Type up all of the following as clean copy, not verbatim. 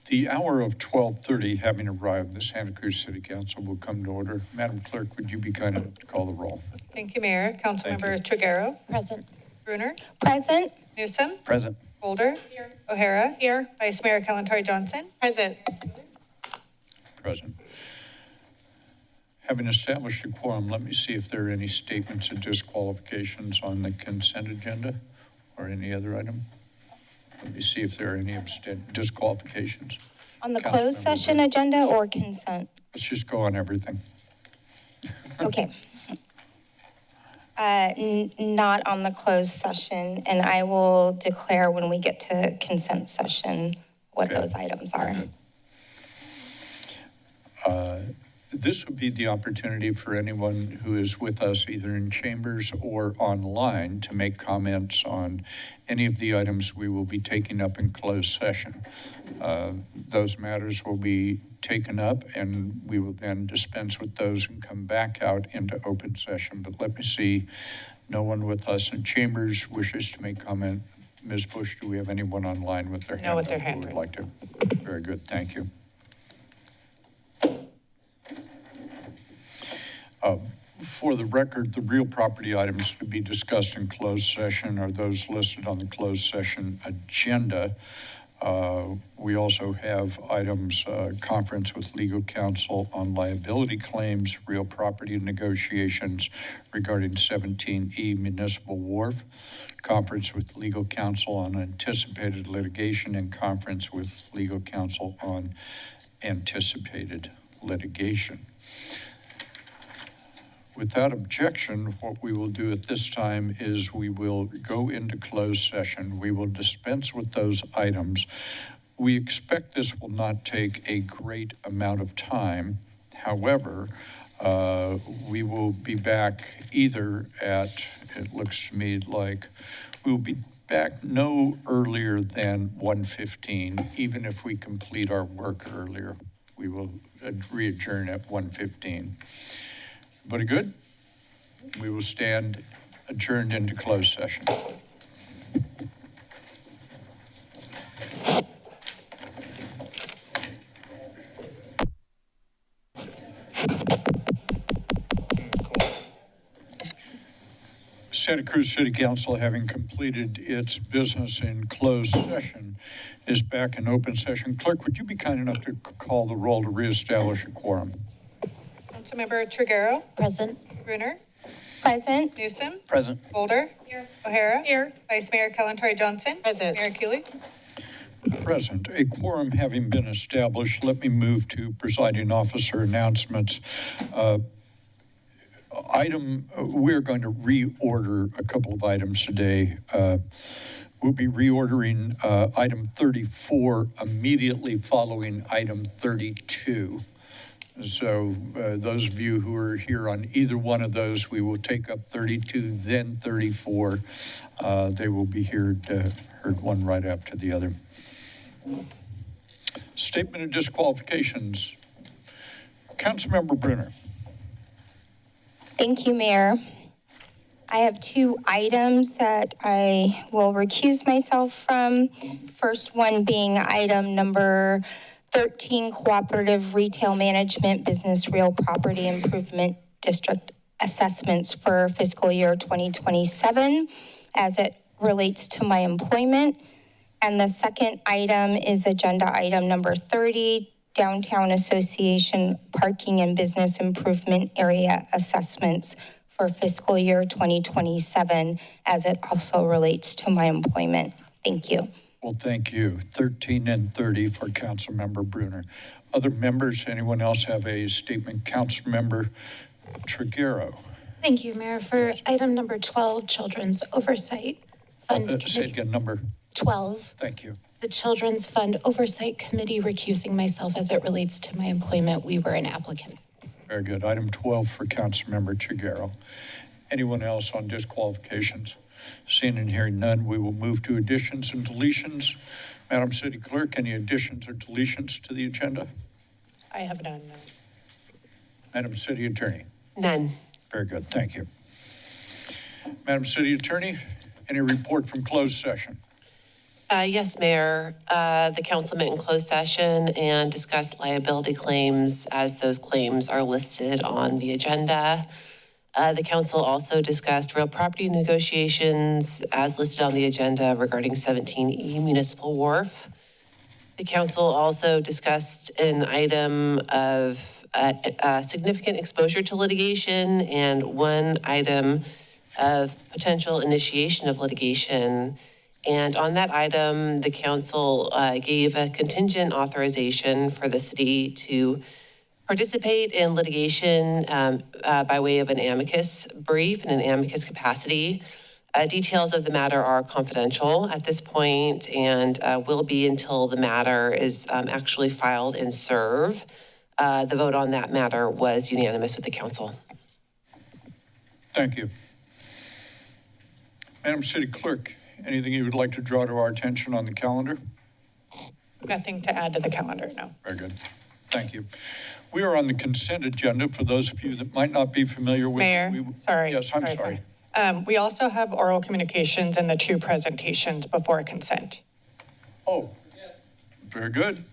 The hour of 12:30 having arrived, the Santa Cruz City Council will come to order. Madam Clerk, would you be kind enough to call the roll? Thank you, Mayor. Councilmember Triguero. Present. Bruner. Present. Newsom. Present. Boulder. Here. O'Hara. Here. Vice Mayor Kalantari Johnson. Present. Present. Having established a quorum, let me see if there are any statements of disqualifications on the consent agenda or any other item. Let me see if there are any disqualifications. On the Councilmember closed session Bruner. agenda or consent? Let's just go on everything. Okay. Not on the closed session, and I will declare when we get to consent session what Okay. those items are. This would be the opportunity for anyone who is with us either in chambers or online to make comments on any of the items we will be taking up in closed session. Those matters will be taken up and we will then dispense with those and come back out into open session. But let me see, no one with us in chambers wishes to make comment. Ms. Bush, do we have anyone online with their hand up? No, with their who hand would raised. like to? Very good, thank you. For the record, the real property items to be discussed in closed session are those listed on the closed session agenda. We also have items, conference with legal counsel on liability claims, real property negotiations regarding 17E Municipal Wharf, conference with legal counsel on anticipated litigation, and conference with legal counsel on anticipated litigation. Without objection, what we will do at this time is we will go into closed session. We will dispense with those items. We expect this will not take a great amount of time. However, we will be back either at, it looks to me like, we'll be back no earlier than 1:15. Even if we complete our work earlier, we will re-adjourn at 1:15. Everybody good? We will stand adjourned into closed session. Santa Cruz City Council, having completed its business in closed session, is back in open session. Clerk, would you be kind enough to call the roll to reestablish a quorum? Councilmember Triguero. Present. Bruner. Present. Newsom. Present. Boulder. Here. O'Hara. Here. Vice Mayor Kalantari Johnson. Present. Mayor Cooley. Present. A quorum having been established, let me move to presiding officer announcements. We're going to reorder a couple of items today. We'll be reordering item 34 immediately following item 32. So those of you who are here on either one of those, we will take up 32, then 34. They will be heard one right after the other. Statement of disqualifications. Councilmember Bruner. Thank you, Mayor. I have two items that I will recuse myself from. First one being item number 13, Cooperative Retail Management Business Real Property Improvement District Assessments for fiscal year 2027 as it relates to my employment. And the second item is agenda item number 30, Downtown Association Parking and Business Improvement Area Assessments for fiscal year 2027 as it also relates to my employment. Thank you. Well, thank you. 13 and 30 for Councilmember Bruner. Other members, anyone else have a statement? Councilmember Triguero. Thank you, Mayor. For item number 12, Children's Oversight Fund Say Committee. again, number 12. Thank you. The Children's Fund Oversight Committee, recusing myself as it relates to my employment. We were an applicant. Very good. Item 12 for Councilmember Triguero. Anyone else on disqualifications? Seeing and hearing none, we will move to additions and deletions. Madam City Clerk, any additions or deletions to the agenda? I have none. No. Madam City Attorney. None. Very good. Thank you. Madam City Attorney, any report from closed session? Yes, Mayor. The council met in closed session and discussed liability claims as those claims are listed on the agenda. The council also discussed real property negotiations as listed on the agenda regarding 17E Municipal Wharf. The council also discussed an item of significant exposure to litigation and one item of potential initiation of litigation. And on that item, the council gave a contingent authorization for the city to participate in litigation by way of an amicus brief in an amicus capacity. Details of the matter are confidential at this point and will be until the matter is actually filed and served. The vote on that matter was unanimous with the council. Thank you. Madam City Clerk, anything you would like to draw to our attention on the calendar? Nothing to add to the calendar, no. Very good. Thank you. We are on the consent agenda. For those of you that might not be familiar with. Mayor, sorry. Yes, I'm sorry. We also have oral communications and the 2 presentations before consent. Oh, very good.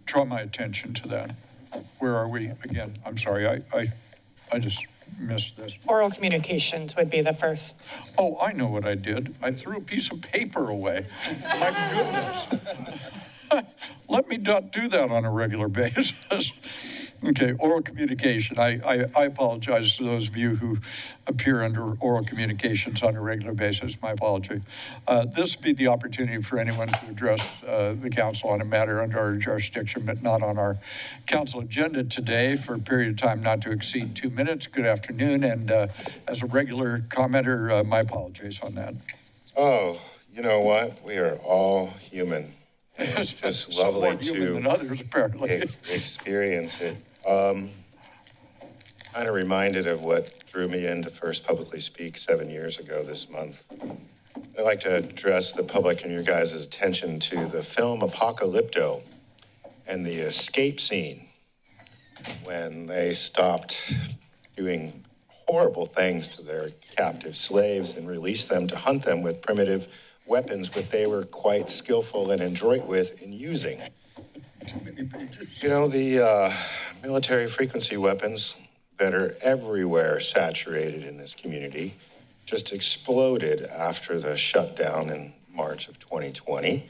Draw my attention to that. Where are we again? I'm sorry, I just missed this. Oral communications would be the first. Oh, I know what I did. I threw a piece of paper away. My goodness. Let me not do that on a regular basis. Okay, oral communication. I apologize to those of you who appear under oral communications on a regular basis. My apology. This would be the opportunity for anyone to address the council on a matter under our jurisdiction, but not on our council agenda today for a period of time not to exceed 2 minutes. Good afternoon, and as a regular commenter, my apologies on that. Oh, you know what? We are all human. And it's just lovely to than others, apparently. Experience it. Kind of reminded of what drew me in to first publicly speak 7 years ago this month. I'd like to address the public and your guys' attention to the film Apocalypto and the escape scene when they stopped doing horrible things to their captive slaves and released them to hunt them with primitive weapons which they were quite skillful and adroit with in using. You know, the military frequency weapons that are everywhere saturated in this community just exploded after the shutdown in March of 2020.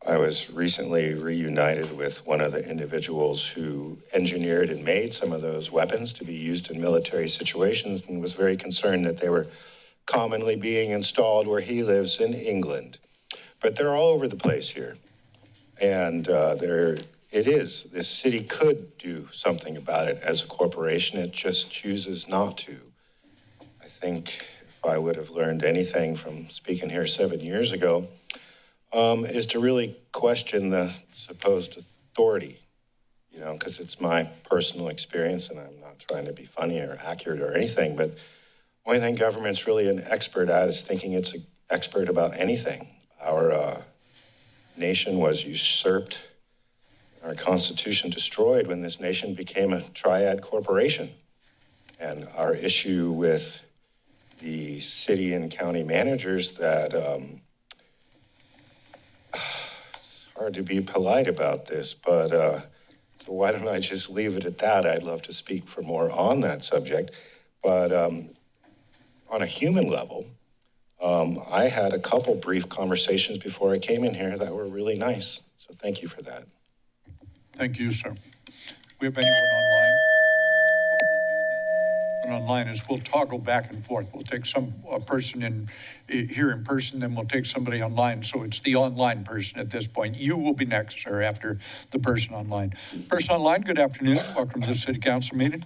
I was recently reunited with one of the individuals who engineered and made some of those weapons to be used in military situations and was very concerned that they were commonly being installed where he lives in England. But they're all over the place here. And this city could do something about it as a corporation. It just chooses not to. I think if I would have learned anything from speaking here 7 years ago, is to really question the supposed authority, you know, because it's my personal experience and I'm not trying to be funny or accurate or anything, but one thing government's really an expert at is thinking it's an expert about anything. Our nation was usurped, our Constitution destroyed when this nation became a triad corporation. And our issue with the city and county managers that, it's hard to be polite about this, but so why don't I just leave it at that? I'd love to speak for more on that subject. But on a human level, I had a couple brief conversations before I came in here that were really nice. So thank you for that. Thank you, sir. We have anyone online? What we'll do online is we'll toggle back and forth. We'll take a person here in person, then we'll take somebody online. So it's the online person at this point. You will be next, sir, after the person online. Person online, good afternoon. Welcome to the City Council meeting.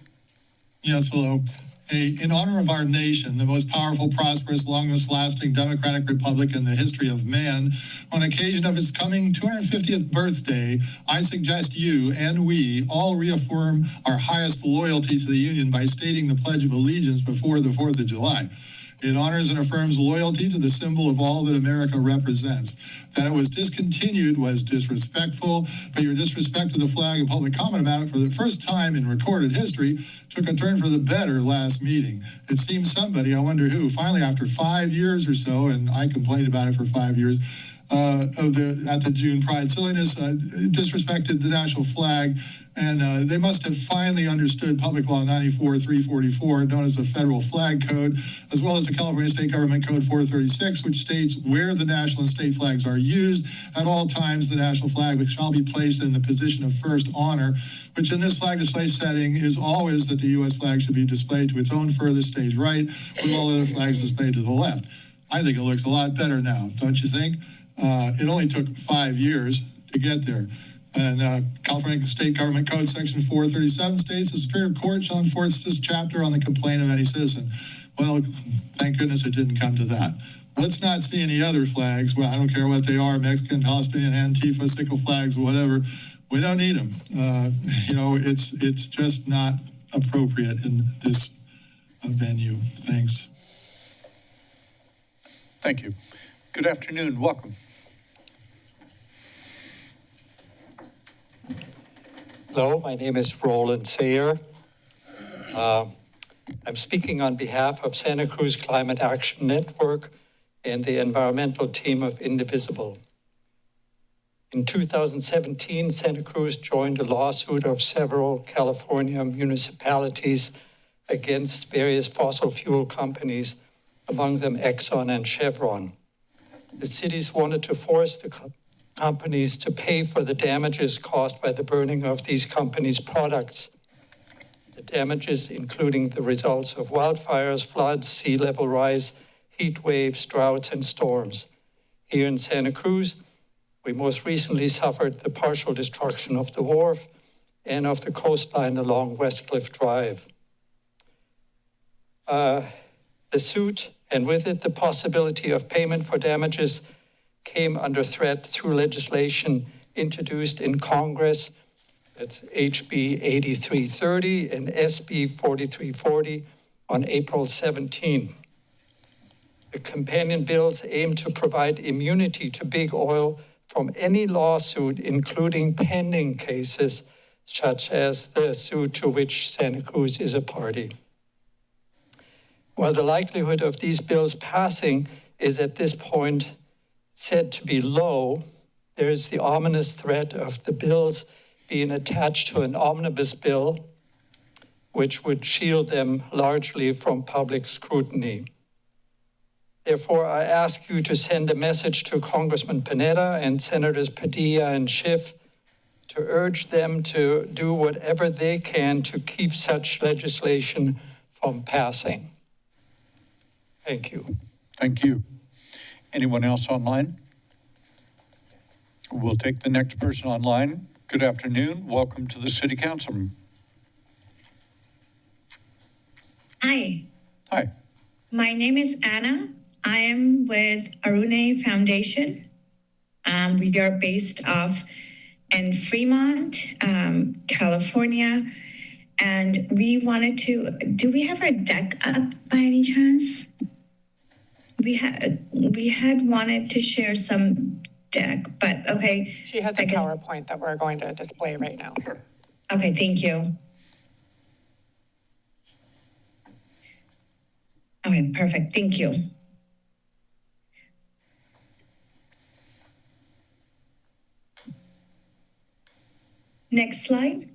Yes, hello. Hey, in honor of our nation, the most powerful, prosperous, longest-lasting democratic republic in the history of man, on occasion of its coming 250th birthday, I suggest you and we all reaffirm our highest loyalty to the Union by stating the Pledge of Allegiance before the 4th of July. It honors and affirms loyalty to the symbol of all that America represents. That it was discontinued was disrespectful, but your disrespect to the flag and public comment about it for the first time in recorded history took a turn for the better last meeting. It seems somebody, I wonder who, finally after 5 years or so, and I complained about it for 5 years, at the June Pride silliness, disrespected the national flag, and they must have finally understood Public Law 94-344, known as the Federal Flag Code, as well as the California State Government Code 436, which states where the national and state flags are used. At all times, the national flag shall be placed in the position of first honor, which in this flag display setting is always that the U.S. flag should be displayed to its own furthest stage right, with all other flags displayed to the left. I think it looks a lot better now, don't you think? It only took 5 years to get there. And California State Government Code Section 437 states the Superior Court shall enforce this chapter on the complaint of any citizen. Well, thank goodness it didn't come to that. Let's not see any other flags. Well, I don't care what they are, Mexican, Palestinian, Antifa, sickle flags, whatever. We don't need them. It's just not appropriate in this venue. Thanks. Thank you. Good afternoon. Welcome. Hello, my name is Roland Sayer. I'm speaking on behalf of Santa Cruz Climate Action Network and the environmental team of Indivisible. In 2017, Santa Cruz joined a lawsuit of several California municipalities against various fossil fuel companies, among them Exxon and Chevron. The cities wanted to force the companies to pay for the damages caused by the burning of these companies' products. The damages including the results of wildfires, floods, sea level rise, heat waves, droughts, and storms. Here in Santa Cruz, we most recently suffered the partial destruction of the wharf and of the coastline along Westcliff Drive. The suit, and with it the possibility of payment for damages, came under threat through legislation introduced in Congress. That's HB 8330 and SB 4340 on April 17. The companion bills aim to provide immunity to big oil from any lawsuit, including pending cases, such as the suit to which Santa Cruz is a party. While the likelihood of these bills passing is at this point said to be low, there is the ominous threat of the bills being attached to an omnibus bill, which would shield them largely from public scrutiny. Therefore, I ask you to send a message to Congressman Panetta and Senators Padilla and Schiff to urge them to do whatever they can to keep such legislation from passing. Thank you. Thank you. Anyone else online? We'll take the next person online. Good afternoon. Welcome to the City Council. Hi. Hi. My name is Anna. I am with Arune Foundation. We are based off in Fremont, California. And we wanted to, do we have our deck up by any chance? We had wanted to share some deck, but okay. She has a PowerPoint that we're going to display right now. Okay, thank you. Okay, perfect, thank you. Next slide.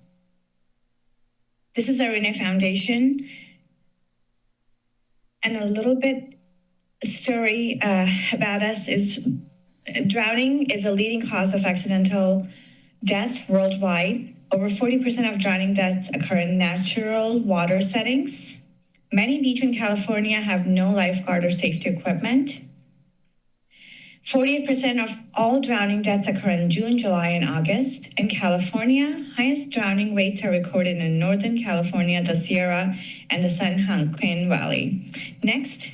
This is Arena Foundation. And a little bit story about us is drowning is a leading cause of accidental death worldwide. Over 40% of drowning deaths occur in natural water settings. Many beaches in California have no lifeguard or safety equipment. 48% of all drowning deaths occur in June, July, and August. In California, highest drowning rates are recorded in Northern California, the Sierra, and the San Joaquin Valley. Next.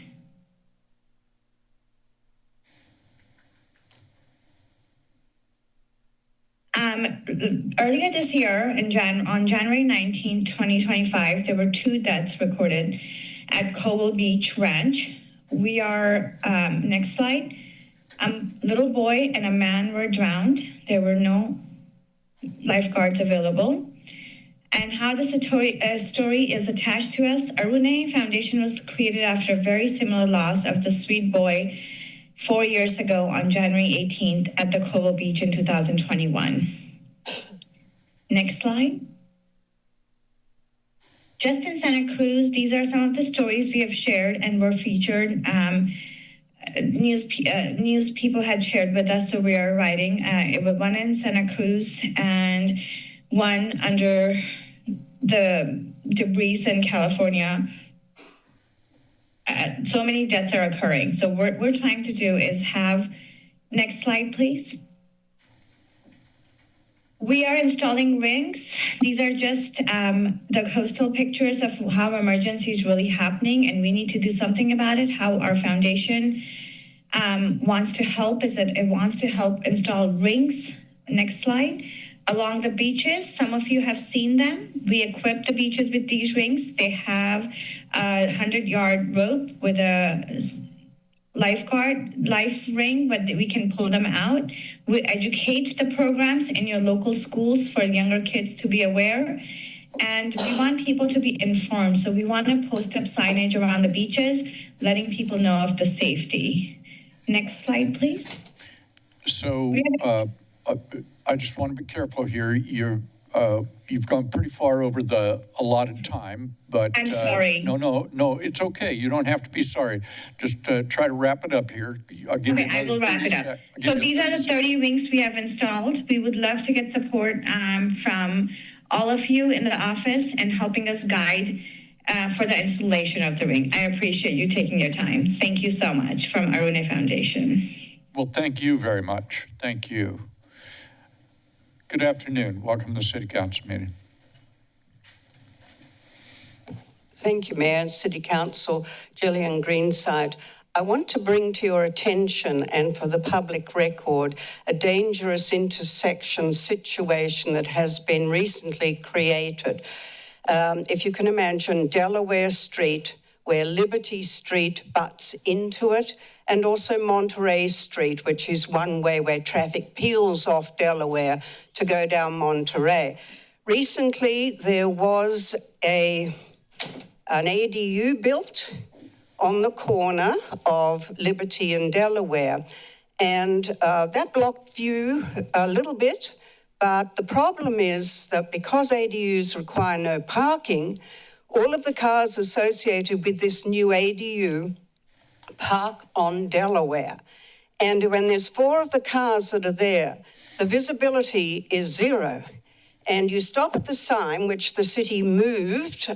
Earlier this year, on January 19, 2025, there were 2 deaths recorded at Cobble Beach Ranch, we are, next slide. A little boy and a man were drowned. There were no lifeguards available. And how the story is attached to us, Arune Foundation was created after a very similar loss of the sweet boy 4 years ago on January 18th at the Coval Beach in 2021. Next slide. Just in Santa Cruz, these are some of the stories we have shared and were featured. News people had shared with us, so we are writing. It was one in Santa Cruz and one under the debris in California. So many deaths are occurring. So what we're trying to do is have, next slide, please. We are installing rings. These are just the coastal pictures of how emergency is really happening, and we need to do something about it. How our foundation wants to help is that it wants to help install rings. Next slide. Along the beaches, some of you have seen them. We equip the beaches with these rings. They have a 100-yard rope with a life ring, but we can pull them out. We educate the programs in your local schools for younger kids to be aware. And we want people to be informed. So we want to post up signage around the beaches, letting people know of the safety. Next slide, please. So I just want to be careful here. You've gone pretty far over the allotted time, but I'm sorry. No, it's okay. You don't have to be sorry. Just try to wrap it up here. I'll give you Okay, I will wrap it up. So these are the 30 rings we have installed. We would love to get support from all of you in the office and helping us guide for the installation of the ring. I appreciate you taking your time. Thank you so much from Arune Foundation. Well, thank you very much. Thank you. Good afternoon. Welcome to the City Council meeting. Thank you, Mayor and City Council. Gillian Greenside. I want to bring to your attention and for the public record a dangerous intersection situation that has been recently created. If you can imagine Delaware Street, where Liberty Street butts into it, and also Monterey Street, which is one way where traffic peels off Delaware to go down Monterey. Recently, there was an ADU built on the corner of Liberty and Delaware, and that blocked view a little bit, but the problem is that because ADUs require no parking, all of the cars associated with this new ADU park on Delaware. And when there's 4 of the cars that are there, the visibility is 0. And you stop at the sign, which the city moved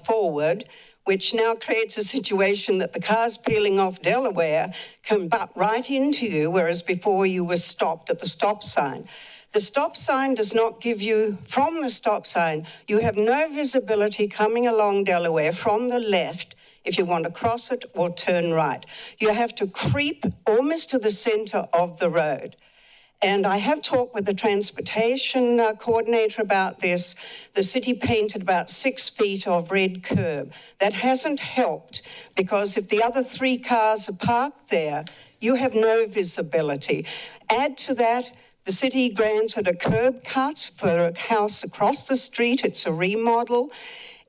forward, which now creates a situation that the cars peeling off Delaware can butt right into you, whereas before you were stopped at the stop sign. The stop sign does not give you, from the stop sign, you have no visibility coming along Delaware from the left if you want to cross it or turn right. You have to creep almost to the center of the road. And I have talked with the transportation coordinator about this. The city painted about 6 feet of red curb. That hasn't helped because if the other 3 cars are parked there, you have no visibility. Add to that, the city granted a curb cut for a house across the street. It's a remodel.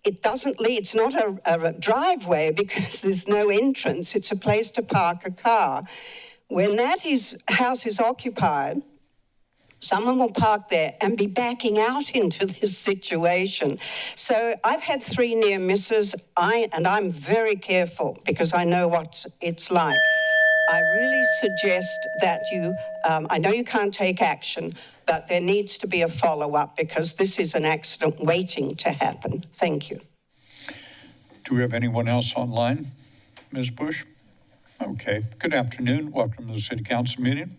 It's not a driveway because there's no entrance. It's a place to park a car. When that house is occupied, someone will park there and be backing out into this situation. So I've had 3 near misses, and I'm very careful because I know what it's like. I really suggest that you, I know you can't take action, but there needs to be a follow-up because this is an accident waiting to happen. Thank you. Do we have anyone else online? Ms. Bush? Okay. Good afternoon. Welcome to the City Council meeting.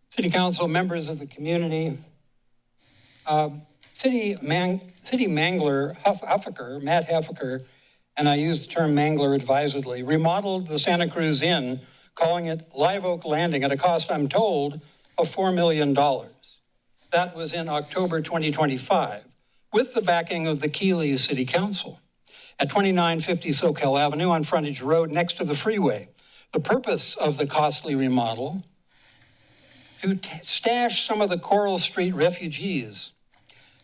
City Council, members of the community, City Mangler Huffaker, Matt Huffaker, and I use the term mangler advisedly, remodeled the Santa Cruz Inn, calling it Live Oak Landing at a cost, I'm told, of $4 million. That was in October 2025. with the backing of the Keeley City Council at 2950 Soquel Avenue on Frontage Road next to the freeway. The purpose of the costly remodel, to stash some of the Coral Street refugees.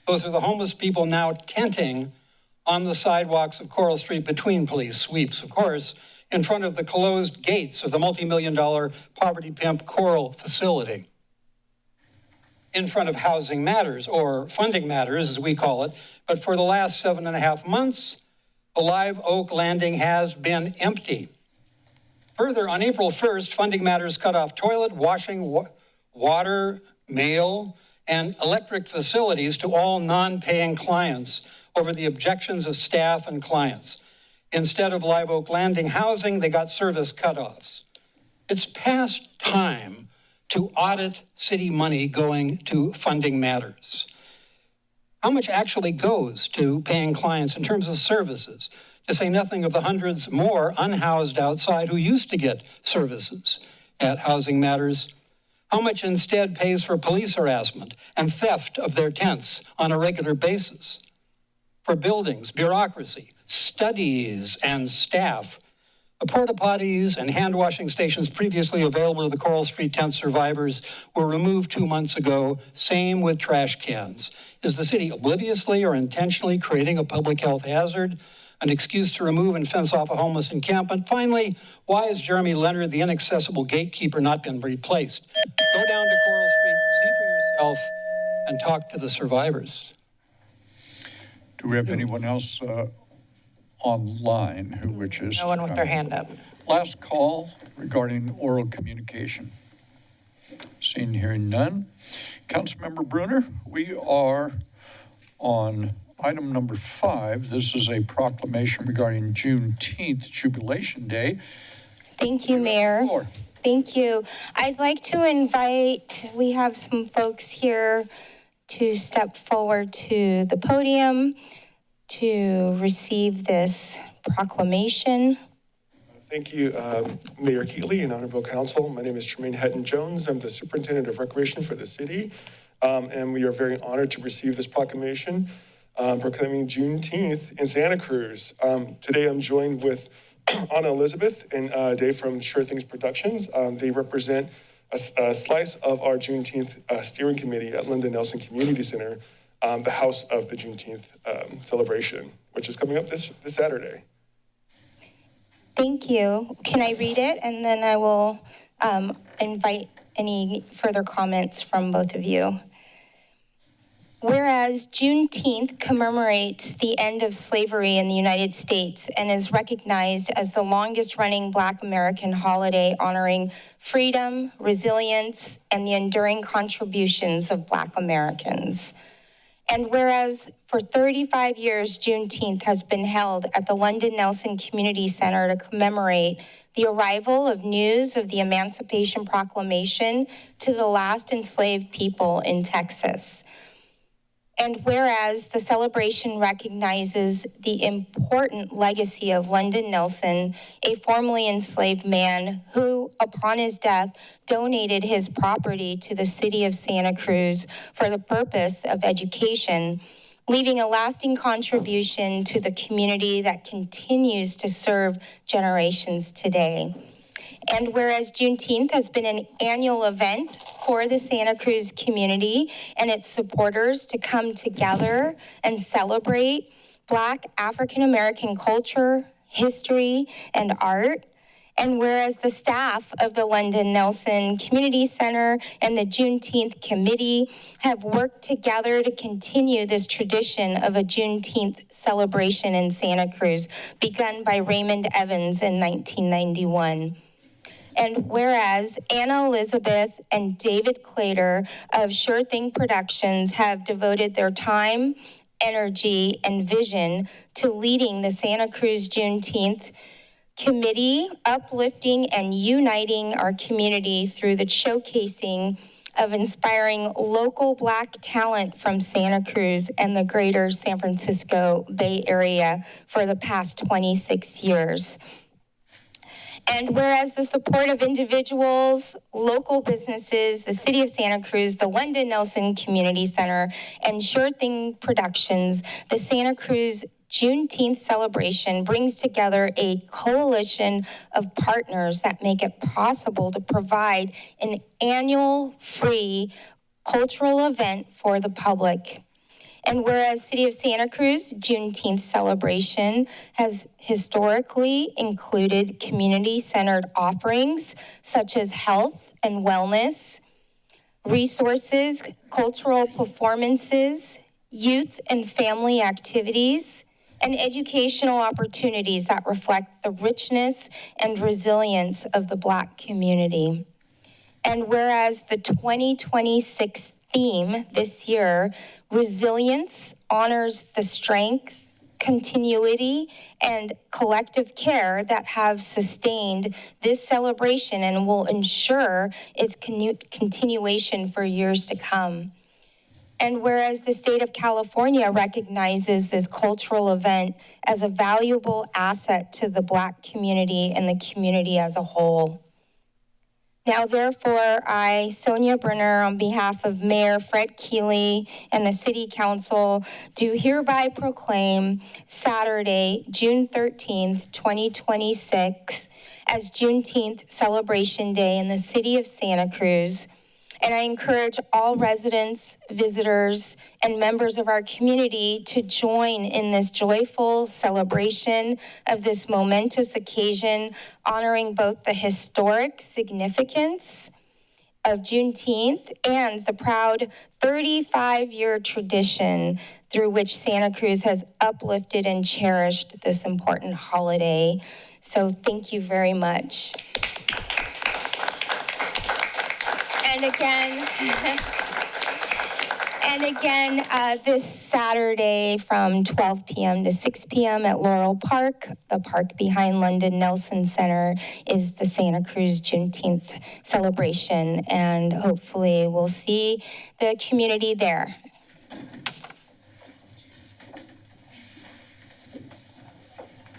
Those are the homeless people now tenting on the sidewalks of Coral Street between police sweeps, of course, in front of the closed gates of the multi-million-dollar poverty pimp Coral facility. In front of Housing Matters, or Funding Matters, as we call it, but for the last 7.5 months, the Live Oak Landing has been empty. Further, on April 1st, Funding Matters cut off toilet, washing, water, mail, and electric facilities to all non-paying clients over the objections of staff and clients. Instead of Live Oak Landing housing, they got service cutoffs. It's past time to audit city money going to Funding Matters. How much actually goes to paying clients in terms of services? To say nothing of the hundreds more unhoused outside who used to get services at Housing Matters. How much instead pays for police harassment and theft of their tents on a regular basis? For buildings, bureaucracy, studies, and staff, the porta potties and hand washing stations previously available to the Coral Street tent survivors were removed 2 months ago. Same with trash cans. Is the city obliviously or intentionally creating a public health hazard? An excuse to remove and fence off a homeless encampment? Finally, why has Jeremy Leonard, the inaccessible gatekeeper, not been replaced? Go down to Coral Street, see for yourself, and talk to the survivors. Do we have anyone else online who wishes? No one with their hand up. Last call regarding oral communication. Seeing, hearing none. Councilmember Brunner, we are on item number 5. This is a proclamation regarding Juneteenth, Jubilation Day. Thank you, Mayor. Thank you. I'd like to invite, we have some folks here to step forward to the podium to receive this proclamation. Thank you, Mayor Keeley and Honorable Council. My name is Tremaine Hatton-Jones. I'm the Superintendent of Recreation for the city, and we are very honored to receive this proclamation proclaiming Juneteenth in Santa Cruz. Today I'm joined with Anna Elizabeth and Dave from Sure Things Productions. They represent a slice of our Juneteenth steering committee at Lyndon Nelson Community Center, the house of the Juneteenth celebration, which is coming up this Saturday. Thank you. Can I read it? And then I will invite any further comments from both of you. Whereas Juneteenth commemorates the end of slavery in the United States and is recognized as the longest-running Black American holiday honoring freedom, resilience, and the enduring contributions of Black Americans. And whereas for 35 years, Juneteenth has been held at the Lyndon Nelson Community Center to commemorate the arrival of news of the Emancipation Proclamation to the last enslaved people in Texas. And whereas the celebration recognizes the important legacy of Lyndon Nelson, a formerly enslaved man who, upon his death, donated his property to the city of Santa Cruz for the purpose of education, leaving a lasting contribution to the community that continues to serve generations today. And whereas Juneteenth has been an annual event for the Santa Cruz community and its supporters to come together and celebrate Black African American culture, history, and art. And whereas the staff of the Lyndon Nelson Community Center and the Juneteenth Committee have worked together to continue this tradition of a Juneteenth celebration in Santa Cruz, begun by Raymond Evans in 1991. And whereas Anna Elizabeth and David Clater of Sure Thing Productions have devoted their time, energy, and vision to leading the Santa Cruz Juneteenth Committee, uplifting and uniting our community through the showcasing of inspiring local Black talent from Santa Cruz and the greater San Francisco Bay Area for the past 26 years. And whereas the support of individuals, local businesses, the City of Santa Cruz, the London Nelson Community Center, and Sure Thing Productions, the Santa Cruz Juneteenth celebration brings together a coalition of partners that make it possible to provide an annual free cultural event for the public. And whereas City of Santa Cruz Juneteenth celebration has historically included community-centered offerings such as health and wellness, resources, cultural performances, youth and family activities, and educational opportunities that reflect the richness and resilience of the Black community. And whereas the 2026 theme this year, resilience, honors the strength, continuity, and collective care that have sustained this celebration and will ensure its continuation for years to come. And whereas the state of California recognizes this cultural event as a valuable asset to the Black community and the community as a whole. Now, therefore, I, Sonia Brenner, on behalf of Mayor Fred Keeley and the City Council, do hereby proclaim Saturday, June 13th, 2026, as Juneteenth Celebration Day in the City of Santa Cruz. And I encourage all residents, visitors, and members of our community to join in this joyful celebration of this momentous occasion, honoring both the historic significance of Juneteenth and the proud 35-year tradition through which Santa Cruz has uplifted and cherished this important holiday. So thank you very much. And again, this Saturday from 12 p.m. to 6 p.m. at Laurel Park, the park behind London Nelson Center, is the Santa Cruz Juneteenth celebration, and hopefully we'll see the community there.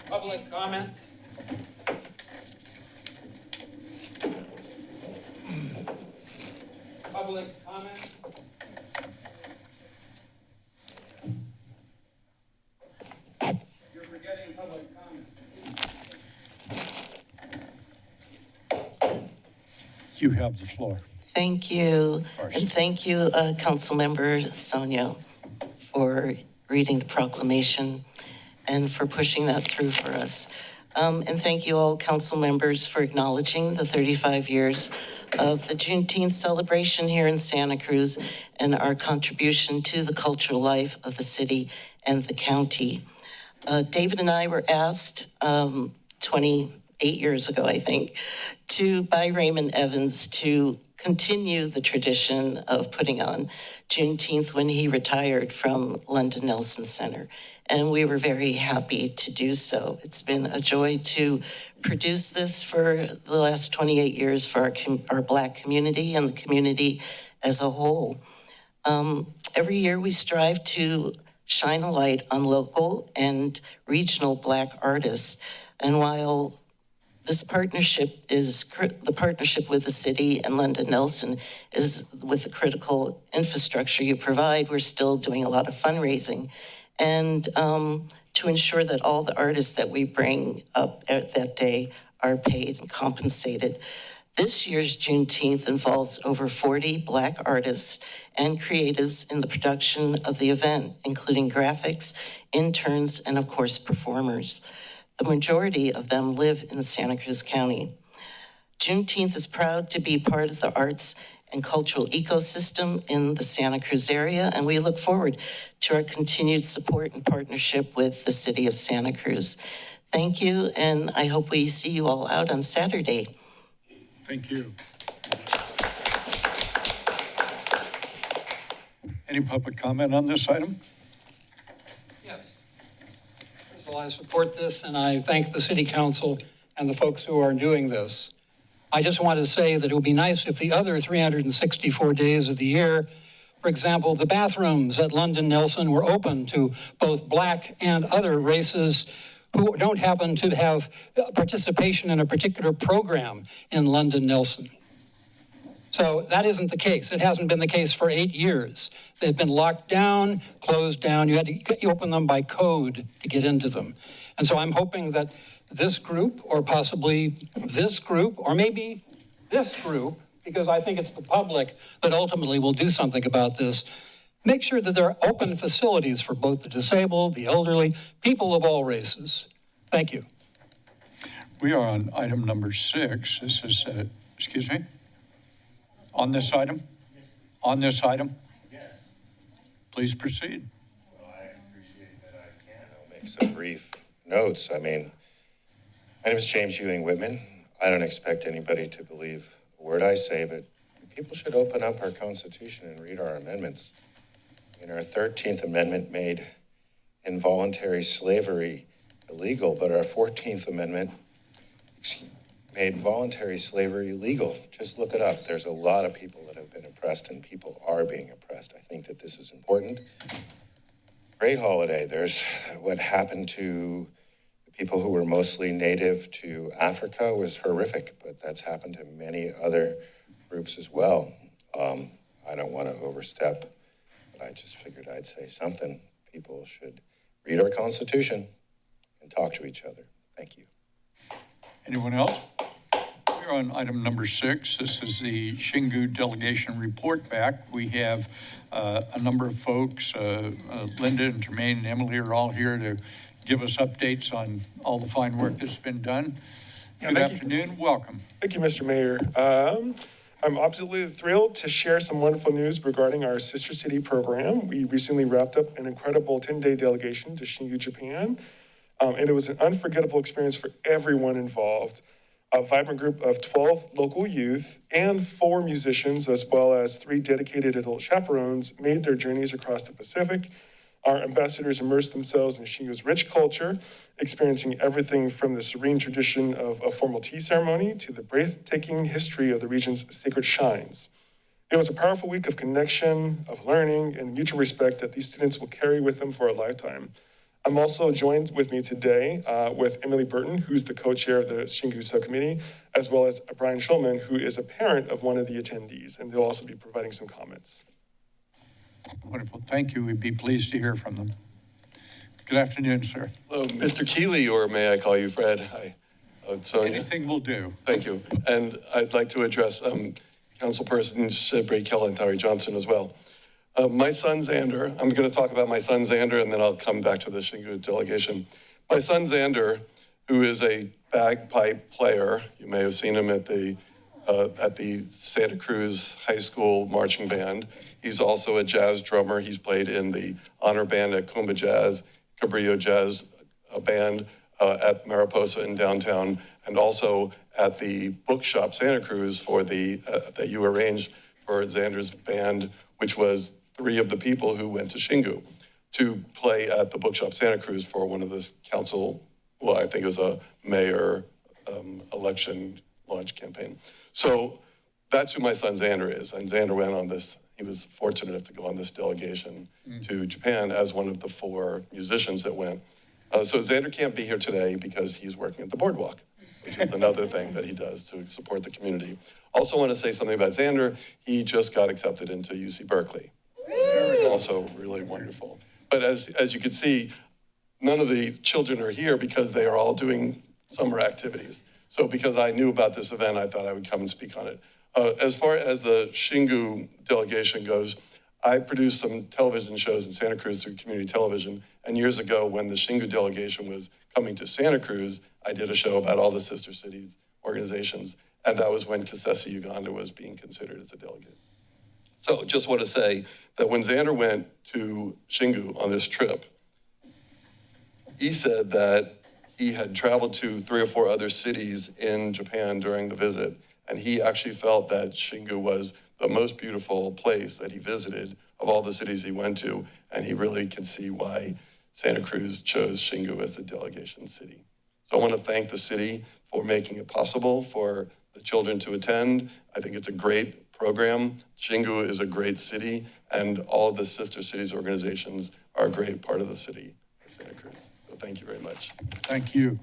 Public comment? Public comment? You're forgetting public comment. You have the floor. Thank you. First. And thank you, Councilmember Sonia, for reading the proclamation and for pushing that through for us. And thank you all council members for acknowledging the 35 years of the Juneteenth celebration here in Santa Cruz and our contribution to the cultural life of the city and the county. David and I were asked 28 years ago, I think, by Raymond Evans to continue the tradition of putting on Juneteenth when he retired from London Nelson Center. And we were very happy to do so. It's been a joy to produce this for the last 28 years for our Black community and the community as a whole. Every year we strive to shine a light on local and regional Black artists. And while this partnership the partnership with the city and London Nelson is with the critical infrastructure you provide, we're still doing a lot of fundraising. And to ensure that all the artists that we bring up at that day are paid and compensated. This year's Juneteenth involves over 40 Black artists and creatives in the production of the event, including graphics, interns, and of course, performers. The majority of them live in Santa Cruz County. Juneteenth is proud to be part of the arts and cultural ecosystem in the Santa Cruz area, and we look forward to our continued support and partnership with the city of Santa Cruz. Thank you, and I hope we see you all out on Saturday. Thank you. Any public comment on this item? Yes. First of all, I support this, and I thank the city council and the folks who are doing this. I just want to say that it would be nice if the other 364 days of the year, for example, the bathrooms at London Nelson were open to both Black and other races who don't happen to have participation in a particular program in London Nelson. So that isn't the case. It hasn't been the case for 8 years. They've been locked down, closed down. You had to open them by code to get into them. And so I'm hoping that this group, or possibly this group, or maybe this group, because I think it's the public that ultimately will do something about this, make sure that there are open facilities for both the disabled, the elderly, people of all races. Thank you. We are on item number 6. This is, excuse me? On this item? On this item? Yes. Please proceed. Well, I appreciate that I can. I'll make some brief notes. I mean, my name is James Ewing Whitman. I don't expect anybody to believe a word I say, but people should open up our Constitution and read our amendments. In our 13th Amendment made involuntary slavery illegal, but our 14th Amendment made voluntary slavery legal. Just look it up. There's a lot of people that have been oppressed, and people are being oppressed. I think that this is important. Great holiday. There's what happened to the people who were mostly native to Africa was horrific, but that's happened to many other groups as well. I don't want to overstep, but I just figured I'd say something. People should read our Constitution and talk to each other. Thank you. Anyone else? We're on item number 6. This is the Xingu delegation report back. We have a number of folks, Linda and Jermaine and Emily are all here to give us updates on all the fine work that's been done. Good afternoon, welcome. Thank you, Mr. Mayor. I'm absolutely thrilled to share some wonderful news regarding our Sister City program. We recently wrapped up an incredible 10-day delegation to Xingu, Japan. And it was an unforgettable experience for everyone involved. A vibrant group of 12 local youth and 4 musicians, as well as 3 dedicated adult chaperones, made their journeys across the Pacific. Our ambassadors immersed themselves in Xingu's rich culture, experiencing everything from the serene tradition of a formal tea ceremony to the breathtaking history of the region's sacred shrines. It was a powerful week of connection, of learning, and mutual respect that these students will carry with them for a lifetime. I'm also joined with me today with Emily Burton, who's the co-chair of the Xingu subcommittee, as well as Brian Schulman, who is a parent of one of the attendees, and they'll also be providing some comments. Wonderful, thank you. We'd be pleased to hear from them. Good afternoon, sir. Hello, Mr. Keeley, or may I call you Fred? Hi, Sonia. Anything will do. Thank you. And I'd like to address Councilpersons Bray Kell and Tari Johnson as well. My son Xander, I'm going to talk about my son Xander, and then I'll come back to the Xingu delegation. My son Xander, who is a bagpipe player, you may have seen him at the Santa Cruz High School marching band. He's also a jazz drummer. He's played in the honor band at Kumba Jazz, Cabrillo Jazz band at Mariposa in downtown, and also at the bookshop Santa Cruz for that you arranged for Xander's band, which was 3 of the people who went to Xingu to play at the bookshop Santa Cruz for one of this council, well, I think it was a mayor election launch campaign. So that's who my son Xander is. And Xander went on this, he was fortunate enough to go on this delegation to Japan as one of the 4 musicians that went. So Xander can't be here today because he's working at the boardwalk, which is another thing that he does to support the community. Also want to say something about Xander. He just got accepted into UC Berkeley. It's also really wonderful. But as you can see, none of the children are here because they are all doing summer activities. So because I knew about this event, I thought I would come and speak on it. As far as the Xingu delegation goes, I produced some television shows in Santa Cruz through community television. And years ago, when the Xingu delegation was coming to Santa Cruz, I did a show about all the sister cities organizations. And that was when Kisesa, Uganda was being considered as a delegate. So just want to say that when Xander went to Xingu on this trip, he said that he had traveled to 3 or 4 other cities in Japan during the visit. And he actually felt that Xingu was the most beautiful place that he visited of all the cities he went to. And he really could see why Santa Cruz chose Xingu as the delegation city. So I want to thank the city for making it possible for the children to attend. I think it's a great program. Xingu is a great city, and all of the sister cities organizations are a great part of the city of Santa Cruz. So thank you very much. Thank you.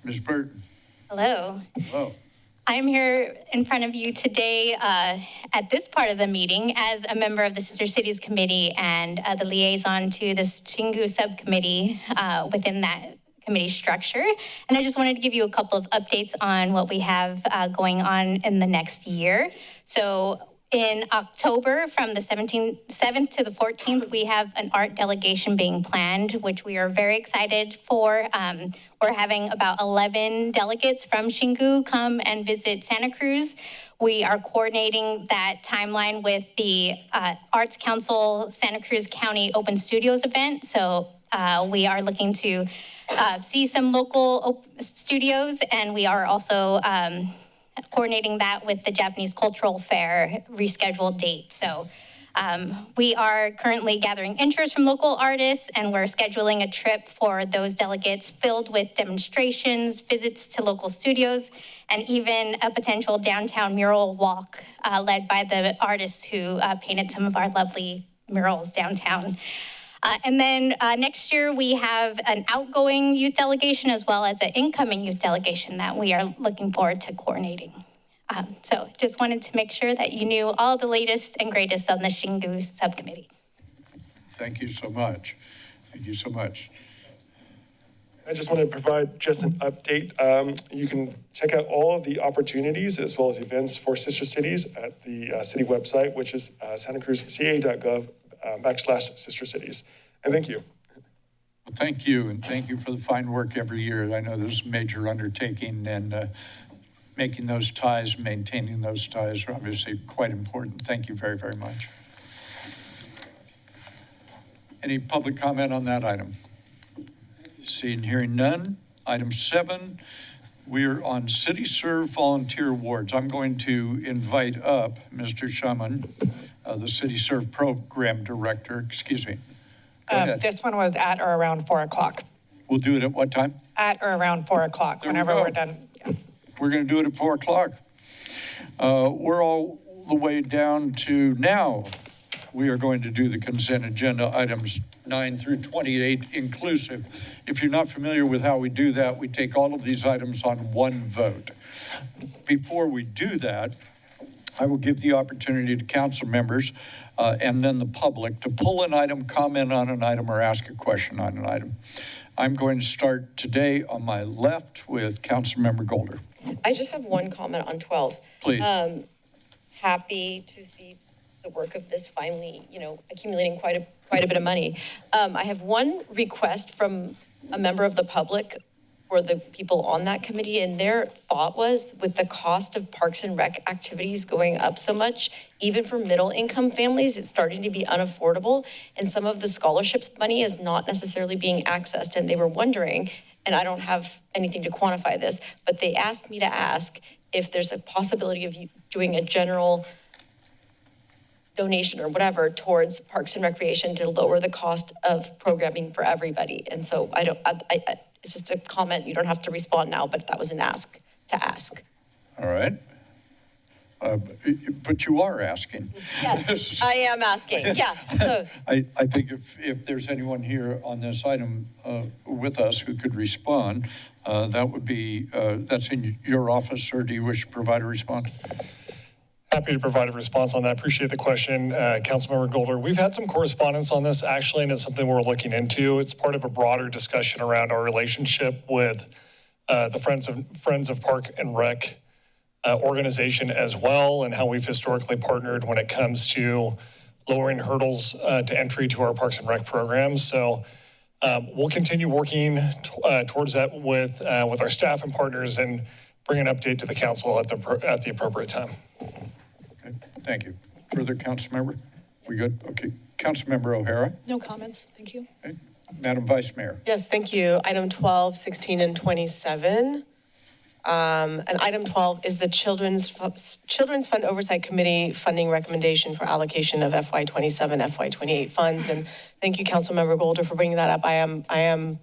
Ms. Burton. Hello. Hello. I'm here in front of you today at this part of the meeting as a member of the Sister Cities Committee and the liaison to the Xingu subcommittee within that committee structure. And I just wanted to give you a couple of updates on what we have going on in the next year. So in October, from the 7th to the 14th, we have an art delegation being planned, which we are very excited for. We're having about 11 delegates from Xingu come and visit Santa Cruz. We are coordinating that timeline with the Arts Council Santa Cruz County Open Studios event. So we are looking to see some local studios, and we are also coordinating that with the Japanese Cultural Fair rescheduled date. So we are currently gathering interest from local artists, and we're scheduling a trip for those delegates filled with demonstrations, visits to local studios, and even a potential downtown mural walk led by the artists who painted some of our lovely murals downtown. And then next year, we have an outgoing youth delegation as well as an incoming youth delegation that we are looking forward to coordinating. So just wanted to make sure that you knew all the latest and greatest on the Xingu subcommittee. Thank you so much. Thank you so much. I just want to provide just an update. You can check out all of the opportunities as well as events for Sister Cities at the city website, which is santacruzca.gov/Sister Cities. And thank you. Well, thank you, and thank you for the fine work every year. I know this is a major undertaking, and making those ties, maintaining those ties are obviously quite important. Thank you very, very much. Any public comment on that item? Seeing, hearing none. Item 7, we're on City Serve Volunteer Awards. I'm going to invite up Mr. Shaman, the City Serve Program Director. Excuse me. Go ahead. This one was at or around 4 o'clock. We'll do it at what time? At or around 4 o'clock, whenever we're done. Yeah. We're going to do it at 4 o'clock. We're all the way down to now. We are going to do the consent agenda items 9 through 28 inclusive. If you're not familiar with how we do that, we take all of these items on one vote. Before we do that, I will give the opportunity to council members and then the public to pull an item, comment on an item, or ask a question on an item. I'm going to start today on my left with Councilmember Golder. I just have one comment on 12. Please. Happy to see the work of this finally, accumulating quite a bit of money. I have one request from a member of the public for the people on that committee, and their thought was, with the cost of Parks and Rec activities going up so much, even for middle income families, it's starting to be unaffordable, and some of the scholarships money is not necessarily being accessed, and they were wondering, and I don't have anything to quantify this, but they asked me to ask if there's a possibility of you doing a general donation or whatever towards Parks and Recreation to lower the cost of programming for everybody. And so it's just a comment. You don't have to respond now, but that was an ask to ask. All right. But you are asking. Yes, I am asking. Yeah. So I think if there's anyone here on this item with us who could respond, that would be, that's in your office, or do you wish to provide a response? Happy to provide a response on that. Appreciate the question, Councilmember Golder. We've had some correspondence on this, actually, and it's something we're looking into. It's part of a broader discussion around our relationship with the Friends of Park and Rec organization as well, and how we've historically partnered when it comes to lowering hurdles to entry to our Parks and Rec programs. So we'll continue working towards that with our staff and partners, and bring an update to the council at the appropriate time. Okay, thank you. Further, council member? We good? Okay. Council member O'Hara? No comments, thank you. Okay. Madam Vice Mayor? yes, thank you. Item 12, 16, and 27. And item 12 is the Children's Fund Oversight Committee funding recommendation for allocation of FY27, FY28 funds. And thank you, Councilmember Golder, for bringing that up. I am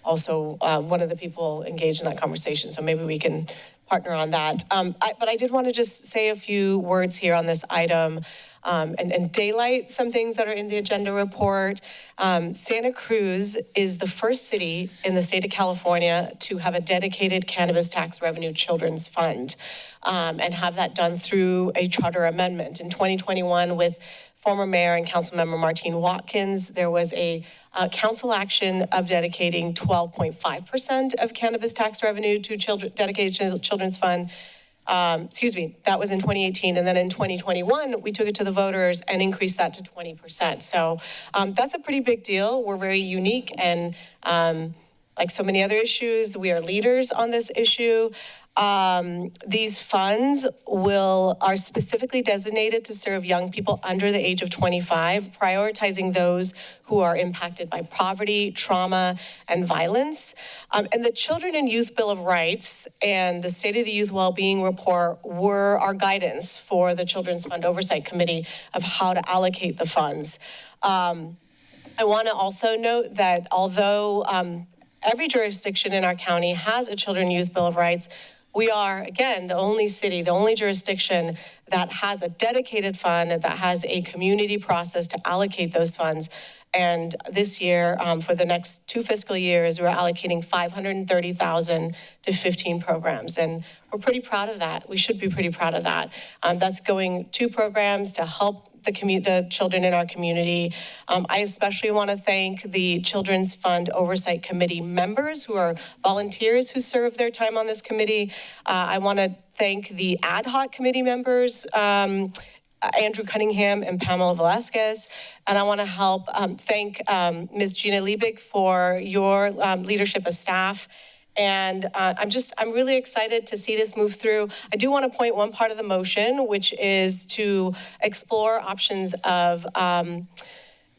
also one of the people engaged in that conversation. So maybe we can partner on that. But I did want to just say a few words here on this item and daylight some things that are in the agenda report. Santa Cruz is the first city in the state of California to have a dedicated cannabis tax revenue children's fund and have that done through a charter amendment. In 2021, with former Mayor and Councilmember Martine Watkins, there was a council action of dedicating 12.5% of cannabis tax revenue to dedicated children's fund. That was in 2018. And then in 2021, we took it to the voters and increased that to 20%. So that's a pretty big deal. We're very unique, and like so many other issues, we are leaders on this issue. These funds are specifically designated to serve young people under the age of 25, prioritizing those who are impacted by poverty, trauma, and violence. And the Children and Youth Bill of Rights and the State of the Youth Wellbeing Report were our guidance for the Children's Fund Oversight Committee of how to allocate the funds. I want to also note that although every jurisdiction in our county has a Children and Youth Bill of Rights, we are, again, the only city, the only jurisdiction that has a dedicated fund, that has a community process to allocate those funds. And this year, for the next 2 fiscal years, we're allocating $530,000 to 15 programs. And we're pretty proud of that. We should be pretty proud of that. That's going 2 programs to help the children in our community. I especially want to thank the Children's Fund Oversight Committee members who are volunteers who serve their time on this committee. I want to thank the ad hoc committee members, Andrew Cunningham and Pamela Velasquez. And I want to thank Ms. Gina Liebig for your leadership as staff. And I'm really excited to see this move through. I do want to point one part of the motion, which is to explore options of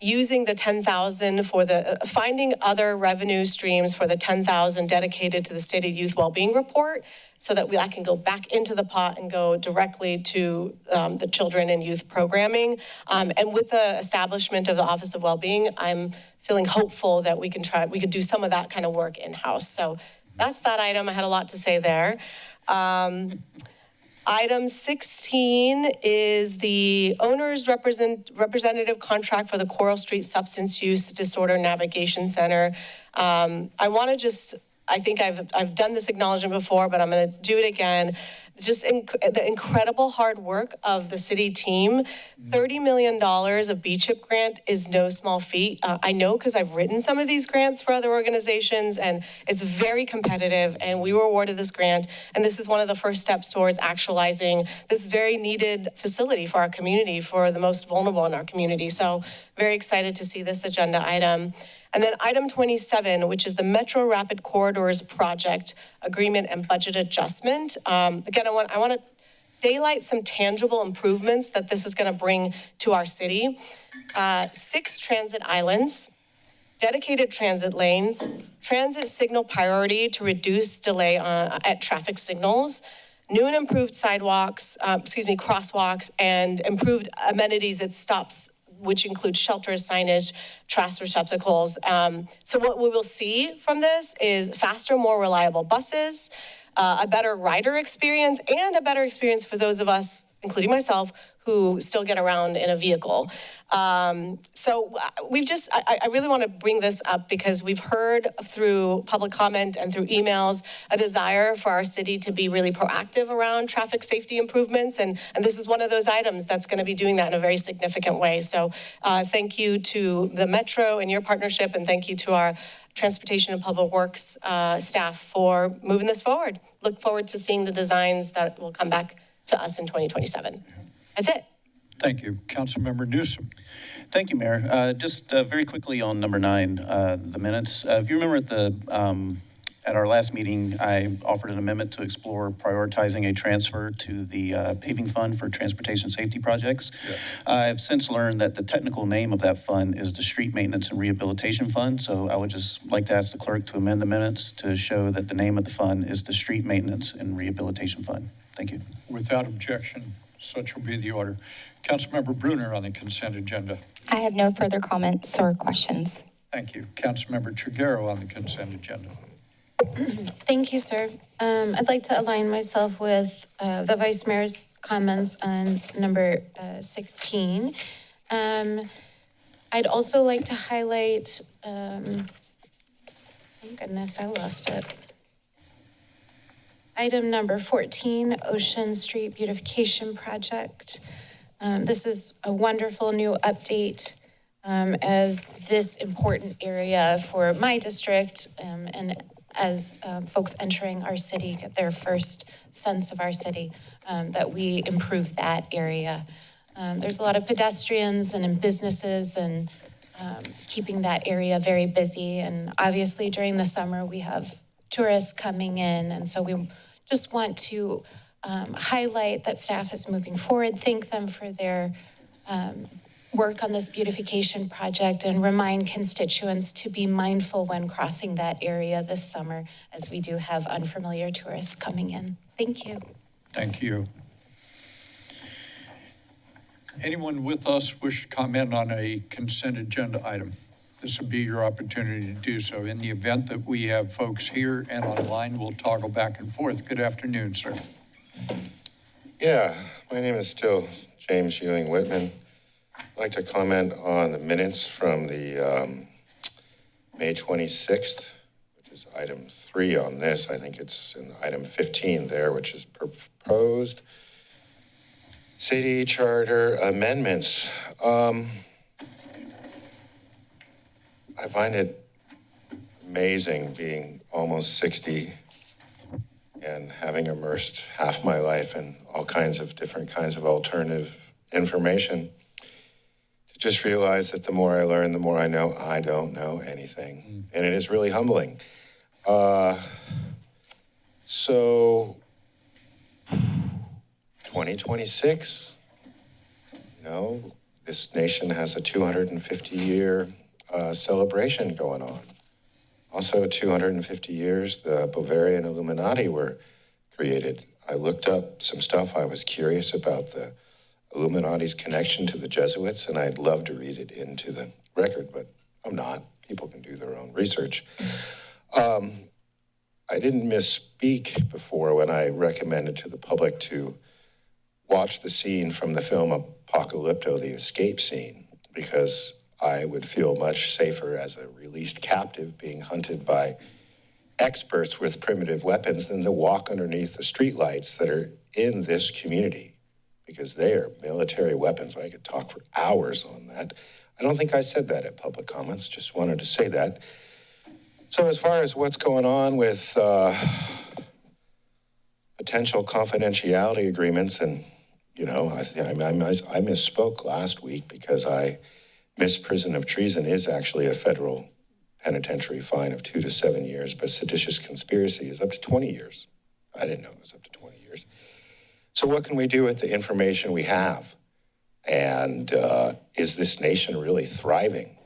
using the $10,000 for finding other revenue streams for the $10,000 dedicated to the State of Youth Wellbeing Report, so that I can go back into the pot and go directly to the children and youth programming. And with the establishment of the Office of Wellbeing, I'm feeling hopeful that we could do some of that kind of work in-house. So that's that item. I had a lot to say there. Item 16 is the owner's representative contract for the Coral Street Substance Use Disorder Navigation Center. I think I've done this acknowledgement before, but I'm going to do it again. Just the incredible hard work of the city team. $30 million of B-CHIP grant is no small feat. I know because I've written some of these grants for other organizations, and it's very competitive, and we were awarded this grant, and this is one of the first steps towards actualizing this very needed facility for our community, for the most vulnerable in our community. So very excited to see this agenda item. And then item 27, which is the Metro Rapid Corridors Project Agreement and Budget Adjustment. Again, I want to daylight some tangible improvements that this is going to bring to our city. 6 transit islands, dedicated transit lanes, transit signal priority to reduce delay at traffic signals, new and improved crosswalks, and improved amenities at stops, which includes shelters, signage, trash receptacles. So what we will see from this is faster, more reliable buses, a better rider experience, and a better experience for those of us, including myself, who still get around in a vehicle. So I really want to bring this up because we've heard through public comment and through emails a desire for our city to be really proactive around traffic safety improvements. And this is one of those items that's going to be doing that in a very significant way. So thank you to the Metro and your partnership, and thank you to our Transportation and Public Works staff for moving this forward. Look forward to seeing the designs that will come back to us in 2027. That's it. Thank you. Councilmember Newsom. Thank you, Mayor. Just very quickly on number 9, the minutes. If you remember at our last meeting, I offered an amendment to explore prioritizing a transfer to the paving fund for transportation safety projects. Yeah. I've since learned that the technical name of that fund is the Street Maintenance and Rehabilitation Fund. So I would just like to ask the clerk to amend the minutes to show that the name of the fund is the Street Maintenance and Rehabilitation Fund. Thank you. Without objection, such will be the order. Councilmember Brunner on the consent agenda. I have no further comments or questions. Thank you. Councilmember Triguero on the consent agenda. Thank you, sir. I'd like to align myself with the Vice Mayor's comments on number 16. I'd also like to highlight, oh goodness, I lost it. Item number 14, Ocean Street Beautification Project. This is a wonderful new update as this important area for my district and as folks entering our city get their first sense of our city, that we improve that area. There's a lot of pedestrians and businesses and keeping that area very busy. And obviously during the summer, we have tourists coming in. And so we just want to highlight that staff is moving forward, thank them for their work on this beautification project, and remind constituents to be mindful when crossing that area this summer, as we do have unfamiliar tourists coming in. Thank you. Thank you. Anyone with us wish to comment on a consent agenda item? This would be your opportunity to do so. In the event that we have folks here and online, we'll toggle back and forth. Good afternoon, sir. Yeah, my name is still James Ewing Whitman. I'd like to comment on the minutes from the May 26th, which is item 3 on this. I think it's in item 15 there, which is proposed city charter amendments. I find it amazing being almost 60 and having immersed half my life in all kinds of different kinds of alternative information, to just realize that the more I learn, the more I know I don't know anything. And it is really humbling. So 2026, you know, this nation has a 250-year celebration going on. Also, 250 years, the Bavarian Illuminati were created. I looked up some stuff. I was curious about the Illuminati's connection to the Jesuits, and I'd love to read it into the record, but I'm not. People can do their own research. I didn't misspeak before when I recommended to the public to watch the scene from the film Apocalypto, the escape scene, because I would feel much safer as a released captive being hunted by experts with primitive weapons than to walk underneath the streetlights that are in this community, because they are military weapons. I could talk for hours on that. I don't think I said that at public comments, just wanted to say that. So as far as what's going on with potential confidentiality agreements, and, you know, I misspoke last week because misprison of treason is actually a federal penitentiary fine of 2 to 7 years, but seditious conspiracy is up to 20 years. I didn't know it was up to 20 years. So what can we do with the information we have? And is this nation really thriving?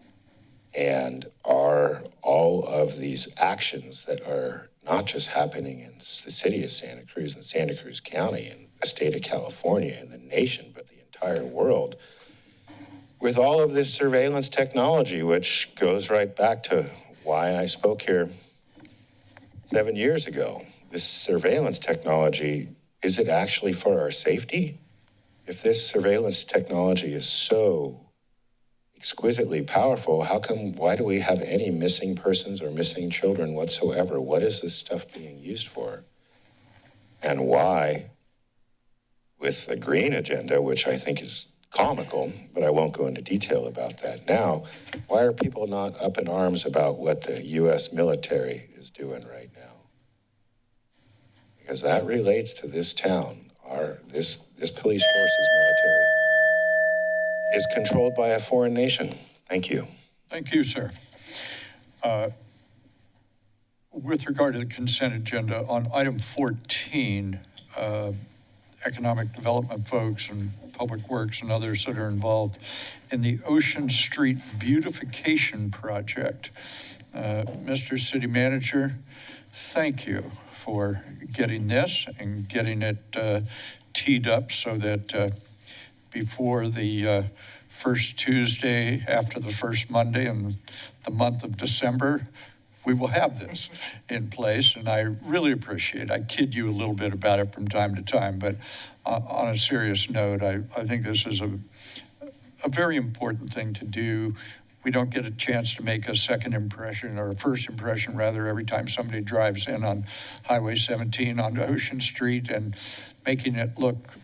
And are all of these actions that are not just happening in the city of Santa Cruz and Santa Cruz County and the state of California and the nation, but the entire world, with all of this surveillance technology, which goes right back to why I spoke here 7 years ago. This surveillance technology, is it actually for our safety? If this surveillance technology is so exquisitely powerful, why do we have any missing persons or missing children whatsoever? What is this stuff being used for? And why, with the green agenda, which I think is comical, but I won't go into detail about that now, why are people not up in arms about what the U.S. military is doing right now? Because that relates to this town. This police force's military is controlled by a foreign nation. Thank you. Thank you, sir. With regard to the consent agenda, on item 14, economic development folks and public works and others that are involved in the Ocean Street beautification project. Mr. City Manager, thank you for getting this and getting it teed up so that before the first Tuesday after the first Monday in the month of December, we will have this in place, and I really appreciate it. I kid you a little bit about it from time to time, but on a serious note, I think this is a very important thing to do. We don't get a chance to make a second impression, or a first impression rather, every time somebody drives in on Highway 17 onto Ocean Street, and making it look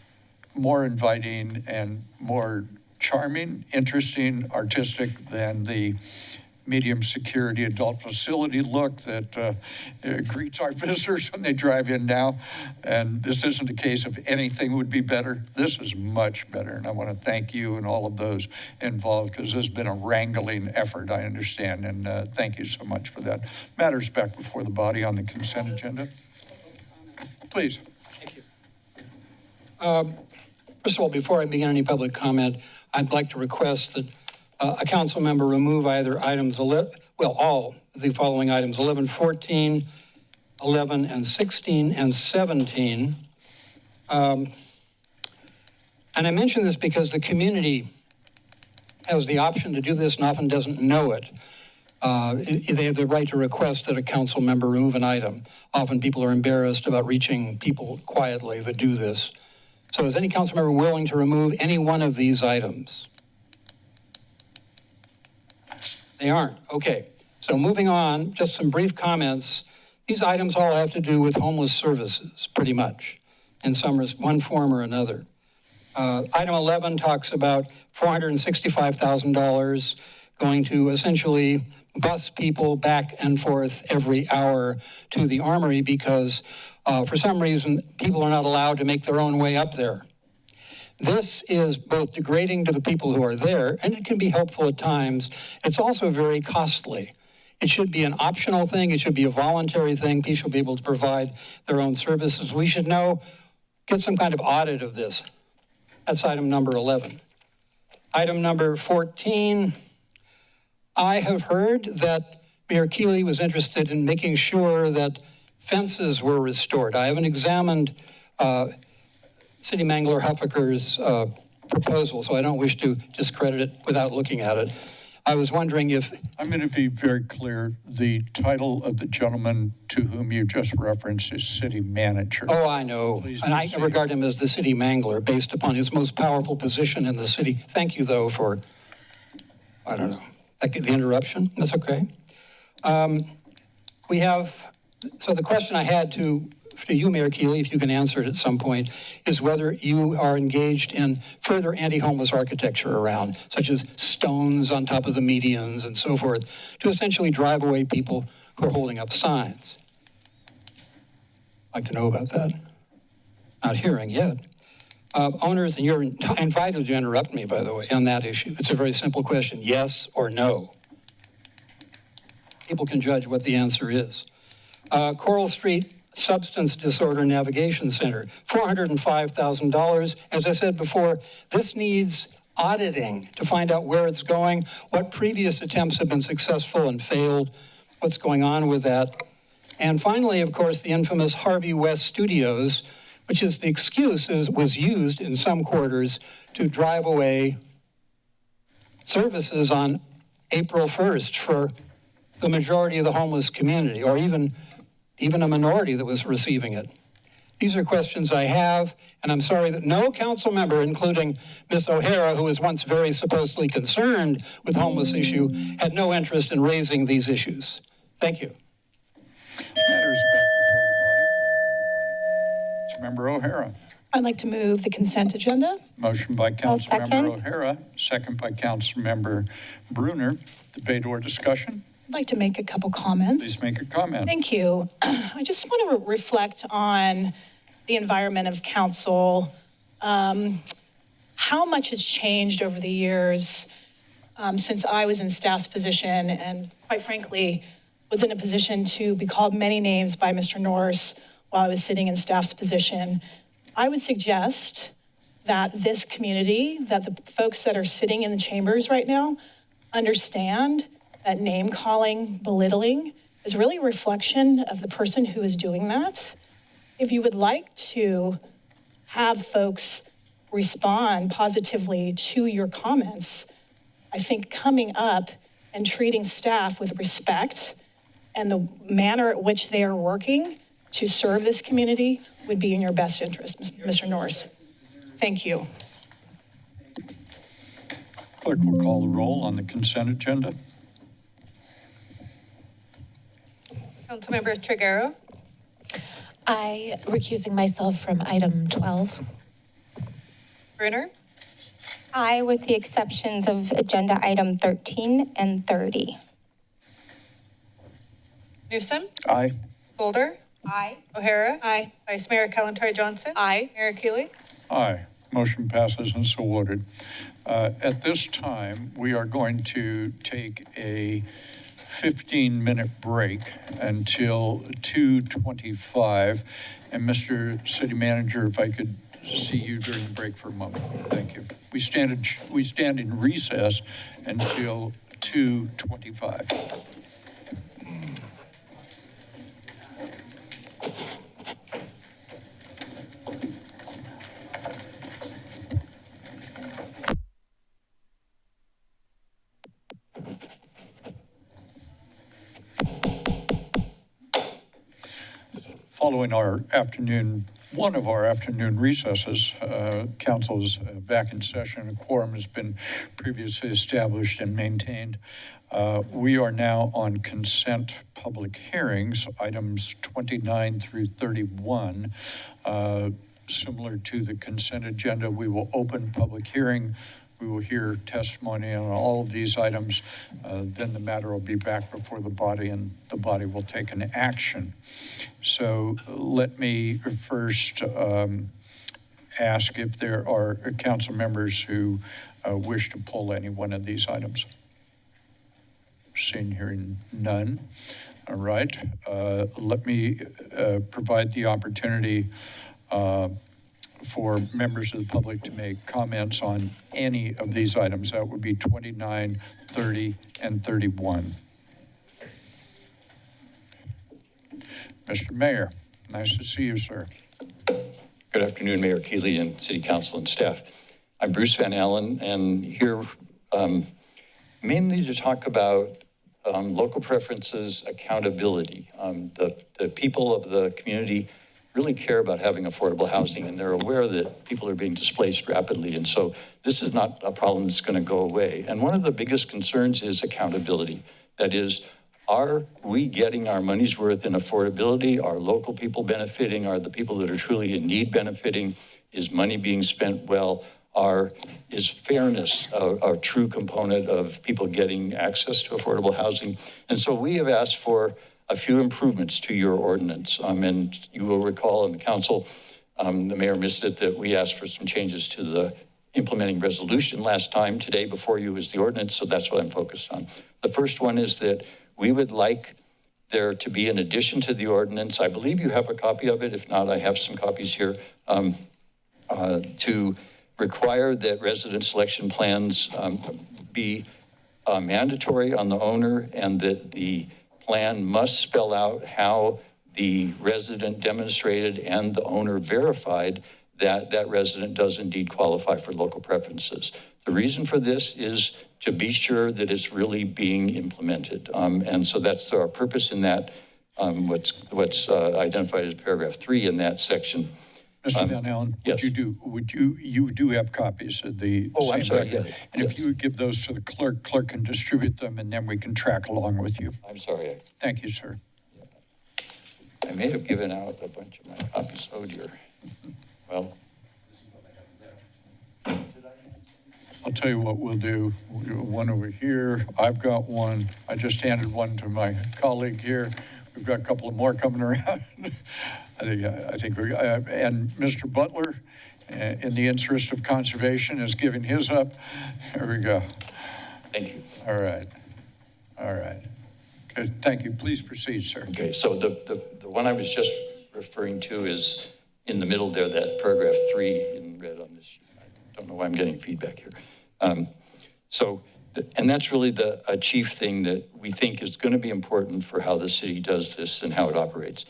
more inviting and more charming, interesting, artistic than the medium security adult facility look that greets our visitors when they drive in now. And this isn't a case of anything would be better. This is much better. And I want to thank you and all of those involved, because this has been a wrangling effort, I understand. And thank you so much for that. Matters back before the body on the consent agenda. Please. Thank you. First of all, before I begin any public comment, I'd like to request that a council member remove either items 11, well, all the following items, 11, 14, 11, and 16, and 17. And I mention this because the community has the option to do this and often doesn't know it. They have the right to request that a council member remove an item. Often people are embarrassed about reaching people quietly that do this. So is any council member willing to remove any one of these items? They aren't. Okay. So moving on, just some brief comments. These items all have to do with homeless services, pretty much, in one form or another. Item 11 talks about $465,000 going to essentially bus people back and forth every hour to the Armory because for some reason people are not allowed to make their own way up there. This is both degrading to the people who are there, and it can be helpful at times. It's also very costly. It should be an optional thing. It should be a voluntary thing. People should be able to provide their own services. We should get some kind of audit of this. That's item number 11. Item number 14, I have heard that Mayor Keeley was interested in making sure that fences were restored. I haven't examined City Mangler Huffaker's proposal, so I don't wish to discredit it without looking at it. I was wondering if... I'm going to be very clear. The title of the gentleman to whom you just referenced is city manager. Oh, I know. And I regard him as the city mangler based upon his most powerful position in the city. Thank you, though, for, I don't know, the interruption. That's okay. So the question I had to you, Mayor Keeley, if you can answer it at some point, is whether you are engaged in further anti-homeless architecture around, such as stones on top of the medians and so forth, to essentially drive away people who are holding up signs. I'd like to know about that. Not hearing yet. Owners, and you're invited to interrupt me, by the way, on that issue. It's a very simple question, yes or no. People can judge what the answer is. Coral Street Substance Disorder Navigation Center, $405,000. As I said before, this needs auditing to find out where it's going, what previous attempts have been successful and failed, what's going on with that. And finally, of course, the infamous Harvey West Studios, which is the excuse was used in some quarters to drive away services on April 1st for the majority of the homeless community, or even a minority that was receiving it. These are questions I have, and I'm sorry that no council member, including Ms. O'Hara, who was once very supposedly concerned with the homeless issue, had no interest in raising these issues. Thank you. Matters back before the body. Member O'Hara. I'd like to move the consent agenda. Motion by Councilmember O'Hara, second by Councilmember Bruner. Debate or discussion? I'd like to make a couple comments. Please make a comment. Thank you. I just want to reflect on the environment of council, how much has changed over the years since I was in staff's position, and quite frankly, was in a position to be called many names by Mr. Norris while I was sitting in staff's position. I would suggest that this community, that the folks that are sitting in the chambers right now, understand that name calling, belittling is really a reflection of the person who is doing that. If you would like to have folks respond positively to your comments, I think coming up and treating staff with respect and the manner at which they are working to serve this community would be in your best interest, Mr. Norris. Thank you. Clerk will call the roll on the consent agenda. Councilmember Triguero. I recusing myself from item 12. Brunner. Aye, with the exceptions of agenda item 13 and 30. Newsom. Aye. Golder. Aye. O'Hara. Aye. Vice Mayor Kalantari Johnson. Aye. Mayor Keeley. Aye. Motion passes and so ordered. At this time, we are going to take a 15-minute break until 2:25. And Mr. City Manager, if I could see you during the break for a moment. Thank you. We stand in recess until 2:25. Following one of our afternoon recesses, council is back in session. A quorum has been previously established and maintained. We are now on consent public hearings, items 29 through 31. Similar to the consent agenda, we will open public hearing. We will hear testimony on all of these items. Then the matter will be back before the body, and the body will take an action. So let me first ask if there are council members who wish to pull any one of these items. Seeing, hearing none. All right. Let me provide the opportunity for members of the public to make comments on any of these items. That would be 29, 30, and 31. Mr. Mayor, nice to see you, sir. Good afternoon, Mayor Keeley and City Council and staff. I'm Bruce Van Allen, and here mainly to talk about local preferences, accountability. The people of the community really care about having affordable housing, and they're aware that people are being displaced rapidly. And so this is not a problem that's going to go away. And one of the biggest concerns is accountability. That is, are we getting our money's worth in affordability? Are local people benefiting? Are the people that are truly in need benefiting? Is money being spent well? Is fairness a true component of people getting access to affordable housing? And so we have asked for a few improvements to your ordinance. And you will recall in the council, the mayor missed it, that we asked for some changes to the implementing resolution last time. Today before you is the ordinance, so that's what I'm focused on. The first one is that we would like there to be an addition to the ordinance. I believe you have a copy of it. If not, I have some copies here, to require that resident selection plans be mandatory on the owner, and that the plan must spell out how the resident demonstrated and the owner verified that that resident does indeed qualify for local preferences. The reason for this is to be sure that it's really being implemented. And so that's our purpose in that, what's identified as paragraph 3 in that section. Mr. Van Allen, yes. you do have copies of the Oh, I'm sorry, document. yeah. And Yes. if you would give those to the clerk can distribute them, and then we can track along with you. I'm sorry. Thank you, sir. I may have given out a bunch of my copies. Oh dear. Well. I'll tell you what we'll do. We'll do one over here. I've got one. I just handed one to my colleague here. We've got a couple of more coming around. I think we, and Mr. Butler, in the interest of conservation, is giving his up. There we go. Thank you. All right. Okay, thank you. Please proceed, sir. Okay, so the one I was just referring to is in the middle there, that paragraph 3 in red on this sheet. I don't know why I'm getting feedback here. And that's really a chief thing that we think is going to be important for how the city does this and how it operates.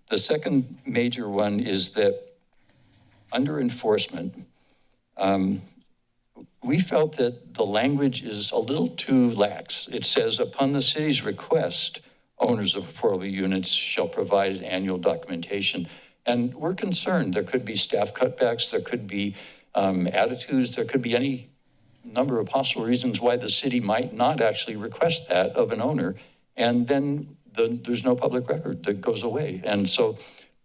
The second major one is that under enforcement, we felt that the language is a little too lax. It says, upon the city's request, owners of affordable units shall provide annual documentation. And we're concerned there could be staff cutbacks, there could be attitudes, there could be any number of possible reasons why the city might not actually request that of an owner. And then there's no public record that goes away. And so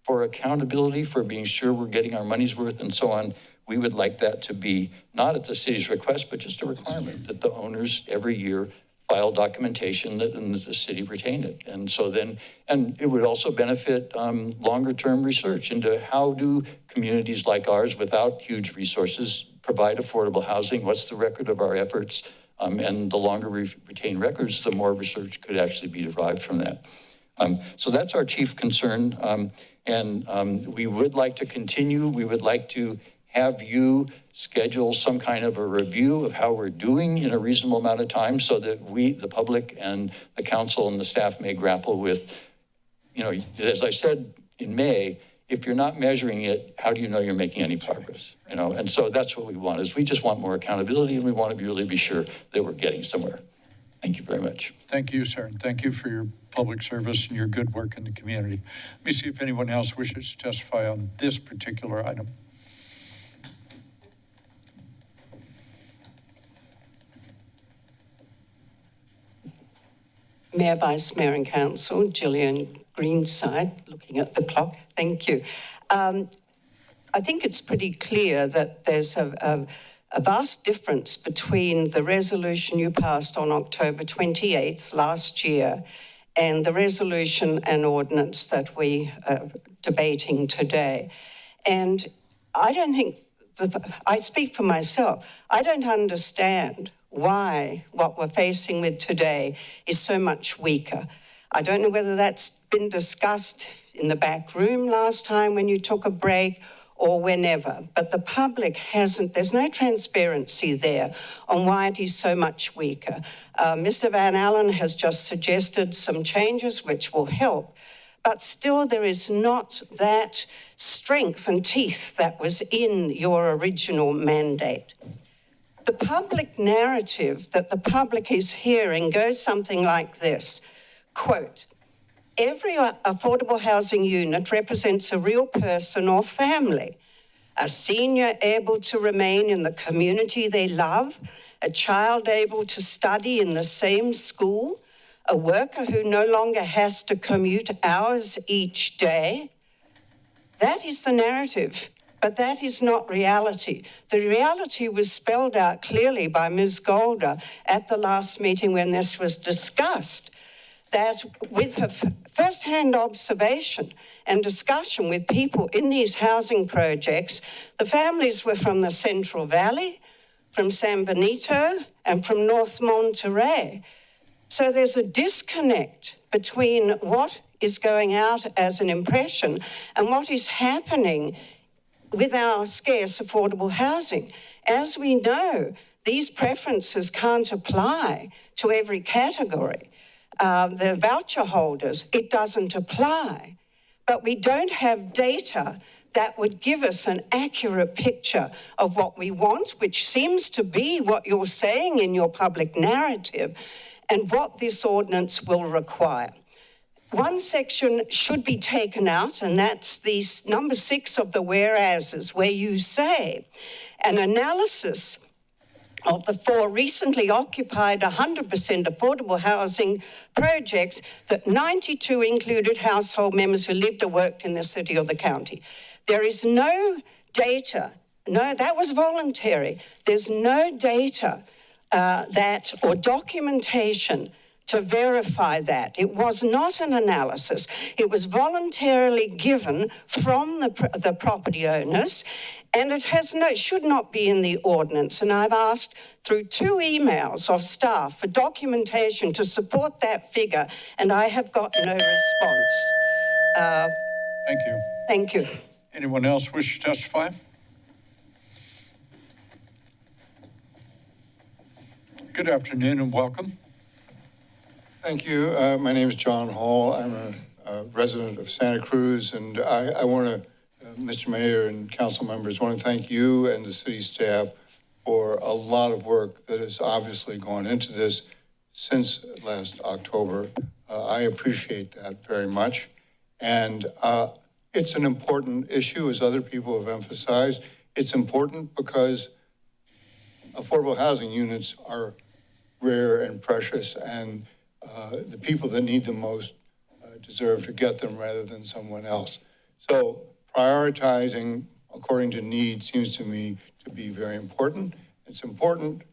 for accountability, for being sure we're getting our money's worth and so on, we would like that to be not at the city's request, but just a requirement that the owners every year file documentation that and the city retain it. And so then, and it would also benefit longer term research into how do communities like ours without huge resources provide affordable housing? What's the record of our efforts? And the longer we retain records, the more research could actually be derived from that. So that's our chief concern. We would like to continue. We would like to have you schedule some kind of a review of how we're doing in a reasonable amount of time so that we, the public and the council and the staff may grapple with, you know, as I said in May, if you're not measuring it, how do you know you're making any progress? You know, and so that's what we want is we just want more accountability and we want to really be sure that we're getting somewhere. Thank you very much. Thank you, sir. And thank you for your public service and your good work in the community. Let me see if anyone else wishes to testify on this particular item. Mayor, Vice Mayor and Council, Gillian Greenside, looking at the clock, thank you. I think it's pretty clear that there's a vast difference between the resolution you passed on October 28th last year and the resolution and ordinance that we are debating today. And I don't think, I speak for myself, I don't understand why what we're facing with today is so much weaker. I don't know whether that's been discussed in the back room last time when you took a break or whenever, but the public hasn't, there's no transparency there on why it is so much weaker. Mr. Van Allen has just suggested some changes which will help, but still there is not that strength and teeth that was in your original mandate. The public narrative that the public is hearing goes something like this, quote, every affordable housing unit represents a real person or family, a senior able to remain in the community they love, a child able to study in the same school, a worker who no longer has to commute hours each day. That is the narrative. But that is not reality. The reality was spelled out clearly by Ms. Golder at the last meeting when this was discussed, that with her first-hand observation and discussion with people in these housing projects, the families were from the Central Valley, from San Benito, and from North Monterey. So there's a disconnect between what is going out as an impression and what is happening with our scarce affordable housing. As we know, these preferences can't apply to every category. The voucher holders, it doesn't apply. But we don't have data that would give us an accurate picture of what we want, which seems to be what you're saying in your public narrative, and what this ordinance will require. One section should be taken out, and that's the number 6 of the whereases, where you say an analysis of the 4 recently occupied 100% affordable housing projects, that 92 included household members who lived or worked in the city or the county. There is no data, no, that was voluntary. There's no data or documentation to verify that. It was not an analysis. It was voluntarily given from the property owners, and it should not be in the ordinance. And I've asked through 2 emails of staff for documentation to support that figure, and I have got no response. Thank you. Thank you. Anyone else wish to testify? Good afternoon and welcome. Thank you. My name is John Hall. I'm a resident of Santa Cruz, and I want to, Mr. Mayor and council members, want to thank you and the city staff for a lot of work that has obviously gone into this since last October. I appreciate that very much. And it's an important issue, as other people have emphasized. It's important because affordable housing units are rare and precious, and the people that need them most deserve to get them rather than someone else. So prioritizing according to need seems to me to be very important. It's important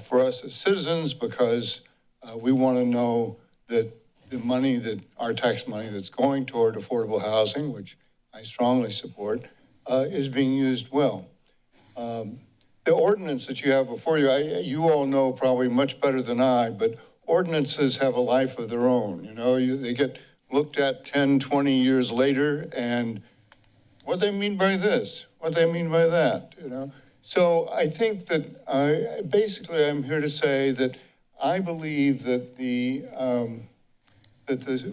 for us as citizens because we want to know that the money that our tax money that's going toward affordable housing, which I strongly support, is being used well. The ordinance that you have before you, you all know probably much better than I, but ordinances have a life of their own. You know, they get looked at 10, 20 years later, and what they mean by this, what they mean by that, you know. So I think that basically I'm here to say that I believe that the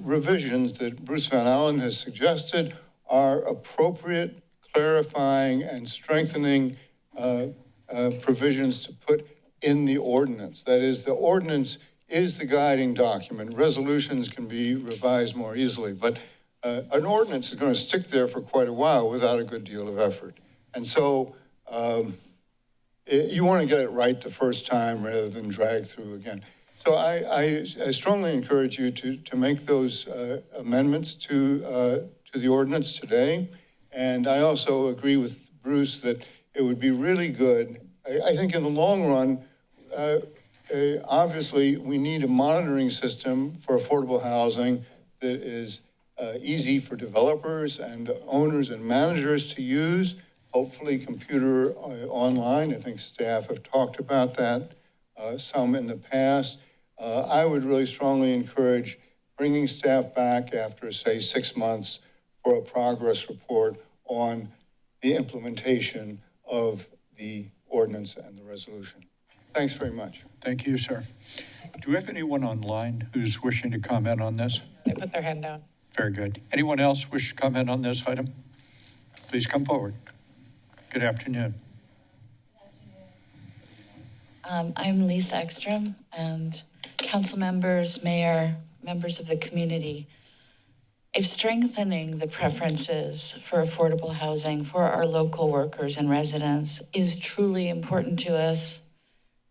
revisions that Bruce Van Allen has suggested are appropriate, clarifying, and strengthening provisions to put in the ordinance. That is, the ordinance is the guiding document. Resolutions can be revised more easily, but an ordinance is going to stick there for quite a while without a good deal of effort. And so you want to get it right the first time rather than drag through again. So I strongly encourage you to make those amendments to the ordinance today. And I also agree with Bruce that it would be really good. I think in the long run, obviously we need a monitoring system for affordable housing that is easy for developers and owners and managers to use, hopefully computer online. I think staff have talked about that some in the past. I would really strongly encourage bringing staff back after, say, 6 months for a progress report on the implementation of the ordinance and the resolution. Thanks very much. Thank you, sir. Do we have anyone online who's wishing to comment on this? They put their hand down. Very good. Anyone else wish to comment on this item? Please come forward. Good afternoon. I'm Lisa Ekstrom, and council members, mayor, members of the community. If strengthening the preferences for affordable housing for our local workers and residents is truly important to us,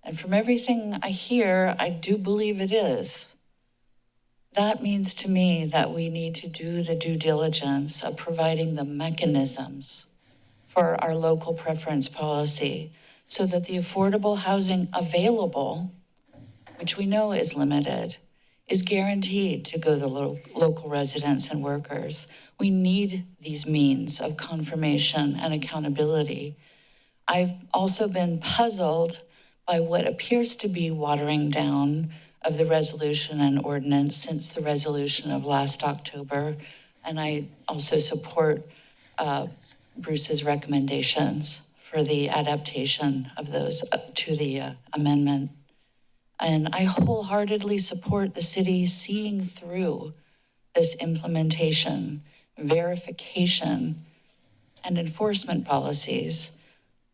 and from everything I hear, I do believe it is, that means to me that we need to do the due diligence of providing the mechanisms for our local preference policy so that the affordable housing available, which we know is limited, is guaranteed to go to local residents and workers. We need these means of confirmation and accountability. I've also been puzzled by what appears to be watering down of the resolution and ordinance since the resolution of last October. And I also support Bruce's recommendations for the adaptation of those to the amendment. And I wholeheartedly support the city seeing through this implementation, verification, and enforcement policies,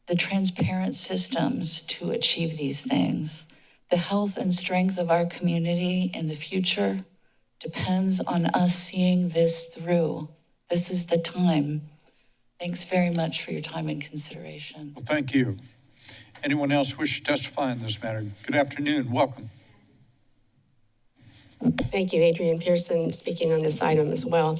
the transparent systems to achieve these things. The health and strength of our community in the future depends on us seeing this through. This is the time. Thanks very much for your time and consideration. Well, thank you. Anyone else wish to testify on this matter? Good afternoon. Welcome. Thank you, Adrian Pearson, speaking on this item as well.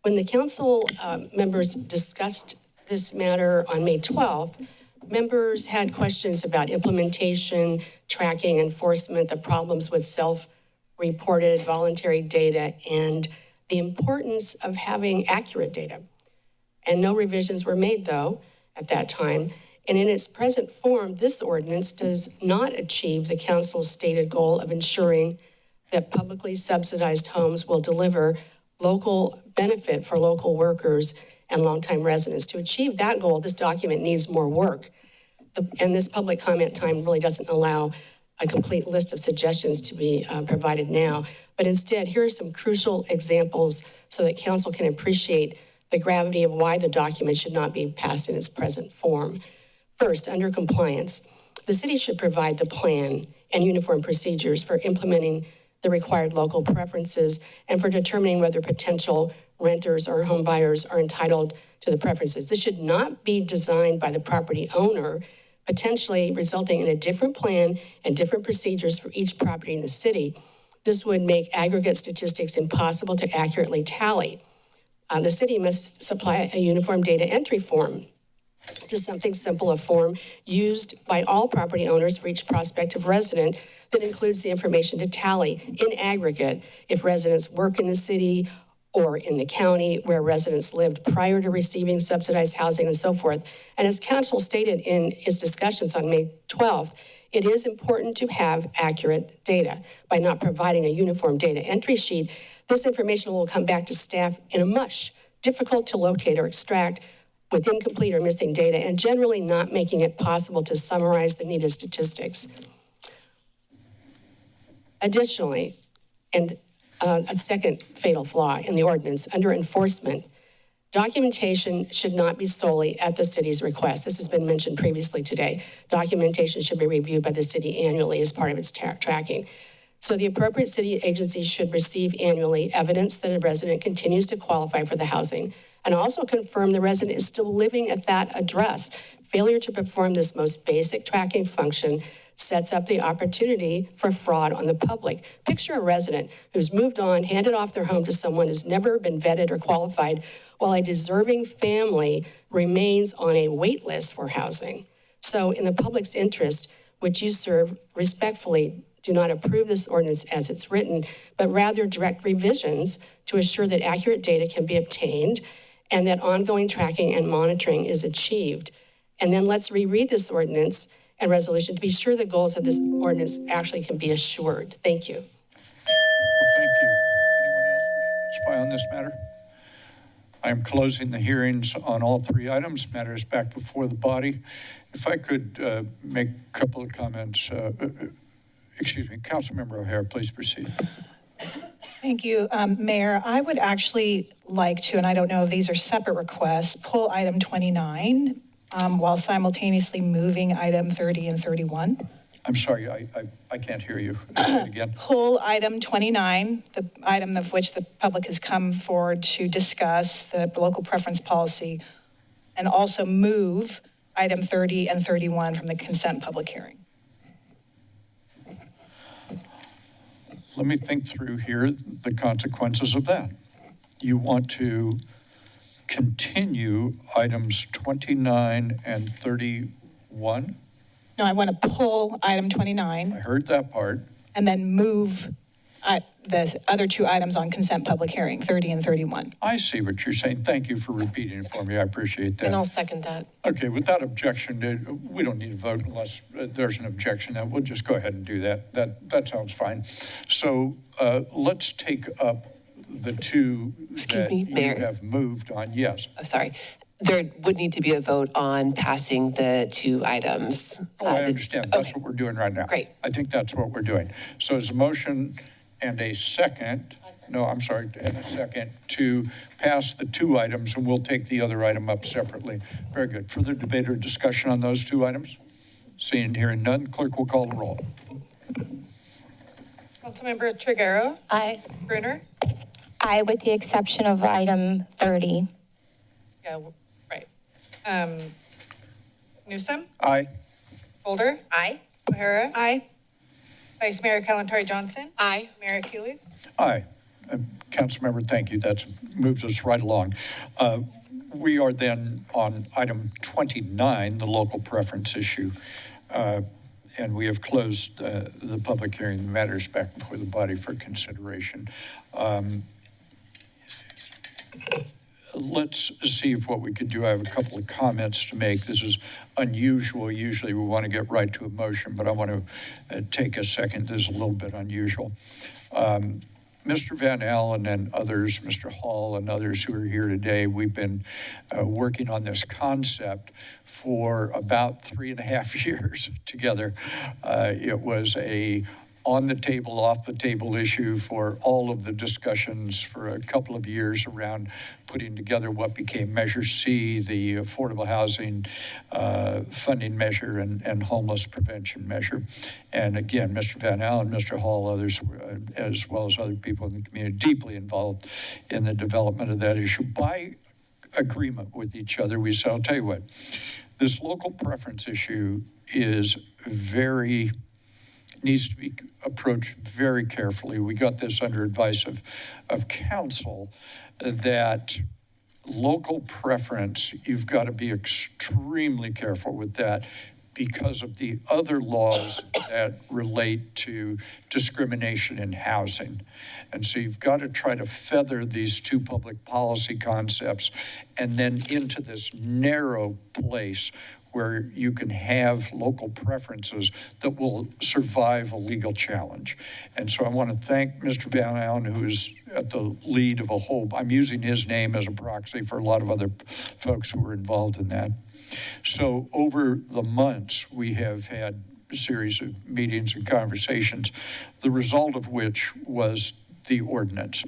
When the council members discussed this matter on May 12th, members had questions about implementation, tracking, enforcement, the problems with self-reported voluntary data, and the importance of having accurate data. And no revisions were made, though, at that time. And in its present form, this ordinance does not achieve the council's stated goal of ensuring that publicly subsidized homes will deliver local benefit for local workers and longtime residents. To achieve that goal, this document needs more work. And this public comment time really doesn't allow a complete list of suggestions to be provided now. But instead, here are some crucial examples so that council can appreciate the gravity of why the document should not be passed in its present form. First, under compliance, the city should provide the plan and uniform procedures for implementing the required local preferences, and for determining whether potential renters or home buyers are entitled to the preferences. This should not be designed by the property owner, potentially resulting in a different plan and different procedures for each property in the city. This would make aggregate statistics impossible to accurately tally. The city must supply a uniform data entry form. Just something simple, a form used by all property owners for each prospective resident that includes the information to tally in aggregate if residents work in the city or in the county where residents lived prior to receiving subsidized housing and so forth. And as council stated in its discussions on May 12th, it is important to have accurate data. By not providing a uniform data entry sheet, this information will come back to staff in a mush, difficult to locate or extract with incomplete or missing data, and generally not making it possible to summarize the needed statistics. Additionally, and a second fatal flaw in the ordinance, under enforcement, documentation should not be solely at the city's request. This has been mentioned previously today. Documentation should be reviewed by the city annually as part of its tracking. So the appropriate city agency should receive annually evidence that a resident continues to qualify for the housing and also confirm the resident is still living at that address. Failure to perform this most basic tracking function sets up the opportunity for fraud on the public. Picture a resident who's moved on, handed off their home to someone who's never been vetted or qualified, while a deserving family remains on a wait list for housing. So in the public's interest, which you serve, respectfully do not approve this ordinance as it's written, but rather direct revisions to assure that accurate data can be obtained and that ongoing tracking and monitoring is achieved. And then let's reread this ordinance and resolution to be sure the goals of this ordinance actually can be assured. Thank you. Well, thank you. Anyone else wish to testify on this matter? I am closing the hearings on all three items. Matter is back before the body. If I could make a couple of comments. Excuse me, Councilmember O'Hara, please proceed. Thank you, Mayor. I would actually like to, and I don't know if these are separate requests, pull item 29 while simultaneously moving item 30 and 31. I'm sorry, I can't hear you. Say it again. Pull item 29, the item of which the public has come forward to discuss, the local preference policy, and also move item 30 and 31 from the consent public hearing. Let me think through here the consequences of that. You want to continue items 29 and 31? No, I want to pull item 29. I heard that part. And then move the other two items on consent public hearing, 30 and 31. I see what you're saying. Thank you for repeating it for me. I appreciate that. And I'll second that. Okay, without objection, we don't need to vote unless there's an objection. Now, we'll just go ahead and do that. That sounds fine. So let's take up the two that you have moved on. Yes. Oh, sorry. There would need to be a vote on passing the two items. Oh, I understand. That's what we're doing right now. Great. I think that's what we're doing. So there's a motion and a second, no, I'm sorry, and a second to pass the two items, and we'll take the other item up separately. Very good. Further debate or discussion on those two items? Seeing and hearing none, clerk will call the roll. Councilmember Triguero. Aye. Brunner. Aye, with the exception of item 30. Yeah, right. Newsom. Aye. Holder. Aye. O'Hara. Aye. Vice Mayor Kalantari Johnson. Aye. Mayor Keeley. Aye. Councilmember, thank you. That moves us right along. We are then on item 29, the local preference issue. And we have closed the public hearing. The matter is back before the body for consideration. Let's see if what we could do. I have a couple of comments to make. This is unusual. Usually we want to get right to a motion, but I want to take a second. This is a little bit unusual. Mr. Van Allen and others, Mr. Hall and others who are here today, we've been working on this concept for about 3.5 years together. It was a on the table, off the table issue for all of the discussions for a couple of years around putting together what became Measure C, the affordable housing funding measure and homeless prevention measure. And again, Mr. Van Allen, Mr. Hall, others, as well as other people in the community, deeply involved in the development of that issue. By agreement with each other, we said, I'll tell you what, this local preference issue is needs to be approached very carefully. We got this under advice of counsel that local preference, you've got to be extremely careful with that because of the other laws that relate to discrimination in housing. And so you've got to try to feather these two public policy concepts and then into this narrow place where you can have local preferences that will survive a legal challenge. And so I want to thank Mr. Van Allen, who is at the lead of a whole, I'm using his name as a proxy for a lot of other folks who were involved in that. So over the months, we have had a series of meetings and conversations, the result of which was the ordinance.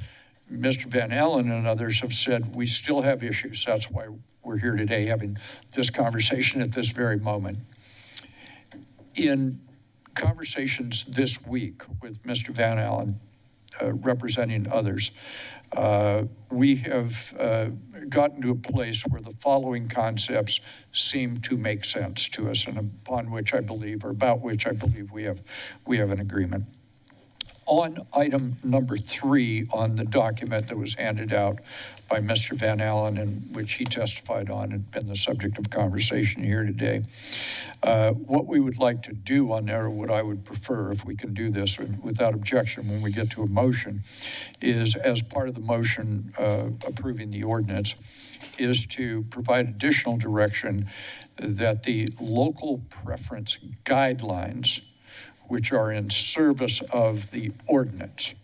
Mr. Van Allen and others have said we still have issues. That's why we're here today having this conversation at this very moment. In conversations this week with Mr. Van Allen, representing others, we have gotten to a place where the following concepts seem to make sense to us and upon which I believe, or about which I believe we have an agreement. On item number 3 on the document that was handed out by Mr. Van Allen and which he testified on and been the subject of conversation here today, what we would like to do on there, or what I would prefer if we can do this without objection when we get to a motion, is as part of the motion approving the ordinance, is to provide additional direction that the local preference guidelines, which are in service of the ordinance.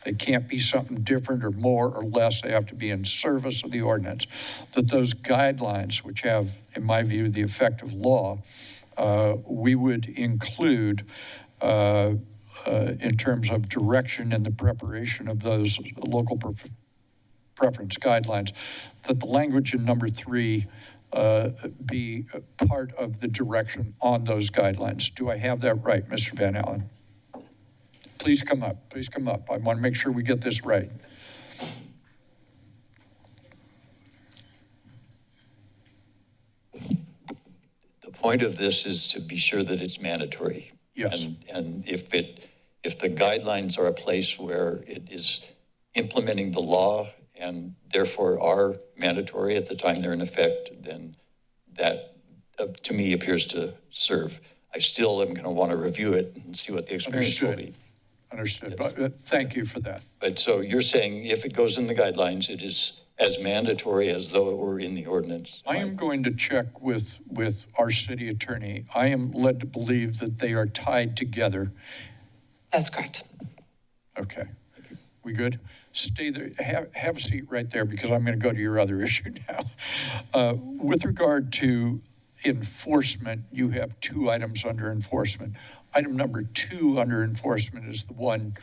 They can't be something different or more or less. They have to be in service of the ordinance. That those guidelines, which have, in my view, the effect of law, we would include in terms of direction in the preparation of those local preference guidelines, that the language in number 3 be part of the direction on those guidelines. Do I have that right, Mr. Van Allen? Please come up. Please come up. I want to make sure we get this right. The point of this is to be sure that it's mandatory. Yes. And if the guidelines are a place where it is implementing the law and therefore are mandatory at the time they're in effect, then that, to me, appears to serve. I still am going to want to review it and see what the experience will be. Understood. But, thank you for that. But so you're saying if it goes in the guidelines, it is as mandatory as though it were in the ordinance? I am going to check with our city attorney. I am led to believe that they are tied together. That's correct. Okay. We good? Stay there. Have a seat right there because I'm going to go to your other issue now. With regard to enforcement, you have 2 items under enforcement. Item number 2 under enforcement is the one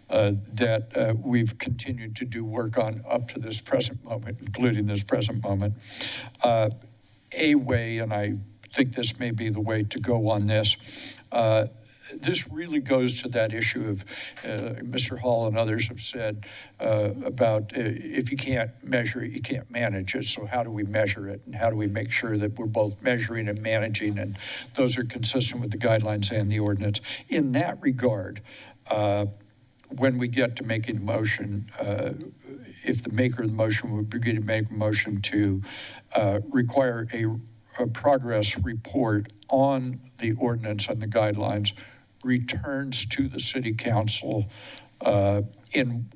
that we've continued to do work on up to this present moment, including this present moment. A way, and I think this may be the way to go on this, this really goes to that issue of Mr. Hall and others have said about if you can't measure it, you can't manage it. So how do we measure it? And how do we make sure that we're both measuring and managing? And those are consistent with the guidelines and the ordinance. In that regard, when we get to making a motion, if the maker of the motion would begin to make a motion to require a progress report on the ordinance and the guidelines returns to the city council in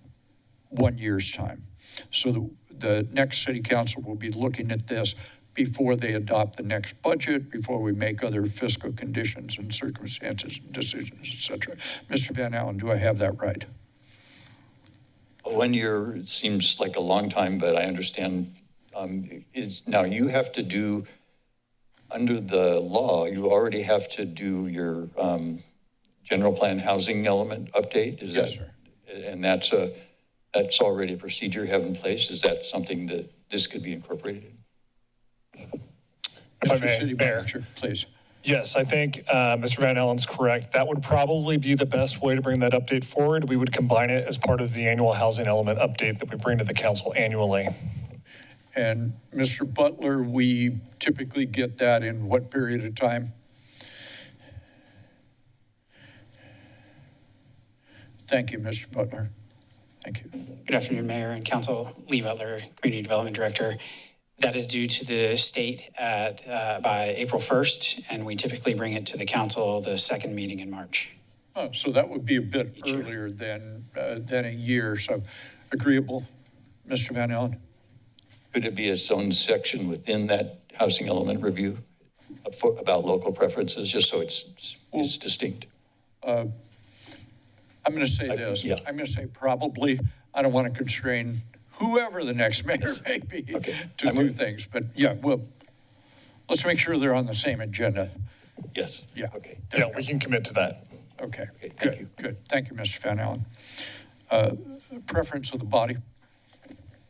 1 year's time. So the next city council will be looking at this before they adopt the next budget, before we make other fiscal conditions and circumstances and decisions, et cetera. Mr. Van Allen, do I have that right? 1 year, it seems like a long time, but I understand. Now you have to do, under the law, you already have to do your general plan housing element update? Is Yes, that, sir. And that's already a procedure you have in place? Is that something that this could be incorporated in? If I Mr. may, City Mayor. Manager, please. Yes, I think Mr. Van Allen's correct. That would probably be the best way to bring that update forward. We would combine it as part of the annual housing element update that we bring to the council annually. And Mr. Butler, we typically get that in what period of time? Thank you, Mr. Butler. Thank you. Good afternoon, Mayor and Council. Lee Butler, Community Development Director. That is due to the state by April 1st, and we typically bring it to the council the second meeting in March. Oh, so that would be a bit earlier than a year. So agreeable, Mr. Van Allen? Could it be its own section within that housing element review about local preferences, just so it's distinct? I'm going to say this. Yeah. I'm going to say probably. I don't want to constrain whoever the next mayor may be to do things. But yeah, well, let's make sure they're on the same agenda. Yes. Yeah. Okay. Yeah, we can commit to that. Okay. Thank you. Good. Thank you, Mr. Van Allen. Preference of the body.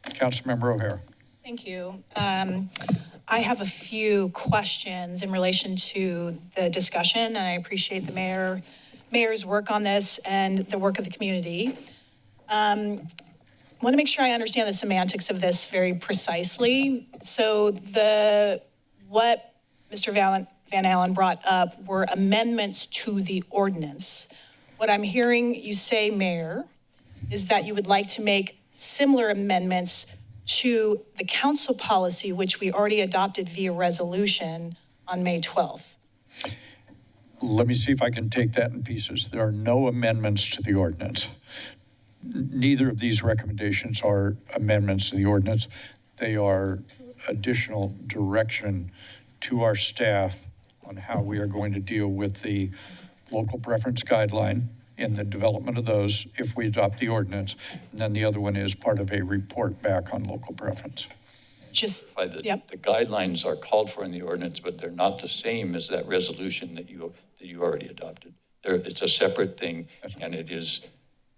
Councilmember O'Hara. Thank you. I have a few questions in relation to the discussion, and I appreciate the mayor's work on this and the work of the community. I want to make sure I understand the semantics of this very precisely. So what Mr. Van Allen brought up were amendments to the ordinance. What I'm hearing you say, Mayor, is that you would like to make similar amendments to the council policy, which we already adopted via resolution on May 12th. Let me see if I can take that in pieces. There are no amendments to the ordinance. Neither of these recommendations are amendments to the ordinance. They are additional direction to our staff on how we are going to deal with the local preference guideline in the development of those if we adopt the ordinance. And then the other one is part of a report back on local preference. The guidelines are called for in the ordinance, but they're not the same as that resolution that you already adopted. It's a separate thing, and it is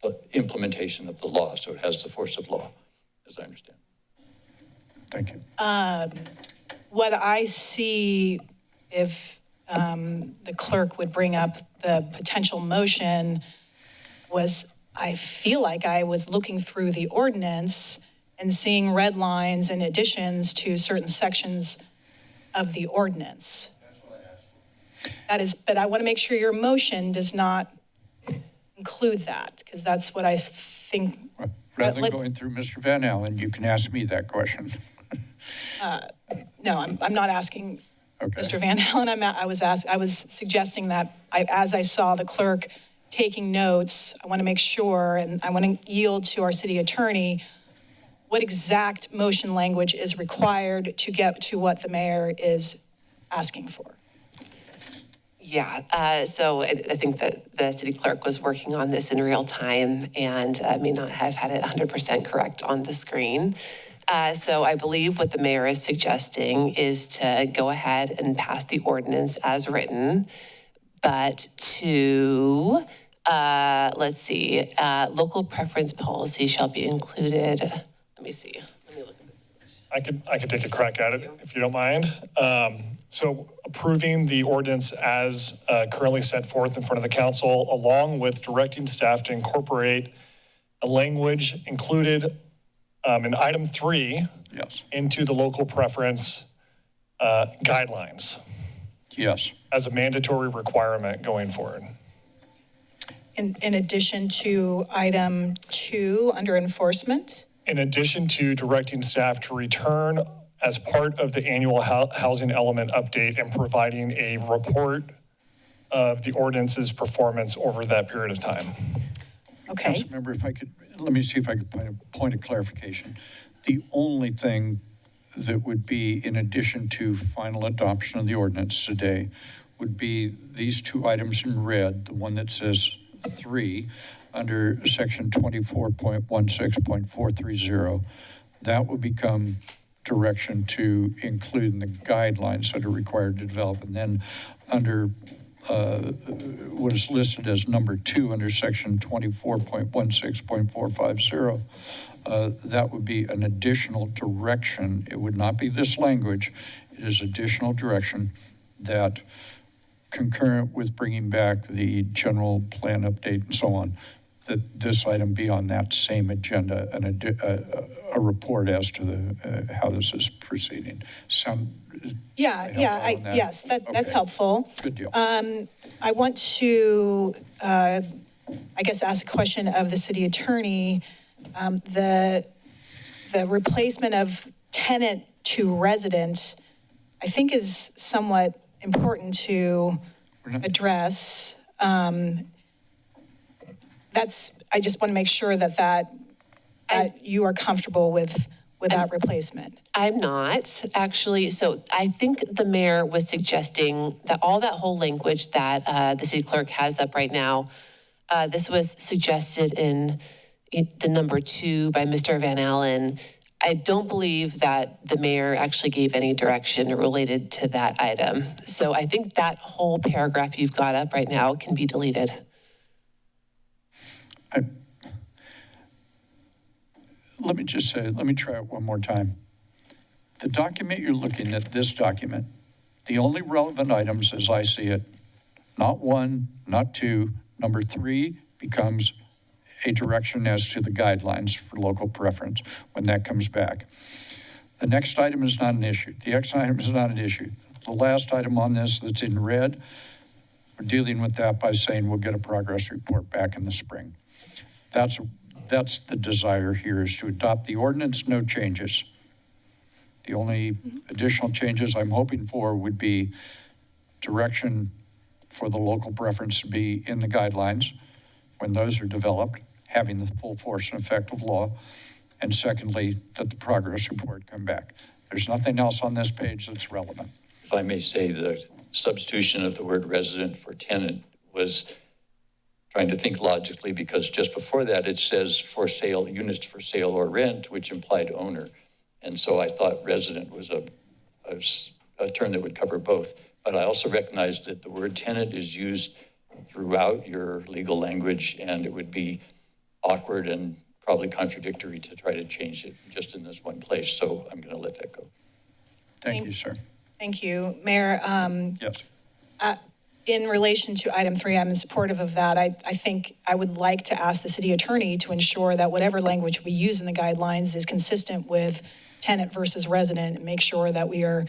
the implementation of the law, so it has the force of law, as I understand. Thank you. What I see, if the clerk would bring up the potential motion, was I feel like I was looking through the ordinance and seeing red lines and additions to certain sections of the ordinance. That is, but I want to make sure your motion does not include that, because that's what I think. Rather than going through Mr. Van Allen, you can ask me that question. No, I'm not asking Mr. Van Allen. I was suggesting that as I saw the clerk taking notes, I want to make sure, and I want to yield to our city attorney, what exact motion language is required to get to what the mayor is asking for. Yeah, so I think that the city clerk was working on this in real time and may not have had it 100% correct on the screen. So I believe what the mayor is suggesting is to go ahead and pass the ordinance as written, but to, let's see, local preference policy shall be included. Let me see. Let me look at this. I could take a crack at it if you don't mind. So approving the ordinance as currently set forth in front of the council, along with directing staff to incorporate a language included in item 3 into the local preference guidelines. Yes. As a mandatory requirement going forward. In addition to item 2 under enforcement? In addition to directing staff to return as part of the annual housing element update and providing a report of the ordinance's performance over that period of time. Okay. Councilmember, if I could, let me see if I could find a point of clarification. The only thing that would be in addition to final adoption of the ordinance today would be these 2 items in red, the one that says 3 under section 24.16.430. That would become direction to include in the guidelines that are required to develop. And then under what is listed as number 2 under section 24.16.450, that would be an additional direction. It would not be this language. It is additional direction that, concurrent with bringing back the general plan update and so on, that this item be on that same agenda, a report as to the how this is proceeding. Yes, that's helpful. Good deal. I want to, I guess, ask a question of the city attorney. The replacement of tenant to resident, I think, is somewhat important to address. I just want to make sure that you are comfortable with that replacement. I'm not, actually. So I think the mayor was suggesting that all that whole language that the city clerk has up right now, this was suggested in the number 2 by Mr. Van Allen. I don't believe that the mayor actually gave any direction related to that item. So I think that whole paragraph you've got up right now can be deleted. Let me just say, let me try it one more time. The document you're looking at, this document, the only relevant items as I see it, not 1, not 2, number 3 becomes a direction as to the guidelines for local preference when that comes back. The next item is not an issue. The next item is not an issue. The last item on this that's in red, we're dealing with that by saying we'll get a progress report back in the spring. That's the desire here, is to adopt the ordinance, no changes. The only additional changes I'm hoping for would be direction for the local preference to be in the guidelines when those are developed, having the full force and effect of law. And secondly, that the progress report come back. There's nothing else on this page that's relevant. If I may say, the substitution of the word resident for tenant was trying to think logically, because just before that, it says for sale, units for sale or rent, which implied owner. And so I thought resident was a term that would cover both. But I also recognize that the word tenant is used throughout your legal language, and it would be awkward and probably contradictory to try to change it just in this one place. So I'm going to let that go. Thank you, sir. Thank you, Mayor. Yes. In relation to item 3, I'm supportive of that. I think I would like to ask the city attorney to ensure that whatever language we use in the guidelines is consistent with tenant versus resident, and make sure that we are,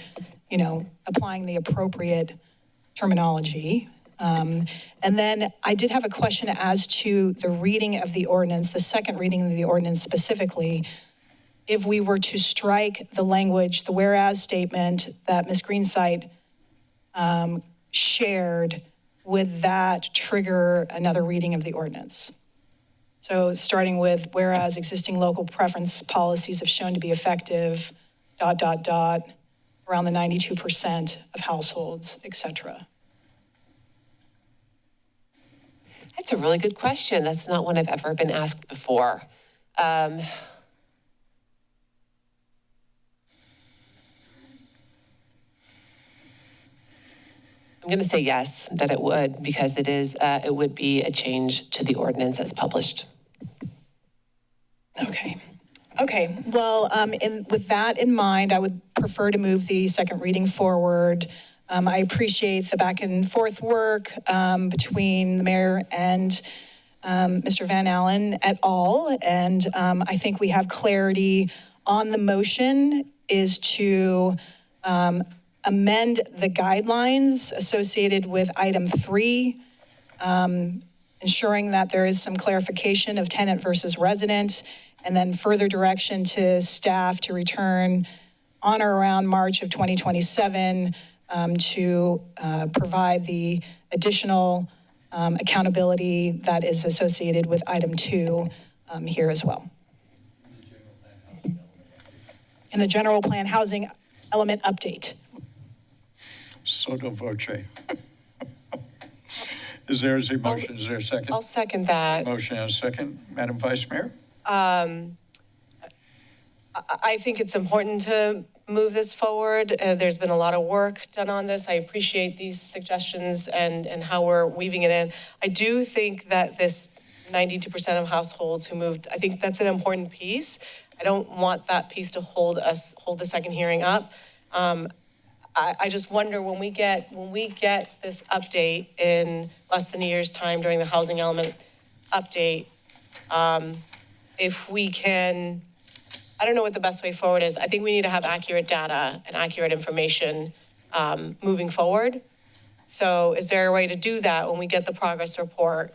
applying the appropriate terminology. And then I did have a question as to the reading of the ordinance, the second reading of the ordinance specifically. If we were to strike the language, the whereas statement that Ms. Greenside shared, would that trigger another reading of the ordinance? So starting with, whereas existing local preference policies have shown to be effective, ... around the 92% of households, et cetera. That's a really good question. That's not one I've ever been asked before. I'm going to say yes, that it would, because it would be a change to the ordinance as published. Okay, well, with that in mind, I would prefer to move the second reading forward. I appreciate the back and forth work between the mayor and Mr. Van Allen et al. And I think we have clarity on the motion is to amend the guidelines associated with item 3, ensuring that there is some clarification of tenant versus resident, and then further direction to staff to return on or around March of 2027 to provide the additional accountability that is associated with item 2 here as well. In the general plan housing element update. Sotto voce. Is there a motion? Is there a second? I'll second that. Motion and a second. Madam Vice Mayor? I think it's important to move this forward. There's been a lot of work done on this. I appreciate these suggestions and how we're weaving it in. I do think that this 92% of households who moved, I think that's an important piece. I don't want that piece to hold the second hearing up. I just wonder when we get this update in less than a year's time during the housing element update, if we can, I don't know what the best way forward is. I think we need to have accurate data and accurate information moving forward. So is there a way to do that when we get the progress report?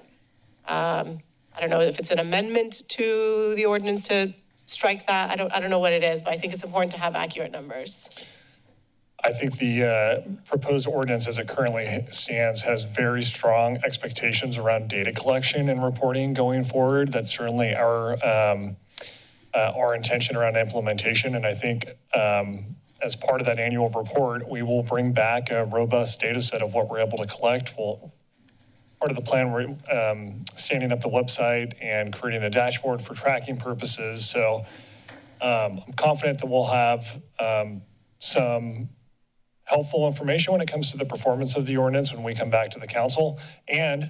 I don't know if it's an amendment to the ordinance to strike that. I don't know what it is, but I think it's important to have accurate numbers. I think the proposed ordinance as it currently stands has very strong expectations around data collection and reporting going forward. That's certainly our intention around implementation. And I think as part of that annual report, we will bring back a robust data set of what we're able to collect. Part of the plan, we're standing up the website and creating a dashboard for tracking purposes. So I'm confident that we'll have some helpful information when it comes to the performance of the ordinance when we come back to the council. And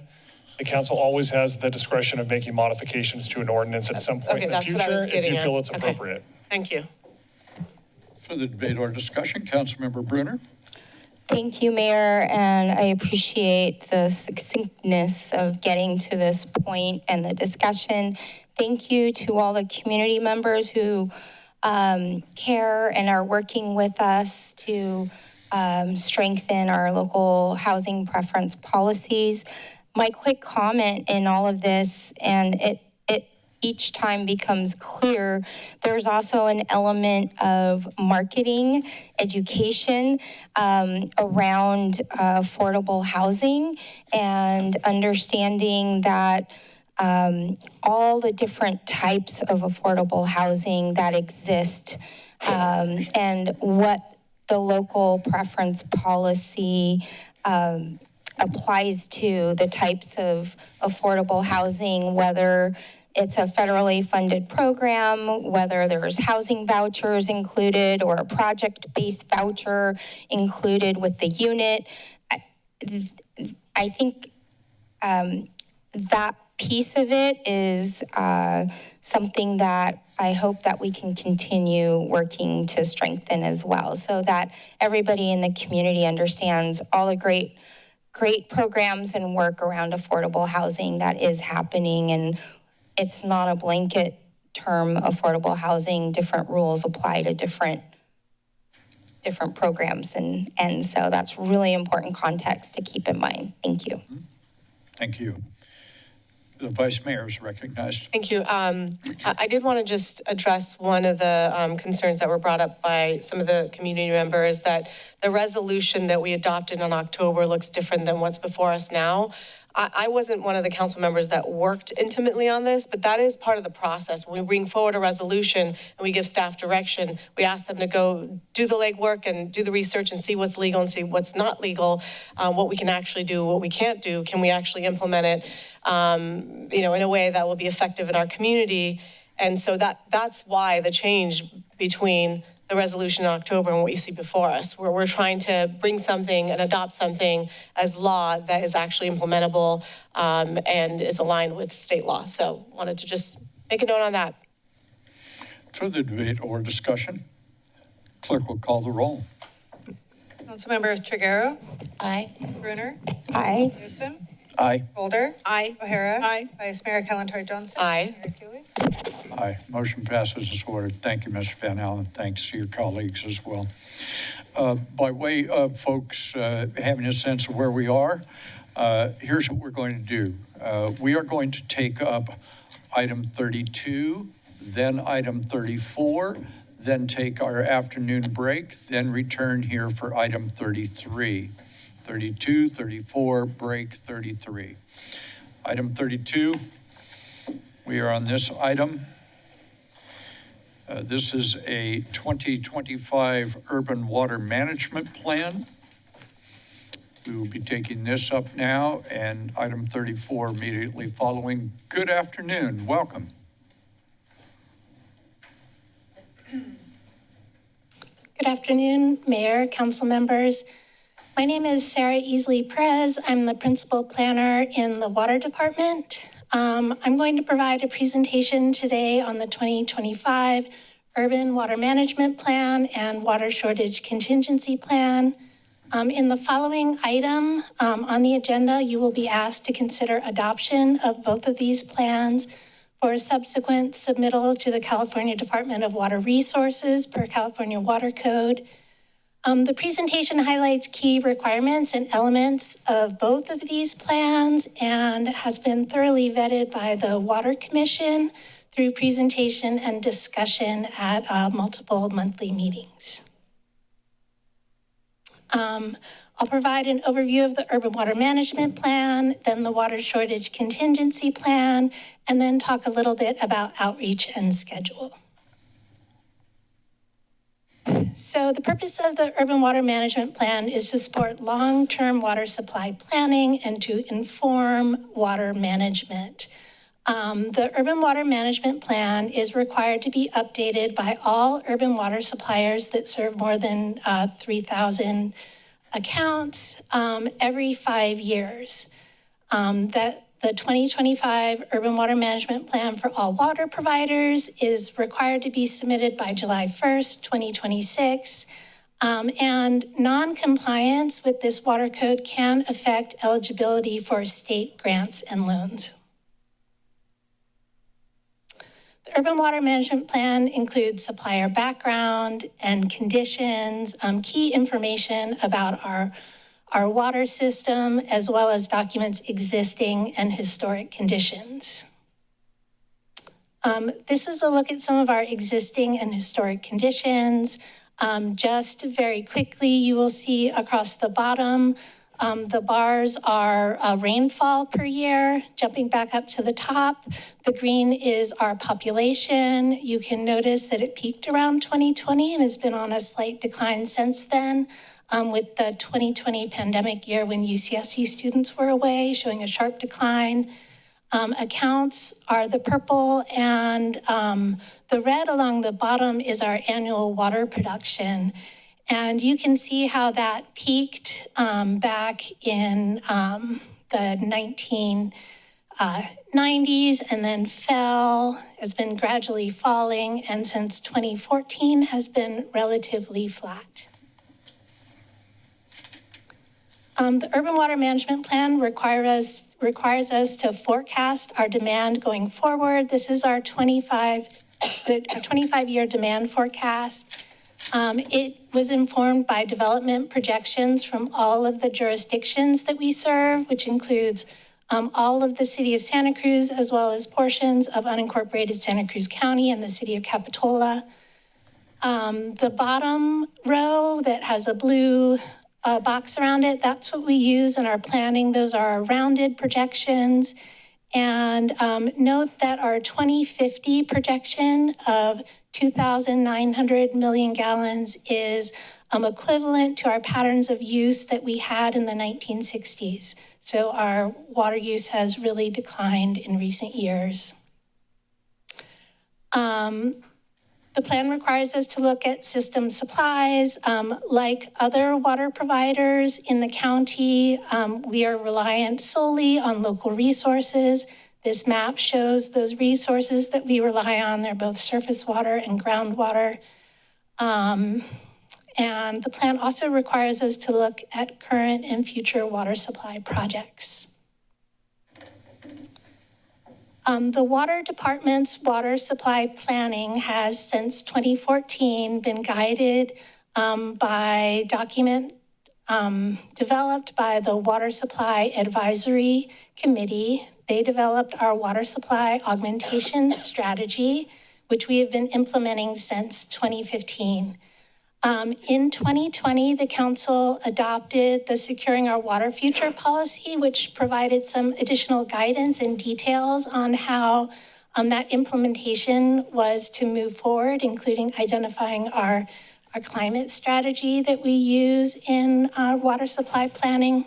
the council always has the discretion of making modifications to an ordinance at some point in the future if you feel it's appropriate. Thank you. For the debate or discussion, Councilmember Brunner. Thank you, Mayor, and I appreciate the succinctness of getting to this point and the discussion. Thank you to all the community members who care and are working with us to strengthen our local housing preference policies. My quick comment in all of this, and it each time becomes clear, there's also an element of marketing, education around affordable housing and understanding that all the different types of affordable housing that exist and what the local preference policy applies to the types of affordable housing, whether it's a federally funded program, whether there's housing vouchers included or a project-based voucher included with the unit. I think that piece of it is something that I hope that we can continue working to strengthen as well, so that everybody in the community understands all the great programs and work around affordable housing that is happening. And it's not a blanket term, affordable housing. Different rules apply to different programs. And so that's really important context to keep in mind. Thank you. Thank you. The Vice Mayor is recognized. Thank you. I did want to just address one of the concerns that were brought up by some of the community members, that the resolution that we adopted in October looks different than what's before us now. I wasn't one of the council members that worked intimately on this, but that is part of the process. When we bring forward a resolution and we give staff direction, we ask them to go do the legwork and do the research and see what's legal and see what's not legal, what we can actually do, what we can't do. Can we actually implement it, in a way that will be effective in our community? And so that's why the change between the resolution in October and what you see before us, where we're trying to bring something and adopt something as law that is actually implementable and is aligned with state law. So wanted to just make a note on that. Further debate or discussion? Clerk will call the roll. Councilmember Triguero. Aye. Brunner. Aye. Newsom. Aye. Boulder. Aye. O'Hara. Aye. Vice Mayor Kalantari-Johnson. Aye. Mayor Keeley. Aye. Motion passes as ordered. Thank you, Mr. Van Allen. Thanks to your colleagues as well. By way of folks having a sense of where we are, here's what we're going to do. We are going to take up item 32, then item 34, then take our afternoon break, then return here for item 33. 32, 34, break 33. Item 32, we are on this item. This is a 2025 Urban Water Management Plan. We will be taking this up now, and item 34 immediately following. Good afternoon, welcome. Good afternoon, Mayor, council members. My name is Sarah Easley Perez. I'm the principal planner in the Water Department. I'm going to provide a presentation today on the 2025 Urban Water Management Plan and Water Shortage Contingency Plan. In the following item on the agenda, you will be asked to consider adoption of both of these plans for subsequent submittal to the California Department of Water Resources per California Water Code. The presentation highlights key requirements and elements of both of these plans and has been thoroughly vetted by the Water Commission through presentation and discussion at multiple monthly meetings. I'll provide an overview of the Urban Water Management Plan, then the Water Shortage Contingency Plan, and then talk a little bit about outreach and schedule. So the purpose of the Urban Water Management Plan is to support long-term water supply planning and to inform water management. The Urban Water Management Plan is required to be updated by all urban water suppliers that serve more than 3,000 accounts every 5 years. The 2025 Urban Water Management Plan for all water providers is required to be submitted by July 1st, 2026. And non-compliance with this water code can affect eligibility for state grants and loans. The Urban Water Management Plan includes supplier background and conditions, key information about our water system, as well as documents existing and historic conditions. This is a look at some of our existing and historic conditions. Just very quickly, you will see across the bottom, the bars are rainfall per year. Jumping back up to the top, the green is our population. You can notice that it peaked around 2020 and has been on a slight decline since then, with the 2020 pandemic year when UCSC students were away, showing a sharp decline. Accounts are the purple, and the red along the bottom is our annual water production. And you can see how that peaked back in the 1990s and then fell, has been gradually falling, and since 2014 has been relatively flat. The Urban Water Management Plan requires us to forecast our demand going forward. This is our 25-year demand forecast. It was informed by development projections from all of the jurisdictions that we serve, which includes all of the city of Santa Cruz, as well as portions of unincorporated Santa Cruz County and the city of Capitola. The bottom row that has a blue box around it, that's what we use in our planning. Those are our rounded projections. And note that our 2050 projection of 2,900 million gallons is equivalent to our patterns of use that we had in the 1960s. So our water use has really declined in recent years. The plan requires us to look at system supplies. Like other water providers in the county, we are reliant solely on local resources. This map shows those resources that we rely on. They're both surface water and groundwater. And the plan also requires us to look at current and future water supply projects. The Water Department's water supply planning has, since 2014, been guided by document developed by the Water Supply Advisory Committee. They developed our water supply augmentation strategy, which we have been implementing since 2015. In 2020, the council adopted the Securing Our Water Future policy, which provided some additional guidance and details on how that implementation was to move forward, including identifying our climate strategy that we use in water supply planning.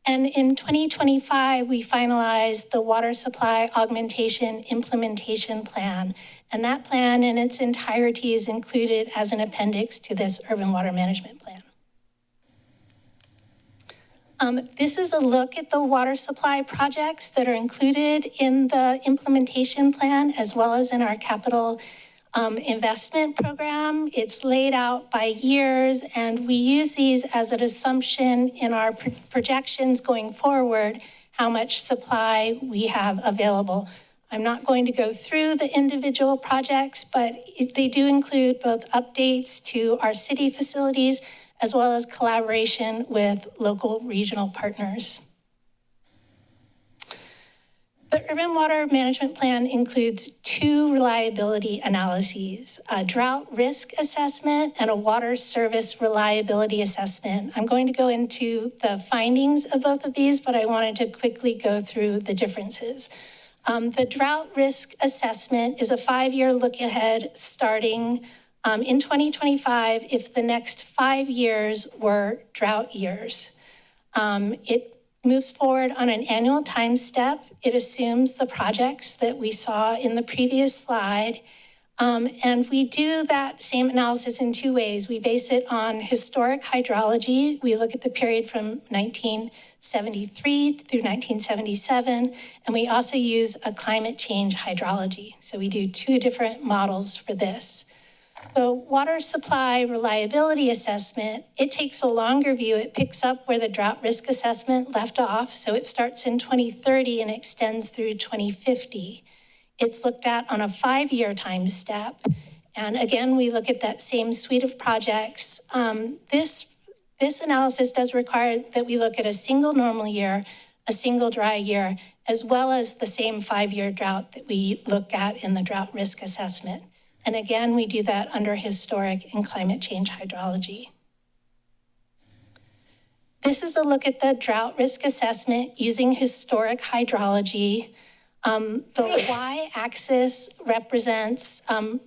And in 2025, we finalized the Water Supply Augmentation Implementation Plan. And that plan in its entirety is included as an appendix to this Urban Water Management Plan. This is a look at the water supply projects that are included in the implementation plan as well as in our capital investment program. It's laid out by years, and we use these as an assumption in our projections going forward, how much supply we have available. I'm not going to go through the individual projects, but they do include both updates to our city facilities as well as collaboration with local regional partners. The Urban Water Management Plan includes 2 reliability analyses, a drought risk assessment and a water service reliability assessment. I'm going to go into the findings of both of these, but I wanted to quickly go through the differences. The drought risk assessment is a 5-year look ahead starting in 2025 if the next 5 years were drought years. It moves forward on an annual time step. It assumes the projects that we saw in the previous slide. And we do that same analysis in 2 ways. We base it on historic hydrology. We look at the period from 1973 through 1977, and we also use a climate change hydrology. So we do 2 different models for this. The water supply reliability assessment, it takes a longer view. It picks up where the drought risk assessment left off. So it starts in 2030 and extends through 2050. It's looked at on a 5-year time step. And again, we look at that same suite of projects. This analysis does require that we look at a single normal year, a single dry year, as well as the same 5-year drought that we look at in the drought risk assessment. And again, we do that under historic and climate change hydrology. This is a look at the drought risk assessment using historic hydrology. The y-axis represents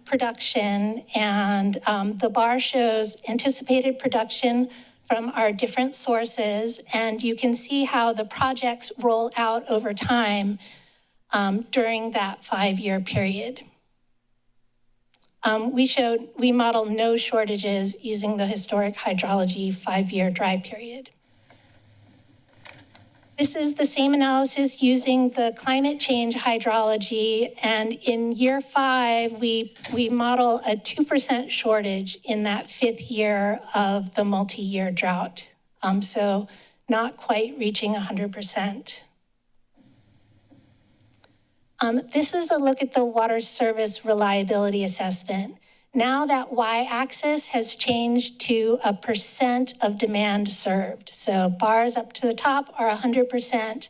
production, and the bar shows anticipated production from our different sources. And you can see how the projects roll out over time during that 5-year period. We modeled no shortages using the historic hydrology 5-year dry period. This is the same analysis using the climate change hydrology, and in year 5, we model a 2% shortage in that 5th year of the multi-year drought. So not quite reaching 100%. This is a look at the water service reliability assessment. Now that y-axis has changed to a percent of demand served. So bars up to the top are 100%,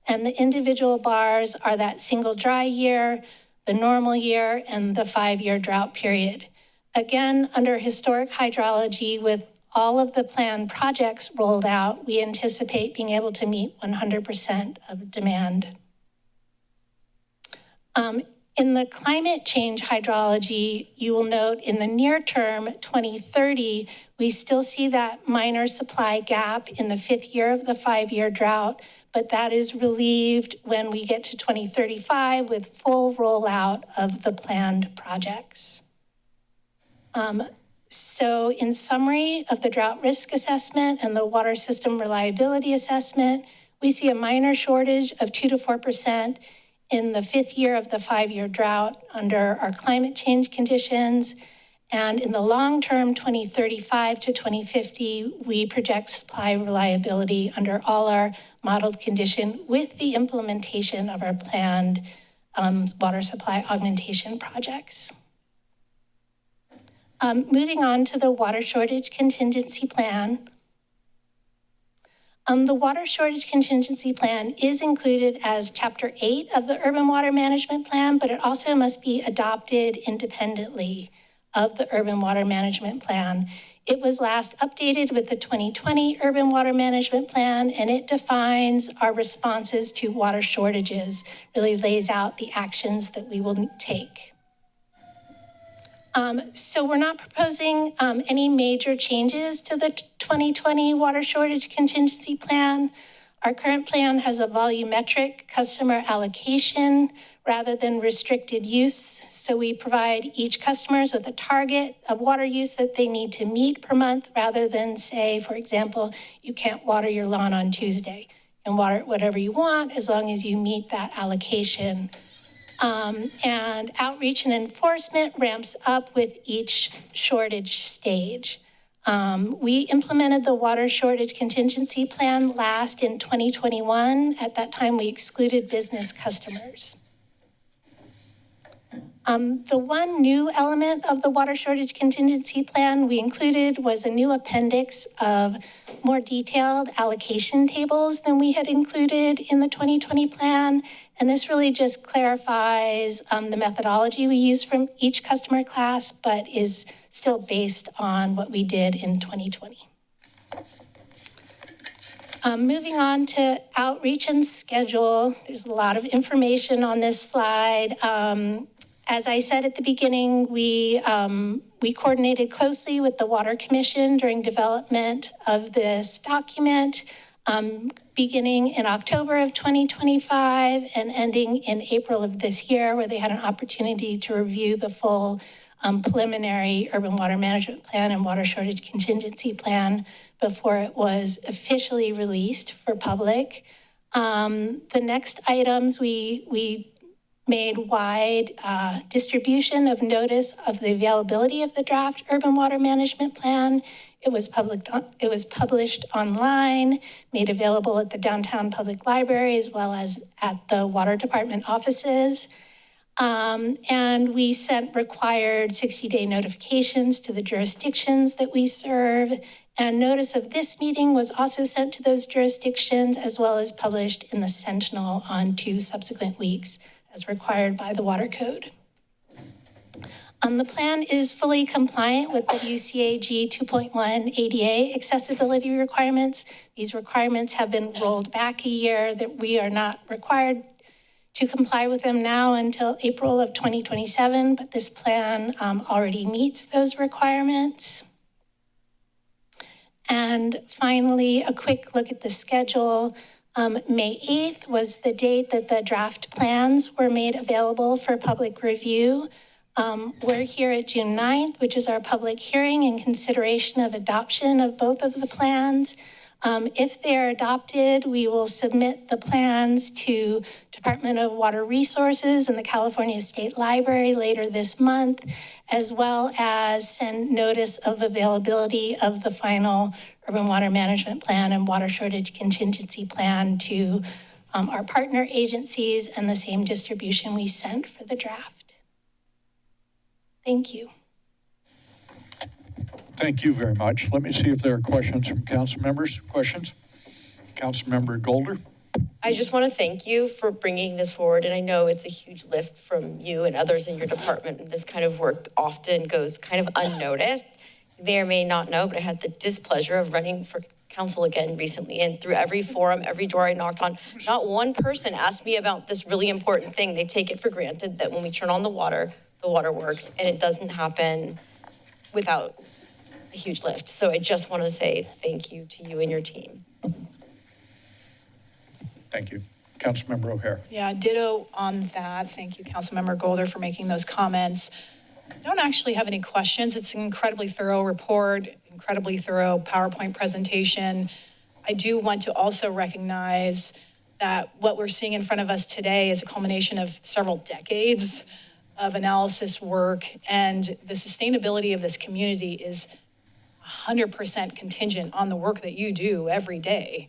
and the individual bars are that single dry year, the normal year, and the 5-year drought period. Again, under historic hydrology, with all of the planned projects rolled out, we anticipate being able to meet 100% of demand. In the climate change hydrology, you will note in the near term, 2030, we still see that minor supply gap in the 5th year of the 5-year drought, but that is relieved when we get to 2035 with full rollout of the planned projects. So in summary of the drought risk assessment and the water system reliability assessment, we see a minor shortage of 2 to 4% in the 5th year of the 5-year drought under our climate change conditions. And in the long term, 2035 to 2050, we project supply reliability under all our modeled condition with the implementation of our planned water supply augmentation projects. Moving on to the water shortage contingency plan. The water shortage contingency plan is included as Chapter 8 of the Urban Water Management Plan, but it also must be adopted independently of the Urban Water Management Plan. It was last updated with the 2020 Urban Water Management Plan, and it defines our responses to water shortages, really lays out the actions that we will take. So we're not proposing any major changes to the 2020 water shortage contingency plan. Our current plan has a volumetric customer allocation rather than restricted use. So we provide each customers with a target of water use that they need to meet per month rather than say, for example, you can't water your lawn on Tuesday. You can water it whatever you want as long as you meet that allocation. And outreach and enforcement ramps up with each shortage stage. We implemented the water shortage contingency plan last in 2021. At that time, we excluded business customers. The one new element of the water shortage contingency plan we included was a new appendix of more detailed allocation tables than we had included in the 2020 plan. And this really just clarifies the methodology we use from each customer class, but is still based on what we did in 2020. Moving on to outreach and schedule, there's a lot of information on this slide. As I said at the beginning, we coordinated closely with the Water Commission during development of this document, beginning in October of 2025 and ending in April of this year, where they had an opportunity to review the full preliminary urban water management plan and water shortage contingency plan before it was officially released for public. The next items, we made wide distribution of notice of the availability of the draft urban water management plan. It was published online, made available at the downtown public library as well as at the water department offices. And we sent required 60-day notifications to the jurisdictions that we serve. And notice of this meeting was also sent to those jurisdictions as well as published in the Sentinel on 2 subsequent weeks, as required by the Water Code. The plan is fully compliant with WCAG 2.1 ADA accessibility requirements. These requirements have been rolled back a year, that we are not required to comply with them now until April of 2027, but this plan already meets those requirements. And finally, a quick look at the schedule. May 8th was the date that the draft plans were made available for public review. We're here at June 9th, which is our public hearing in consideration of adoption of both of the plans. If they are adopted, we will submit the plans to Department of Water Resources and the California State Library later this month, as well as send notice of availability of the final urban water management plan and water shortage contingency plan to our partner agencies, and the same distribution we sent for the draft. Thank you. Thank you very much. Let me see if there are questions from council members. Questions? Councilmember Golder. I just want to thank you for bringing this forward. And I know it's a huge lift from you and others in your department. And this kind of work often goes kind of unnoticed. You may or may not know, but I had the displeasure of running for council again recently. And through every forum, every door I knocked on, not one person asked me about this really important thing. They take it for granted that when we turn on the water works, and it doesn't happen without a huge lift. So I just want to say thank you to you and your team. Thank you. Councilmember O'Hare. Yeah, ditto on that. Thank you, Councilmember Golder, for making those comments. I don't actually have any questions. It's an incredibly thorough report, incredibly thorough PowerPoint presentation. I do want to also recognize that what we're seeing in front of us today is a culmination of several decades of analysis work, and the sustainability of this community is 100% contingent on the work that you do every day.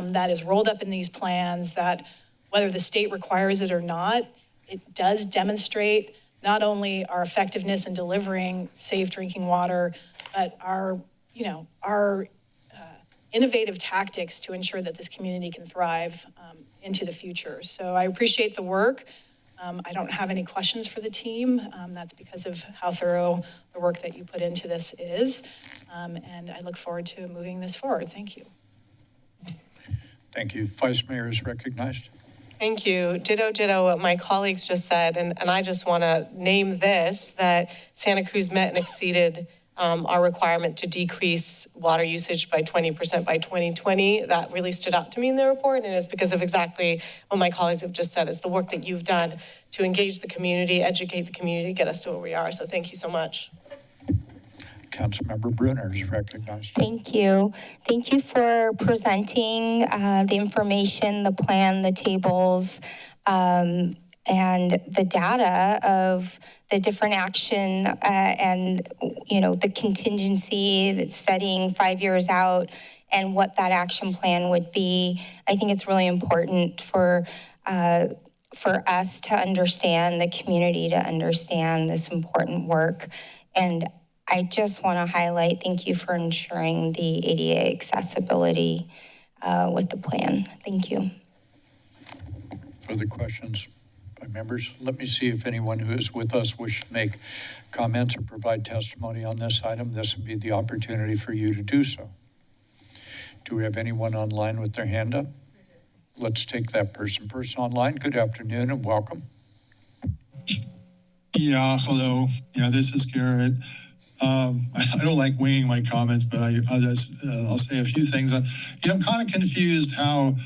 That is rolled up in these plans, that whether the state requires it or not, it does demonstrate not only our effectiveness in delivering safe drinking water, but our innovative tactics to ensure that this community can thrive into the future. So I appreciate the work. I don't have any questions for the team. That's because of how thorough the work that you put into this is. And I look forward to moving this forward. Thank you. Thank you. Vice Mayor is recognized. Thank you. Ditto what my colleagues just said. And I just want to name this, that Santa Cruz met and exceeded our requirement to decrease water usage by 20% by 2020. That really stood out to me in the report, and it's because of exactly what my colleagues have just said. It's the work that you've done to engage the community, educate the community, get us to where we are. So thank you so much. Councilmember Brunner is recognized. Thank you. Thank you for presenting the information, the plan, the tables, and the data of the different action and, the contingency that's studying 5 years out and what that action plan would be. I think it's really important for us to understand, the community to understand this important work. And I just want to highlight, thank you for ensuring the ADA accessibility with the plan. Thank you. Further questions by members? Let me see if anyone who is with us wishes to make comments or provide testimony on this item. This would be the opportunity for you to do so. Do we have anyone online with their hand up? Let's take that person. Person online, good afternoon and welcome. Yeah, hello. Yeah, this is Garrett. I don't like winging my comments, but I'll say a few things. I'm kind of confused how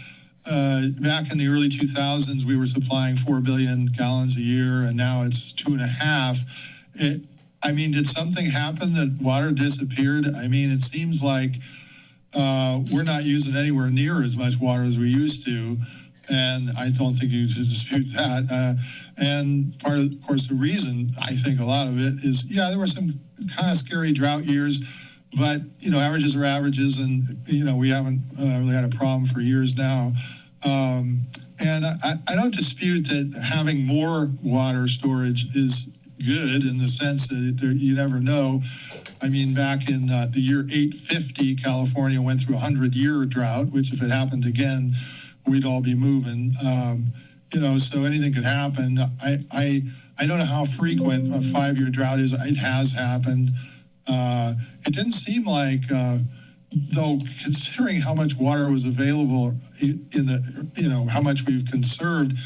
back in the early 2000s we were supplying 4 billion gallons a year, and now it's 2.5. Did something happen that water disappeared? It seems like we're not using anywhere near as much water as we used to. And I don't think you should dispute that. And part of course, the reason, I think a lot of it is, there were some kind of scary drought years, but, averages are averages, and, we haven't really had a problem for years now. And I don't dispute that having more water storage is good in the sense that you never know. Back in the year 850, California went through a 100-year drought, which if it happened again, we'd all be moving, so anything could happen. I don't know how frequent a 5-year drought is. It has happened. It didn't seem like, though, considering how much water was available how much we've conserved,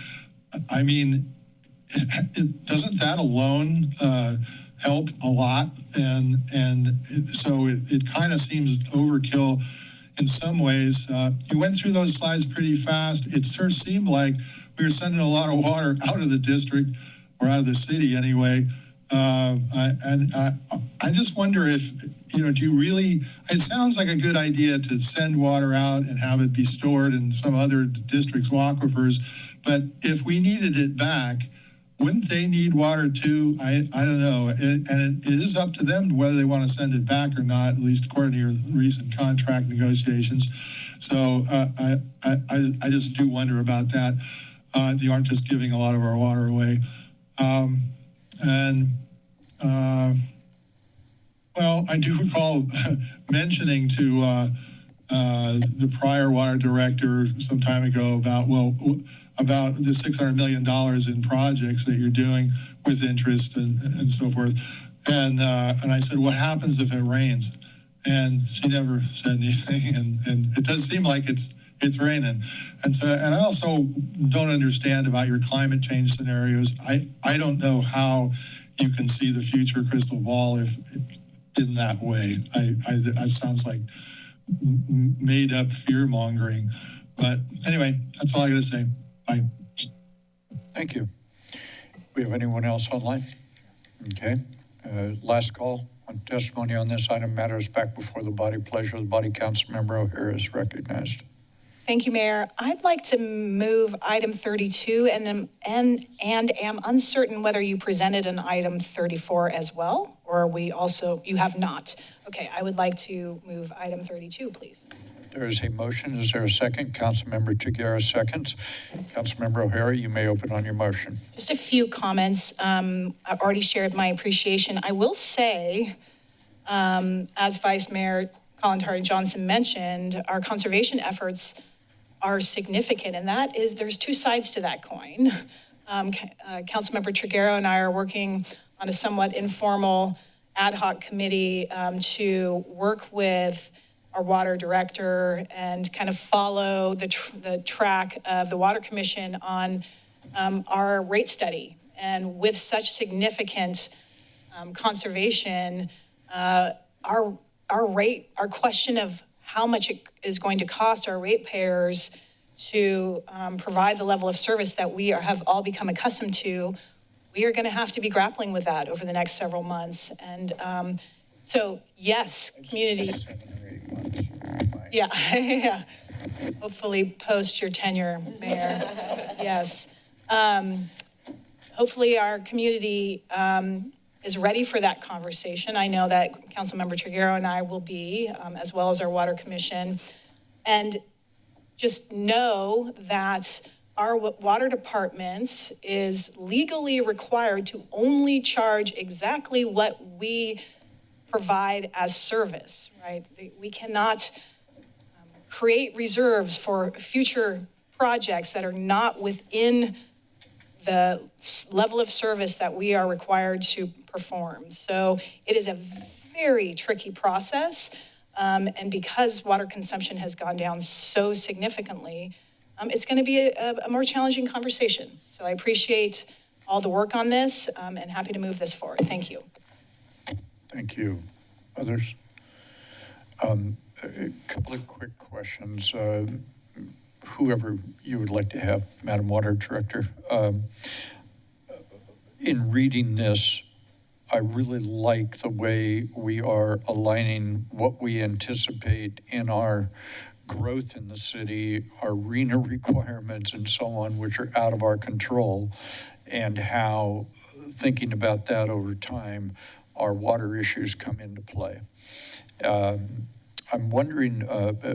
doesn't that alone help a lot? So it kind of seems overkill in some ways. You went through those slides pretty fast. It sure seemed like we were sending a lot of water out of the district, or out of the city anyway. I just wonder if, do you really, it sounds like a good idea to send water out and have it be stored in some other district's aquifers, but if we needed it back, wouldn't they need water too? I don't know. And it is up to them whether they want to send it back or not, at least according to your recent contract negotiations. So I just do wonder about that. They aren't just giving a lot of our water away. I do recall mentioning to the prior water director some time ago about the $600 million in projects that you're doing with interest and so forth. And I said, what happens if it rains? And she never said anything. And it does seem like it's raining. And I also don't understand about your climate change scenarios. I don't know how you can see the future crystal ball if in that way. It sounds like made up fear mongering. But anyway, that's all I got to say. Bye. Thank you. We have anyone else online? Okay. Last call on testimony on this item. Matters back before the body. Pleasure of the body. Councilmember O'Hara is recognized. Thank you, Mayor. I'd like to move item 32 and am uncertain whether you presented an item 34 as well, or you have not. Okay, I would like to move item 32, please. There is a motion. Is there a second? Councilmember Triguera seconds. Councilmember O'Hara, you may open on your motion. Just a few comments. I've already shared my appreciation. I will say, as Vice Mayor Kalantari Johnson mentioned, our conservation efforts are significant, and that is, there's two sides to that coin. Councilmember Triguera and I are working on a somewhat informal ad hoc committee to work with our water director and kind of follow the track of the Water Commission on our rate study. And with such significant conservation, our question of how much it is going to cost our ratepayers to provide the level of service that we have all become accustomed to, we are going to have to be grappling with that over the next several months. And so, yes, community. 7 or 8 months. Yeah, yeah. Hopefully post your tenure, Mayor. Yes. Hopefully our community is ready for that conversation. I know that Councilmember Triguero and I will be, as well as our Water Commission. And just know that our water departments is legally required to only charge exactly what we provide as service, right? We cannot create reserves for future projects that are not within the level of service that we are required to perform. So it is a very tricky process. And because water consumption has gone down so significantly, it's going to be a more challenging conversation. So I appreciate all the work on this and happy to move this forward. Thank you. Thank you. Others? A couple of quick questions. Whoever you would like to have, Madam Water Director. In reading this, I really like the way we are aligning what we anticipate in our growth in the city, our RENA requirements and so on, which are out of our control, and how, thinking about that over time, our water issues come into play. I'm wondering,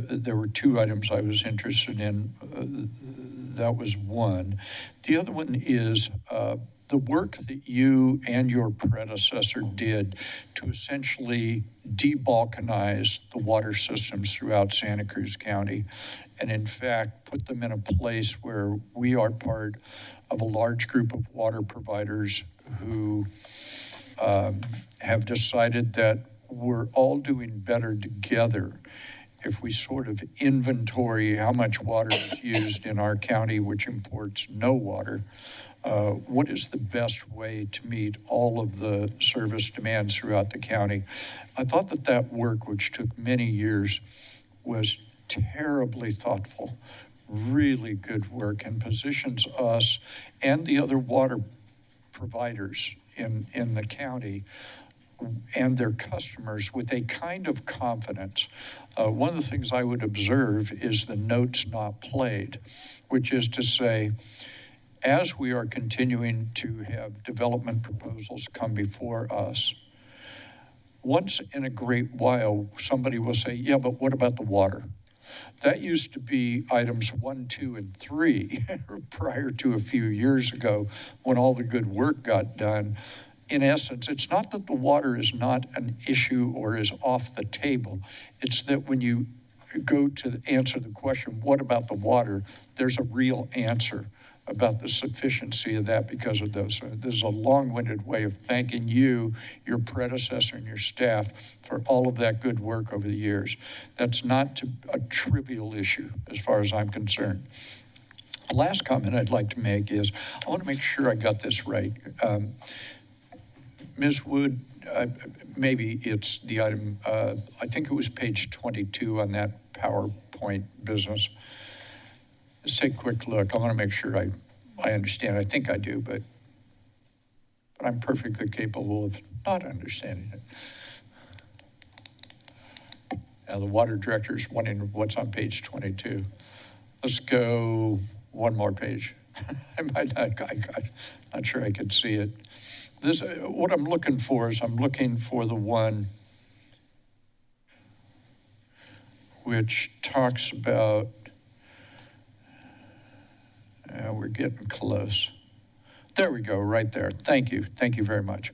there were 2 items I was interested in. That was one. The other one is the work that you and your predecessor did to essentially de-balkanize the water systems throughout Santa Cruz County, and in fact, put them in a place where we are part of a large group of water providers who have decided that we're all doing better together if we sort of inventory how much water is used in our county, which imports no water. What is the best way to meet all of the service demands throughout the county? I thought that work, which took many years, was terribly thoughtful, really good work, and positions us and the other water providers in the county and their customers with a kind of confidence. One of the things I would observe is the notes not played, which is to say, as we are continuing to have development proposals come before us, once in a great while, somebody will say, yeah, but what about the water? That used to be items 1, 2, and 3 prior to a few years ago when all the good work got done. In essence, it's not that the water is not an issue or is off the table. It's that when you go to answer the question, what about the water, there's a real answer about the sufficiency of that because of those. So this is a long-winded way of thanking you, your predecessor, and your staff for all of that good work over the years. That's not a trivial issue as far as I'm concerned. The last comment I'd like to make is, I want to make sure I got this right. Ms. Wood, maybe it's the item, I think it was page 22 on that PowerPoint business. Let's take a quick look. I want to make sure I understand. I think I do, but I'm perfectly capable of not understanding it. Now, the water director is wondering what's on page 22. Let's go one more page. I'm not sure I could see it. What I'm looking for is I'm looking for the one which talks about, we're getting close. There we go, right there. Thank you very much.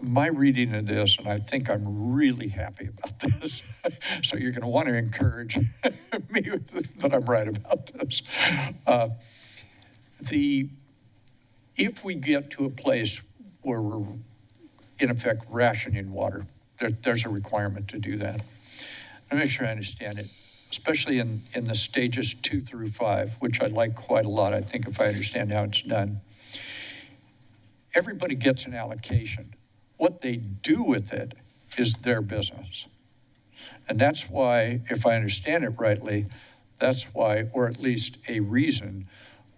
My reading of this, and I think I'm really happy about this, so you're gonna want to encourage me that I'm right about this. If we get to a place where we're, in effect, rationing water, there's a requirement to do that. Let me make sure I understand it, especially in the stages 2 through 5, which I like quite a lot, I think, if I understand how it's done. Everybody gets an allocation. What they do with it is their business. And that's why, if I understand it rightly, that's why, or at least a reason,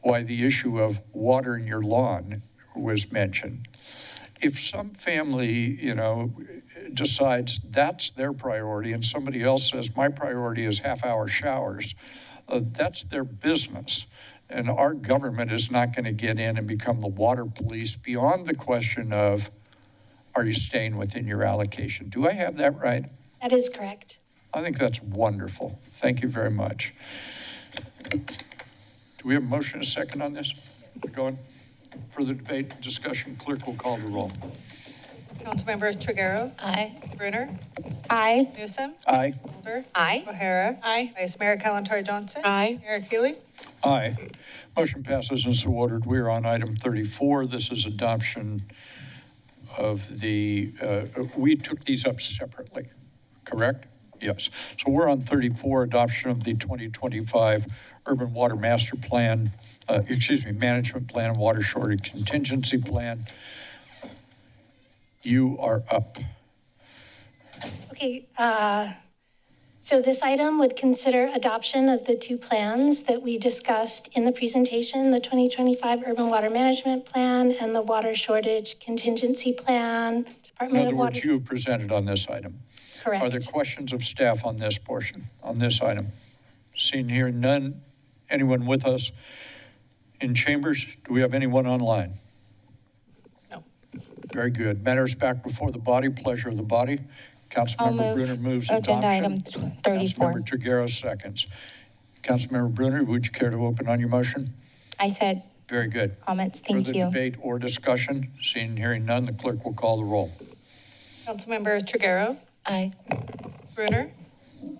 why the issue of watering your lawn was mentioned. If some family, decides that's their priority and somebody else says, my priority is half-hour showers, that's their business. And our government is not going to get in and become the water police beyond the question of, are you staying within your allocation? Do I have that right? That is correct. I think that's wonderful. Thank you very much. Do we have a motion, a second on this? We're going. Further debate, discussion, clerk will call the roll. Councilmembers Triguero. Aye. Brunner. Aye. Newsom. Aye. Holder. Aye. O'Hara. Aye. Vice Mayor Kalantari Johnson. Aye. Mayor Keeley. Aye. Motion passes and so ordered. We are on item 34. This is adoption of the, we took these up separately, correct? Yes. So we're on 34, adoption of the 2025 Urban Water Master Plan, Management Plan and Water Shortage Contingency Plan. You are up. Okay, so this item would consider adoption of the two plans that we discussed in the presentation, the 2025 Urban Water Management Plan and the Water Shortage Contingency Plan. In other words, you have presented on this item. Correct. Are there questions of staff on this portion, on this item? Seeing here none. Anyone with us in chambers? Do we have anyone online? No. Very good. Matters back before the body. Pleasure of the body. Councilmember Brunner moves agenda adoption. item 34. Councilmember Triguero seconds. Councilmember Brunner, would you care to open on your motion? I said Very good. comments. Thank Further you. debate or discussion? Seeing and hearing none, the clerk will call the roll. Councilmembers Triguero. Aye. Brunner.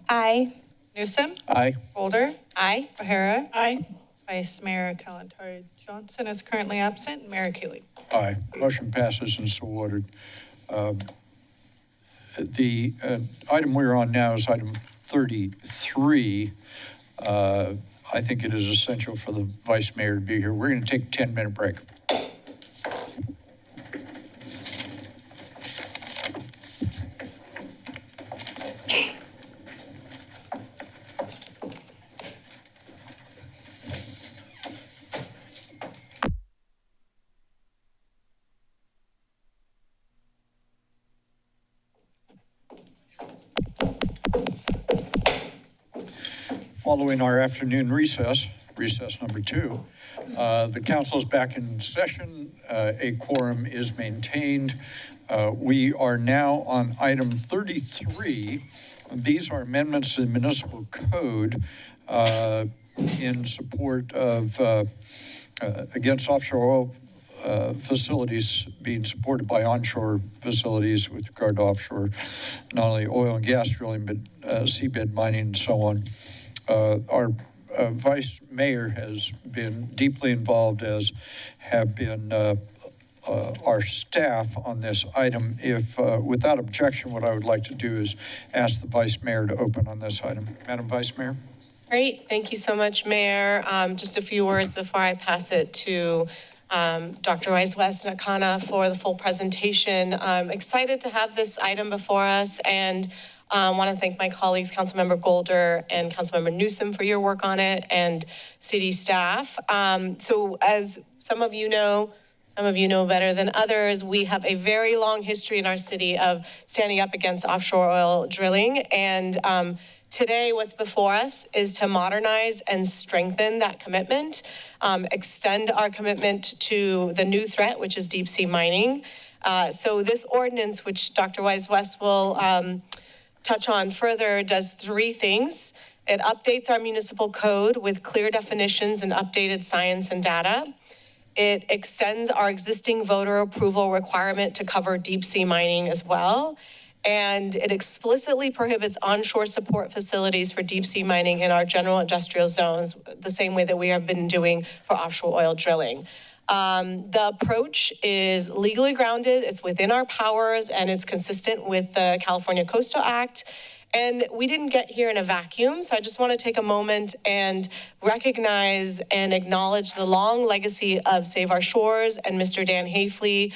Aye. Newsom. Aye. Holder. Aye. O'Hara. Aye. Vice Mayor Kalantari Johnson is currently absent. Mayor Keeley. Aye. Motion passes and so ordered. The item we're on now is item 33. I think it is essential for the vice mayor to be here. We're going to take a 10-minute break. Following our afternoon recess number 2, the council is back in session. A quorum is maintained. We are now on item 33. These are amendments to the municipal code in support of against offshore oil facilities being supported by onshore facilities with regard to offshore, not only oil and gas drilling, but seabed mining and so on. Our vice mayor has been deeply involved, as have been our staff on this item. If, without objection, what I would like to do is ask the vice mayor to open on this item. Madam Vice Mayor. Great. Thank you so much, Mayor. Just a few words before I pass it to Dr. Wise-West Nakana for the full presentation. I'm excited to have this item before us, and want to thank my colleagues, Councilmember Golder and Councilmember Newsom, for your work on it, and city staff. So as some of you know better than others, we have a very long history in our city of standing up against offshore oil drilling. And today, what's before us is to modernize and strengthen that commitment, extend our commitment to the new threat, which is deep sea mining. So this ordinance, which Dr. Wise-West will touch on further, does 3 things. It updates our municipal code with clear definitions and updated science and data. It extends our existing voter approval requirement to cover deep sea mining as well. And it explicitly prohibits onshore support facilities for deep sea mining in our general industrial zones, the same way that we have been doing for offshore oil drilling. The approach is legally grounded, it's within our powers, and it's consistent with the California Coastal Act. And we didn't get here in a vacuum, so I just want to take a moment and recognize and acknowledge the long legacy of Save Our Shores and Mr. Dan Hafley,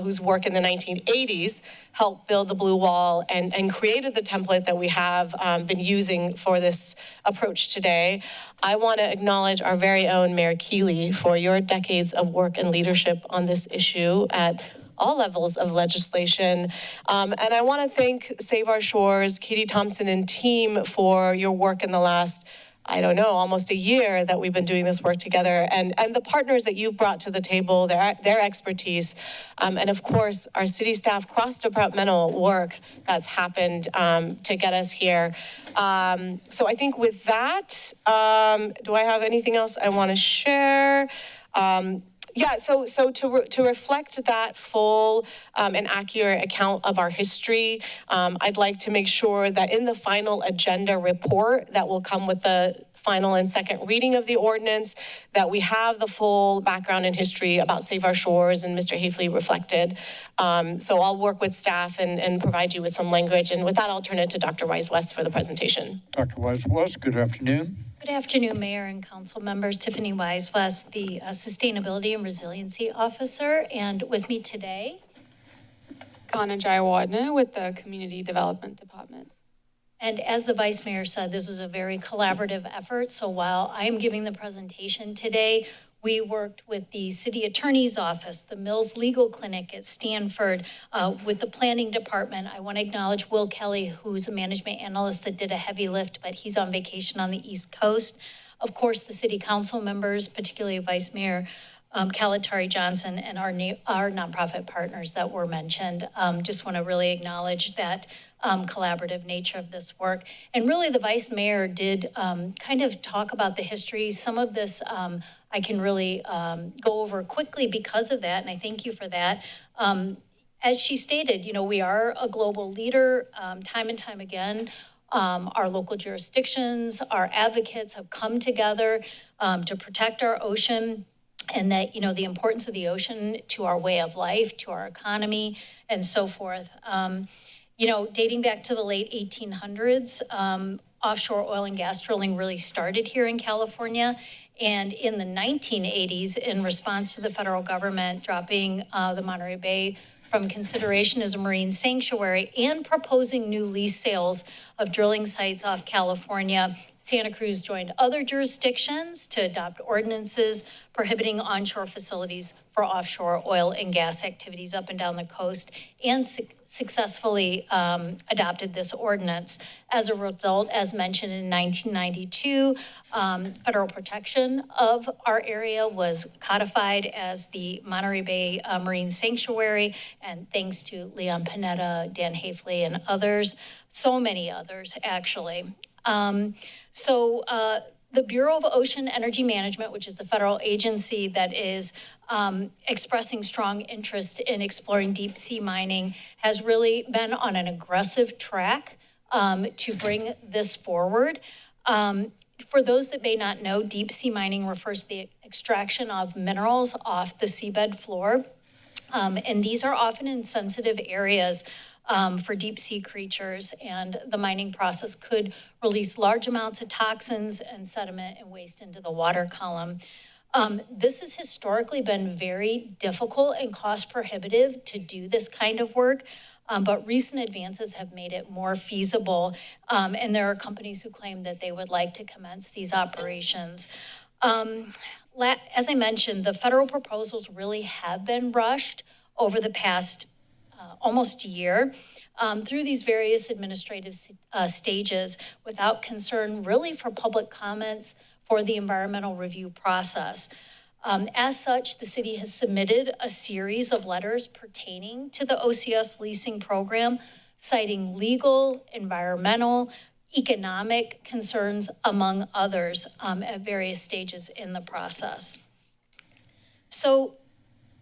whose work in the 1980s helped build the Blue Wall and created the template that we have been using for this approach today. I want to acknowledge our very own Mayor Keeley for your decades of work and leadership on this issue at all levels of legislation. And I want to thank Save Our Shores, Katie Thompson and team for your work in the last, I don't know, almost a year that we've been doing this work together, and the partners that you've brought to the table, their expertise, and of course, our city staff cross-departmental work that's happened to get us here. So I think with that, do I have anything else I want to share? Yeah, so to reflect that full and accurate account of our history, I'd like to make sure that in the final agenda report that will come with the final and second reading of the ordinance, that we have the full background and history about Save Our Shores and Mr. Hafley reflected. So I'll work with staff and provide you with some language. And with that, I'll turn it to Dr. Wise-West for the presentation. Dr. Wise-West, good afternoon. Good afternoon, Mayor and Council members. Tiffany Wise-West, the Sustainability and Resiliency Officer, and with me today, Kana Jayawadna with the Community Development Department. And as the Vice Mayor said, this is a very collaborative effort. So while I am giving the presentation today, we worked with the City Attorney's Office, the Mills Legal Clinic at Stanford, with the Planning Department. I want to acknowledge Will Kelly, who's a management analyst that did a heavy lift, but he's on vacation on the East Coast. Of course, the City Council members, particularly Vice Mayor Kalatari Johnson, and our nonprofit partners that were mentioned. Just want to really acknowledge that collaborative nature of this work. And really the Vice Mayor did kind of talk about the history. Some of this I can really go over quickly because of that, and I thank you for that. As she stated, we are a global leader time and time again. Our local jurisdictions, our advocates have come together to protect our ocean, and that, the importance of the ocean to our way of life, to our economy, and so forth. Dating back to the late 1800s, offshore oil and gas drilling really started here in California. And in the 1980s, in response to the federal government dropping the Monterey Bay from consideration as a marine sanctuary and proposing new lease sales of drilling sites off California, Santa Cruz joined other jurisdictions to adopt ordinances prohibiting onshore facilities for offshore oil and gas activities up and down the coast, and successfully adopted this ordinance. As a result, as mentioned in 1992, federal protection of our area was codified as the Monterey Bay Marine Sanctuary, and thanks to Leon Panetta, Dan Hafley, and others, so many others actually. The Bureau of Ocean Energy Management, which is the federal agency that is expressing strong interest in exploring deep sea mining, has really been on an aggressive track to bring this forward. For those that may not know, deep sea mining refers to the extraction of minerals off the seabed floor. And these are often in sensitive areas for deep sea creatures, and the mining process could release large amounts of toxins and sediment and waste into the water column. This has historically been very difficult and cost prohibitive to do this kind of work, but recent advances have made it more feasible, and there are companies who claim that they would like to commence these operations. As I mentioned, the federal proposals really have been rushed over the past almost a year through these various administrative stages without concern really for public comments for the environmental review process. As such, the city has submitted a series of letters pertaining to the OCS leasing program, citing legal, environmental, economic concerns, among others, at various stages in the process. So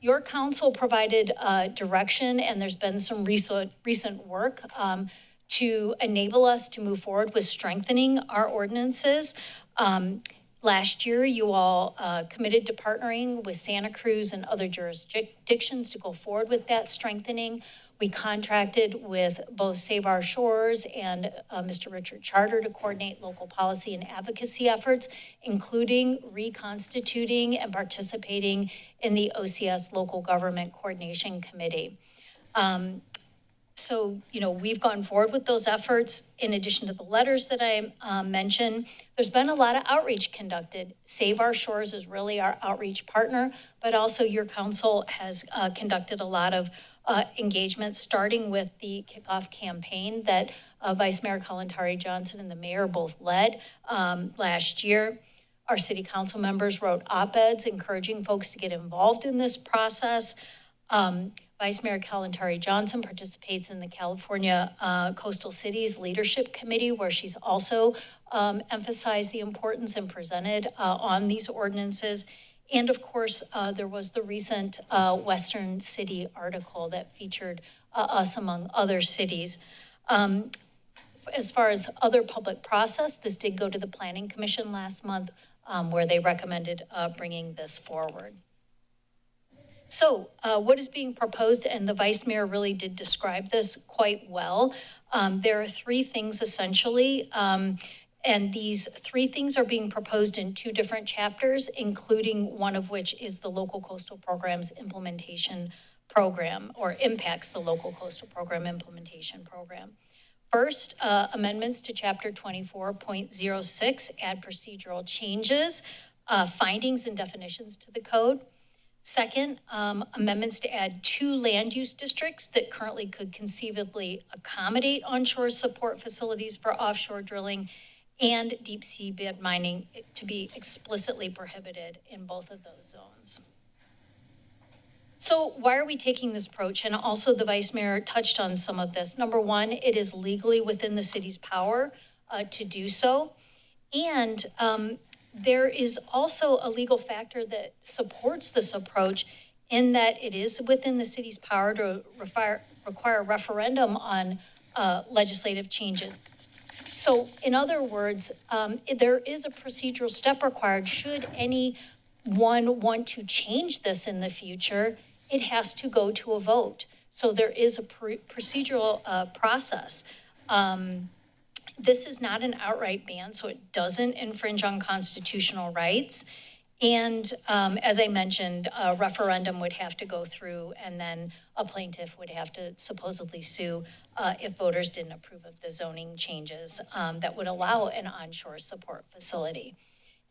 your council provided direction, and there's been some recent work to enable us to move forward with strengthening our ordinances. Last year, you all committed to partnering with Santa Cruz and other jurisdictions to go forward with that strengthening. We contracted with both Save Our Shores and Mr. Richard Charter to coordinate local policy and advocacy efforts, including reconstituting and participating in the OCS Local Government Coordination Committee. So, we've gone forward with those efforts. In addition to the letters that I mentioned, there's been a lot of outreach conducted. Save Our Shores is really our outreach partner, but also your council has conducted a lot of engagement, starting with the kickoff campaign that Vice Mayor Kalantari Johnson and the mayor both led last year. Our city council members wrote op-eds encouraging folks to get involved in this process. Vice Mayor Kalantari Johnson participates in the California Coastal Cities Leadership Committee, where she's also emphasized the importance and presented on these ordinances. And of course, there was the recent Western City article that featured us among other cities. As far as other public process, this did go to the Planning Commission last month, where they recommended bringing this forward. So what is being proposed, and the Vice Mayor really did describe this quite well. There are three things essentially, and these three things are being proposed in two different chapters, including one of which is the Local Coastal Programs Implementation Program, or impacts the Local Coastal Program Implementation Program. First, amendments to Chapter 24.06 add procedural changes, findings and definitions to the code. Second, amendments to add 2 land use districts that currently could conceivably accommodate onshore support facilities for offshore drilling and deep sea bed mining to be explicitly prohibited in both of those zones. So why are we taking this approach? And also the Vice Mayor touched on some of this. Number one, it is legally within the city's power to do so. And there is also a legal factor that supports this approach in that it is within the city's power to require a referendum on legislative changes. So in other words, there is a procedural step required. Should anyone want to change this in the future, it has to go to a vote. So there is a procedural process. This is not an outright ban, so it doesn't infringe on constitutional rights. And as I mentioned, a referendum would have to go through, and then a plaintiff would have to supposedly sue if voters didn't approve of the zoning changes that would allow an onshore support facility.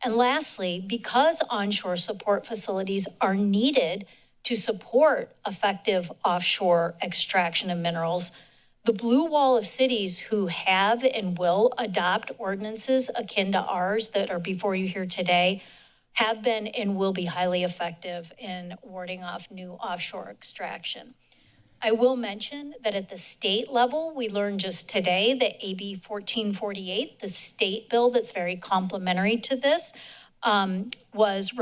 And lastly, because onshore support facilities are needed to support effective offshore extraction of minerals, the blue wall of cities who have and will adopt ordinances akin to ours that are before you here today have been and will be highly effective in warding off new offshore extraction. I will mention that at the state level, we learned just today that AB 1448, the state bill that's very complementary to this, was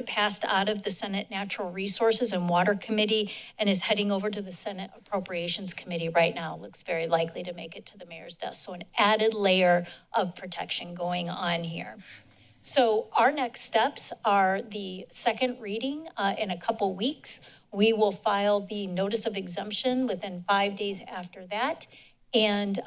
passed out of the Senate Natural Resources and Water Committee and is heading over to the Senate Appropriations Committee right now. Looks very likely to make it to the mayor's desk. So an added layer of protection going on here. So our next steps are the second reading in a couple weeks. We will file the notice of exemption within 5 days after that, and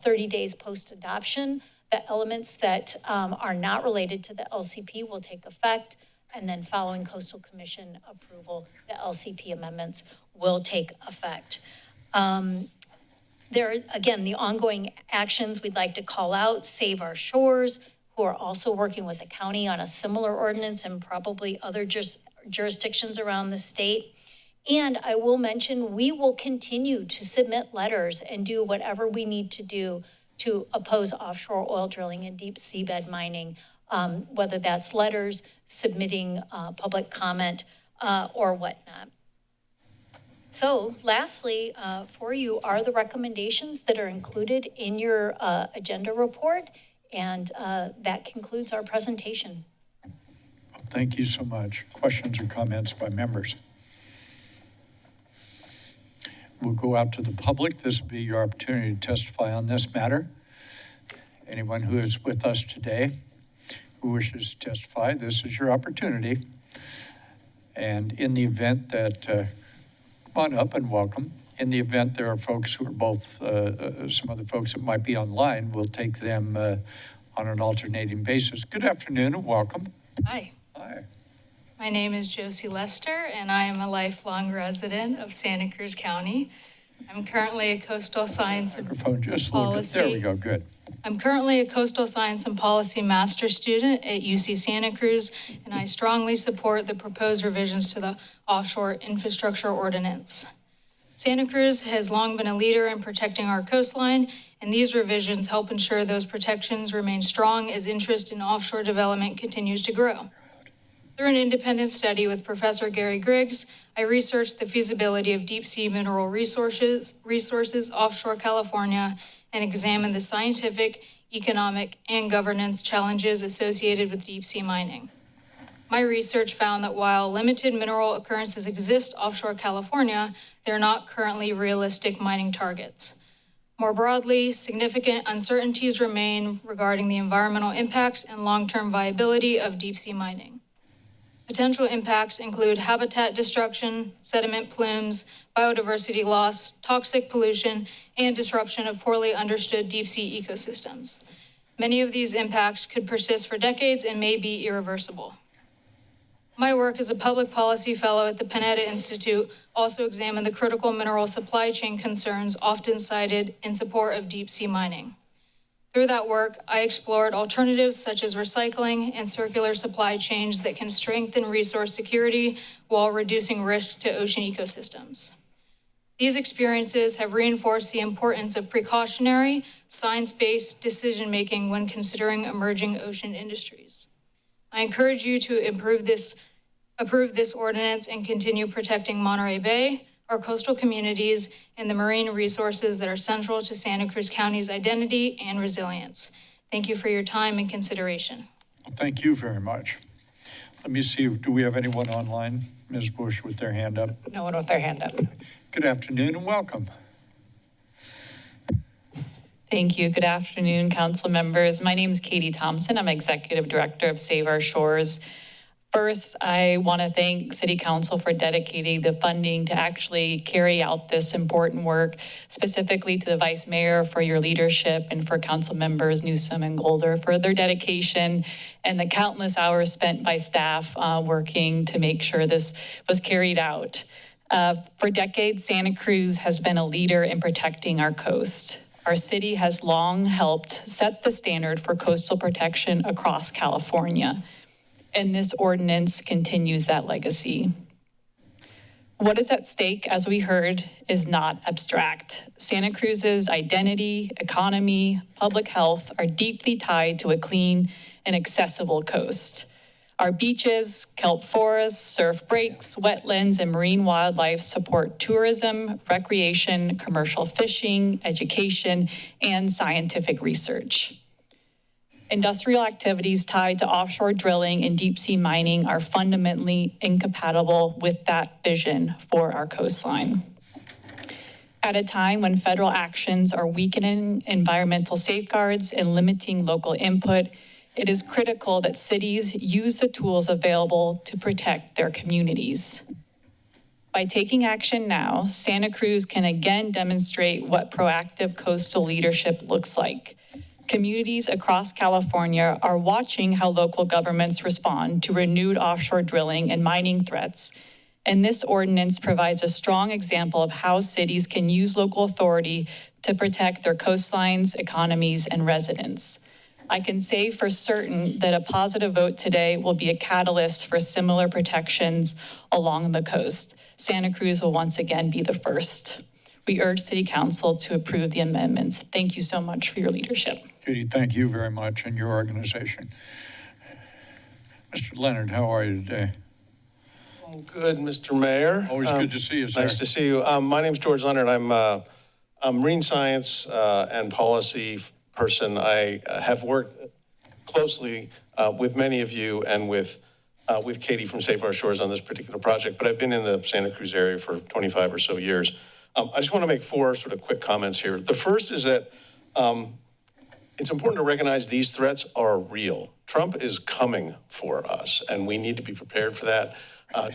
30 days post-adoption. The elements that are not related to the LCP will take effect, and then following Coastal Commission approval, the LCP amendments will take effect. There are, again, the ongoing actions we'd like to call out: Save Our Shores, who are also working with the county on a similar ordinance, and probably other jurisdictions around the state. And I will mention, we will continue to submit letters and do whatever we need to do to oppose offshore oil drilling and deep seabed mining, whether that's letters, submitting public comment, or whatnot. So lastly, for you are the recommendations that are included in your agenda report, and that concludes our presentation. Well, thank you so much. Questions or comments by members? We'll go out to the public. This will be your opportunity to testify on this matter. Anyone who is with us today who wishes to testify, this is your opportunity. And in the event that, come on up and welcome. In the event there are folks who are both, some other folks that might be online, we'll take them on an alternating basis. Good afternoon and welcome. Hi. Hi. My name is Josie Lester, and I am a lifelong resident of Santa Cruz County. I'm currently a coastal science and policy. There we go, good. I'm currently a coastal science and policy master's student at UC Santa Cruz, and I strongly support the proposed revisions to the Offshore Infrastructure Ordinance. Santa Cruz has long been a leader in protecting our coastline, and these revisions help ensure those protections remain strong as interest in offshore development continues to grow. Through an independent study with Professor Gary Griggs, I researched the feasibility of deep sea mineral resources offshore California and examined the scientific, economic, and governance challenges associated with deep sea mining. My research found that while limited mineral occurrences exist offshore California, they're not currently realistic mining targets. More broadly, significant uncertainties remain regarding the environmental impacts and long-term viability of deep sea mining. Potential impacts include habitat destruction, sediment plumes, biodiversity loss, toxic pollution, and disruption of poorly understood deep sea ecosystems. Many of these impacts could persist for decades and may be irreversible. My work as a public policy fellow at the Panetta Institute also examined the critical mineral supply chain concerns often cited in support of deep sea mining. Through that work, I explored alternatives such as recycling and circular supply chains that can strengthen resource security while reducing risk to ocean ecosystems. These experiences have reinforced the importance of precautionary, science-based decision-making when considering emerging ocean industries. I encourage you to approve this ordinance and continue protecting Monterey Bay, our coastal communities, and the marine resources that are central to Santa Cruz County's identity and resilience. Thank you for your time and consideration. Well, thank you very much. Let me see, do we have anyone online? Ms. Bush with their hand up? No one with their hand up. Good afternoon and welcome. Thank you. Good afternoon, council members. My name is Katie Thompson. I'm Executive Director of Save Our Shores. First, I want to thank City Council for dedicating the funding to actually carry out this important work, specifically to the Vice Mayor for your leadership and for Council Members Newsom and Golder for their dedication and the countless hours spent by staff working to make sure this was carried out. For decades, Santa Cruz has been a leader in protecting our coast. Our city has long helped set the standard for coastal protection across California. And this ordinance continues that legacy. What is at stake, as we heard, is not abstract. Santa Cruz's identity, economy, public health are deeply tied to a clean and accessible coast. Our beaches, kelp forests, surf breaks, wetlands, and marine wildlife support tourism, recreation, commercial fishing, education, and scientific research. Industrial activities tied to offshore drilling and deep sea mining are fundamentally incompatible with that vision for our coastline. At a time when federal actions are weakening environmental safeguards and limiting local input, it is critical that cities use the tools available to protect their communities. By taking action now, Santa Cruz can again demonstrate what proactive coastal leadership looks like. Communities across California are watching how local governments respond to renewed offshore drilling and mining threats. And this ordinance provides a strong example of how cities can use local authority to protect their coastlines, economies, and residents. I can say for certain that a positive vote today will be a catalyst for similar protections along the coast. Santa Cruz will once again be the first. We urge City Council to approve the amendments. Thank you so much for your leadership. Katie, thank you very much and your organization. Mr. Leonard, how are you today? Oh, good, Mr. Mayor. Always good to see you, sir. Nice to see you. My name's George Leonard. I'm a marine science and policy person. I have worked closely with many of you and with Katie from Save Our Shores on this particular project, but I've been in the Santa Cruz area for 25 or so years. I just want to make four sort of quick comments here. The first is that it's important to recognize these threats are real. Trump is coming for us, and we need to be prepared for that.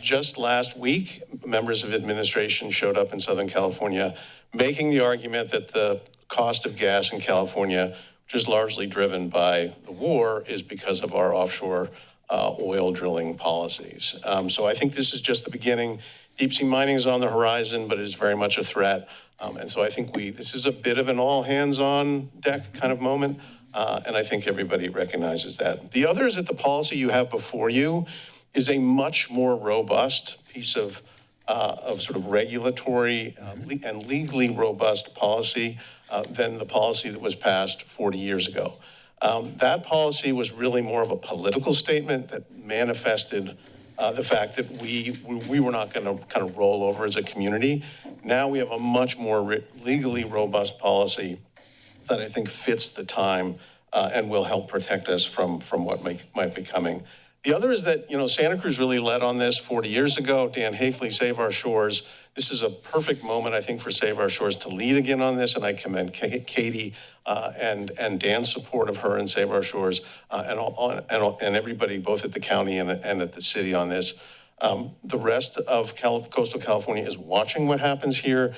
Just last week, members of administration showed up in Southern California making the argument that the cost of gas in California, which is largely driven by the war, is because of our offshore oil drilling policies. So I think this is just the beginning. Deep sea mining is on the horizon, but it is very much a threat. And so I think this is a bit of an all hands on deck kind of moment. And I think everybody recognizes that. The other is that the policy you have before you is a much more robust piece of sort of regulatory and legally robust policy than the policy that was passed 40 years ago. That policy was really more of a political statement that manifested the fact that we were not going to kind of roll over as a community. Now we have a much more legally robust policy that I think fits the time and will help protect us from what might be coming. The other is that, Santa Cruz really led on this 40 years ago. Dan Hafley, Save Our Shores. This is a perfect moment, I think, for Save Our Shores to lead again on this, and I commend Katie and Dan's support of her and Save Our Shores and everybody, both at the county and at the city on this. The rest of coastal California is watching what happens here.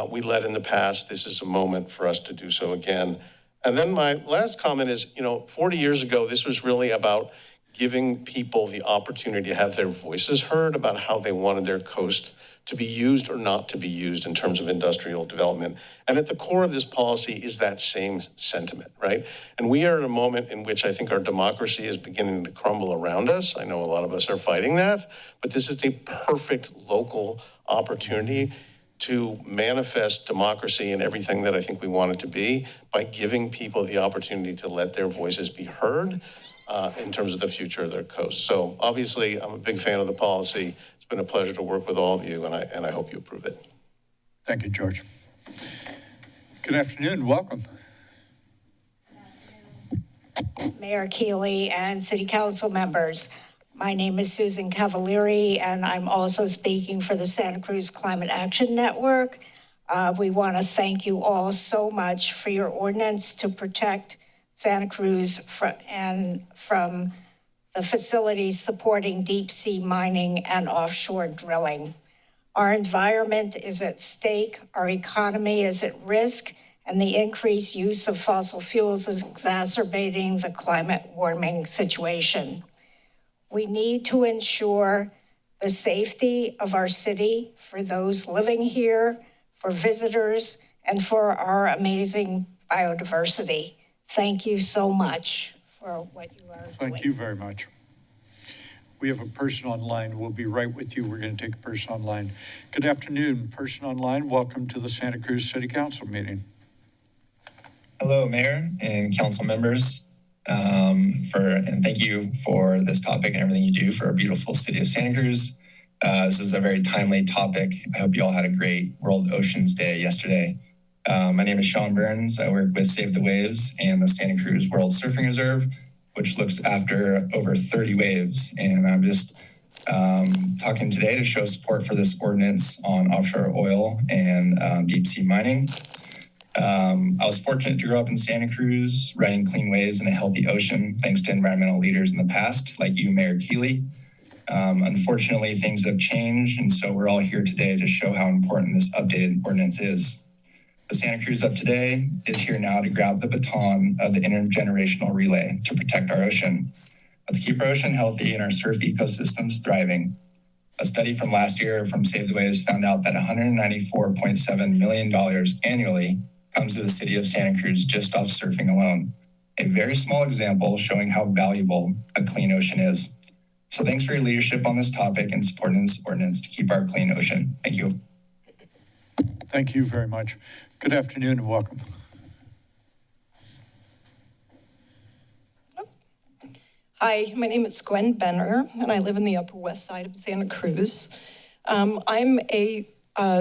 We led in the past. This is a moment for us to do so again. And then my last comment is, 40 years ago, this was really about giving people the opportunity to have their voices heard about how they wanted their coast to be used or not to be used in terms of industrial development. And at the core of this policy is that same sentiment, right? And we are at a moment in which I think our democracy is beginning to crumble around us. I know a lot of us are fighting that, but this is a perfect local opportunity to manifest democracy and everything that I think we want it to be by giving people the opportunity to let their voices be heard in terms of the future of their coast. So obviously, I'm a big fan of the policy. It's been a pleasure to work with all of you, and I hope you approve it. Thank you, George. Good afternoon, welcome. Mayor Keeley and City Council members. My name is Susan Cavalieri, and I'm also speaking for the Santa Cruz Climate Action Network. We want to thank you all so much for your ordinance to protect Santa Cruz from the facilities supporting deep sea mining and offshore drilling. Our environment is at stake, our economy is at risk, and the increased use of fossil fuels is exacerbating the climate warming situation. We need to ensure the safety of our city for those living here, for visitors, and for our amazing biodiversity. Thank you so much for what you are doing. Thank you very much. We have a person online. We'll be right with you. We're going to take a person online. Good afternoon, person online. Welcome to the Santa Cruz City Council meeting. Hello, Mayor and council members. And thank you for this topic and everything you do for our beautiful city of Santa Cruz. This is a very timely topic. I hope you all had a great World Oceans Day yesterday. My name is Sean Burns. I work with Save the Waves and the Santa Cruz World Surfing Reserve, which looks after over 30 waves. And I'm just talking today to show support for this ordinance on offshore oil and deep sea mining. I was fortunate to grow up in Santa Cruz, riding clean waves in a healthy ocean, thanks to environmental leaders in the past, like you, Mayor Keeley. Unfortunately, things have changed, and so we're all here today to show how important this updated ordinance is. The Santa Cruz of today is here now to grab the baton of the intergenerational relay to protect our ocean. Let's keep our ocean healthy and our surf ecosystems thriving. A study from last year from Save the Waves found out that $194.7 million annually comes to the city of Santa Cruz just off surfing alone. A very small example showing how valuable a clean ocean is. So thanks for your leadership on this topic and supporting this ordinance to keep our clean ocean. Thank you. Thank you very much. Good afternoon and welcome. Hi, my name is Gwen Benner, and I live in the Upper West Side of Santa Cruz. I'm a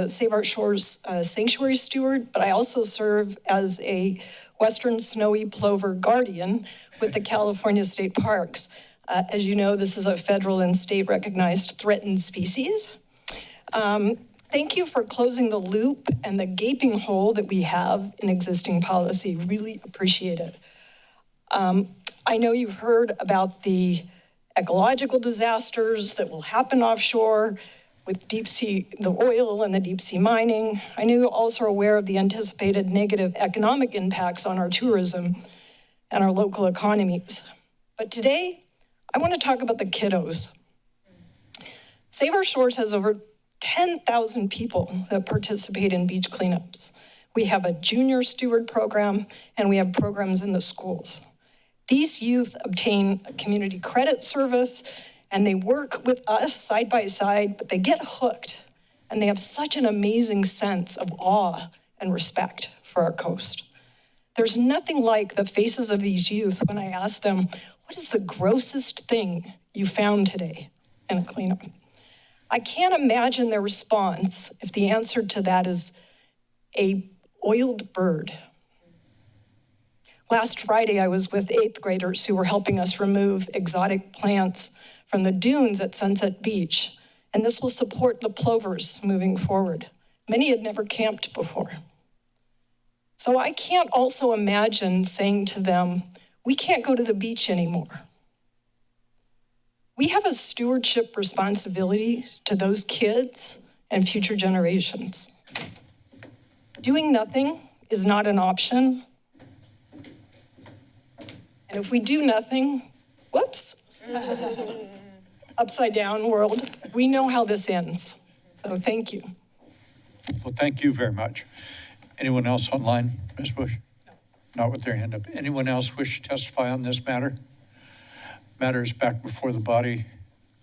Save Our Shores sanctuary steward, but I also serve as a Western Snowy Plover guardian with the California State Parks. As you know, this is a federal and state recognized threatened species. Thank you for closing the loop and the gaping hole that we have in existing policy. Really appreciate it. I know you've heard about the ecological disasters that will happen offshore with deep sea, the oil and the deep sea mining. I know you're also aware of the anticipated negative economic impacts on our tourism and our local economies. But today, I want to talk about the kiddos. Save Our Shores has over 10,000 people that participate in beach cleanups. We have a junior steward program, and we have programs in the schools. These youth obtain a community credit service, and they work with us side by side, but they get hooked, and they have such an amazing sense of awe and respect for our coast. There's nothing like the faces of these youth when I ask them, what is the grossest thing you found today in a cleanup? I can't imagine their response if the answer to that is a oiled bird. Last Friday, I was with 8th graders who were helping us remove exotic plants from the dunes at Sunset Beach, and this will support the plovers moving forward. Many had never camped before. So I can't also imagine saying to them, we can't go to the beach anymore. We have a stewardship responsibility to those kids and future generations. Doing nothing is not an option. And if we do nothing, whoops, upside down world, we know how this ends. So thank you. Well, thank you very much. Anyone else online, Ms. Bush? No. Not with their hand up. Anyone else wish to testify on this matter? Matter is back before the body.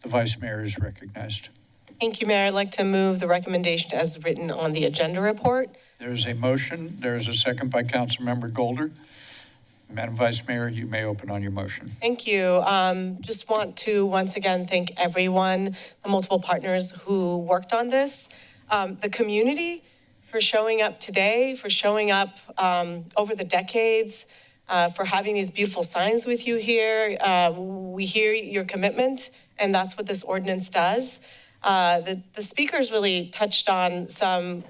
The Vice Mayor is recognized. Thank you, Mayor. I'd like to move the recommendation as written on the agenda report. There is a motion. There is a second by Councilmember Golder. Madam Vice Mayor, you may open on your motion. Thank you. Just want to once again thank everyone, the multiple partners who worked on this, the community for showing up today, for showing up over the decades, for having these beautiful signs with you here. We hear your commitment, and that's what this ordinance does. The speakers really touched on some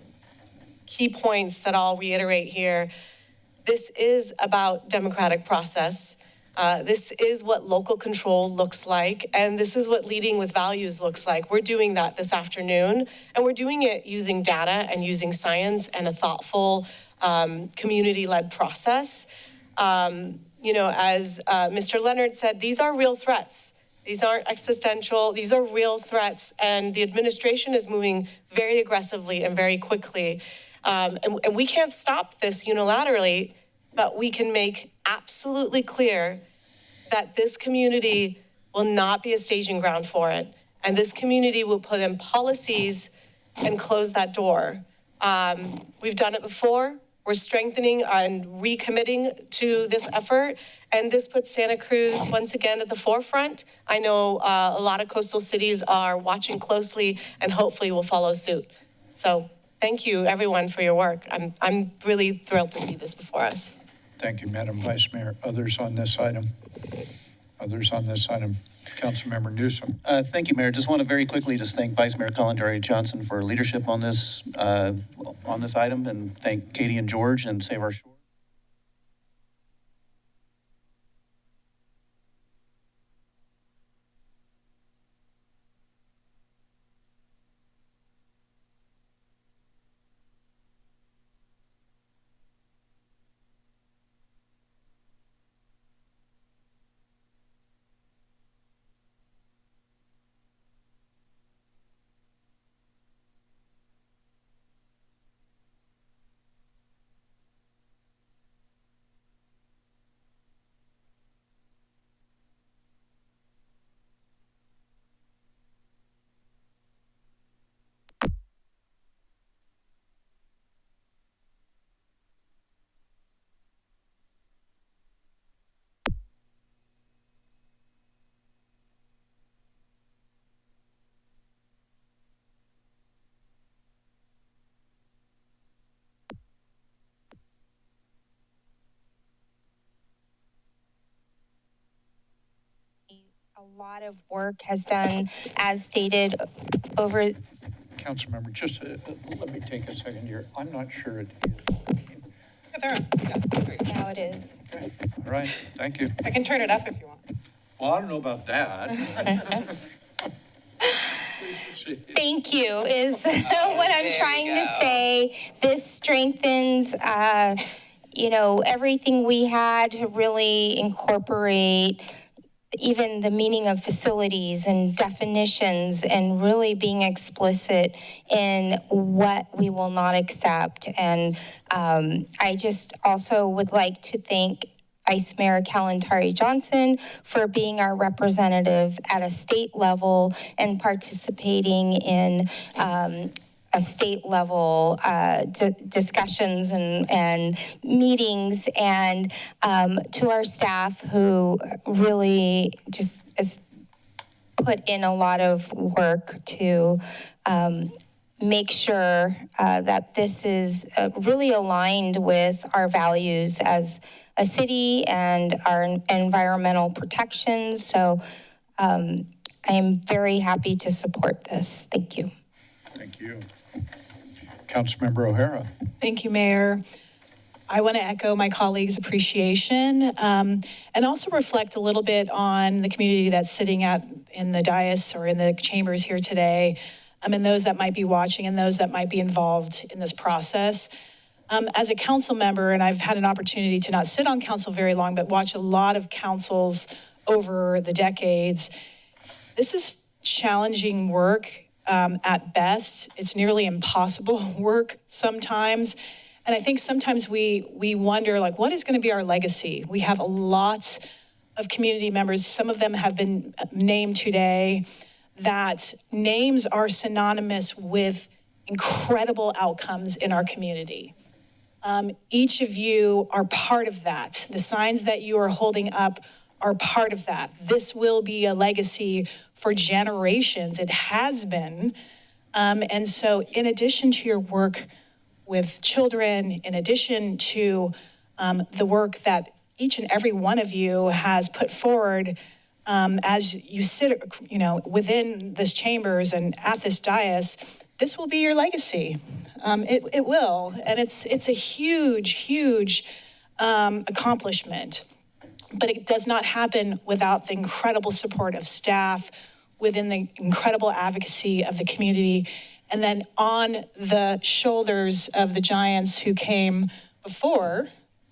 key points that I'll reiterate here. This is about democratic process. This is what local control looks like, and this is what leading with values looks like. We're doing that this afternoon, and we're doing it using data and using science and a thoughtful community-led process. You know, as Mr. Leonard said, these are real threats. These aren't existential, these are real threats, and the administration is moving very aggressively and very quickly. And we can't stop this unilaterally, but we can make absolutely clear that this community will not be a staging ground for it. And this community will put in policies and close that door. We've done it before. We're strengthening and recommitting to this effort. And this puts Santa Cruz once again at the forefront. I know a lot of coastal cities are watching closely and hopefully will follow suit. So thank you, everyone, for your work. I'm really thrilled to see this before us. Thank you, Madam Vice Mayor. Others on this item? Others on this item? Councilmember Newsom. Thank you, Mayor. Just want to very quickly just thank Vice Mayor Colin Johnson for leadership on this item, and thank Katie and George and Save Our Shores. A lot of work has done, as stated, over. Councilmember, just let me take a second here. I'm not sure it is working. Now it is. All right, thank you. I can turn it up if you want. Well, I don't know about that. Thank you is what I'm trying to say. This strengthens, everything we had to really incorporate even the meaning of facilities and definitions and really being explicit in what we will not accept. And I just also would like to thank Vice Mayor Kalantari Johnson for being our representative at a state level and participating in a state level discussions and meetings, and to our staff who really just has put in a lot of work to make sure that this is really aligned with our values as a city and our environmental protections. So I am very happy to support this. Thank you. Thank you. Councilmember O'Hara. Thank you, Mayor. I want to echo my colleagues' appreciation and also reflect a little bit on the community that's sitting in the dais or in the chambers here today, and those that might be watching and those that might be involved in this process. As a council member, and I've had an opportunity to not sit on council very long, but watch a lot of councils over the decades, this is challenging work at best. It's nearly impossible work sometimes. And I think sometimes we wonder, like, what is going to be our legacy? We have a lot of community members. Some of them have been named today, that names are synonymous with incredible outcomes in our community. Each of you are part of that. The signs that you are holding up are part of that. This will be a legacy for generations. It has been. And so in addition to your work with children, in addition to the work that each and every one of you has put forward as you sit, within this chambers and at this dais, this will be your legacy. It will, and it's a huge, huge accomplishment. But it does not happen without the incredible support of staff, within the incredible advocacy of the community, and then on the shoulders of the giants who came before.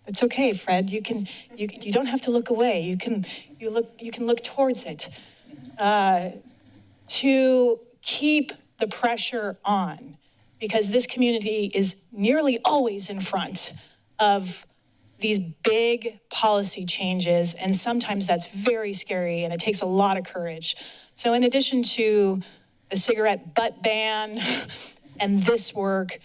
It's okay, Fred. You don't have to look away. You can look towards it. To keep the pressure on, because this community is nearly always in front of these big policy changes, and sometimes that's very scary and it takes a lot of courage. So in addition to the cigarette butt ban and this work,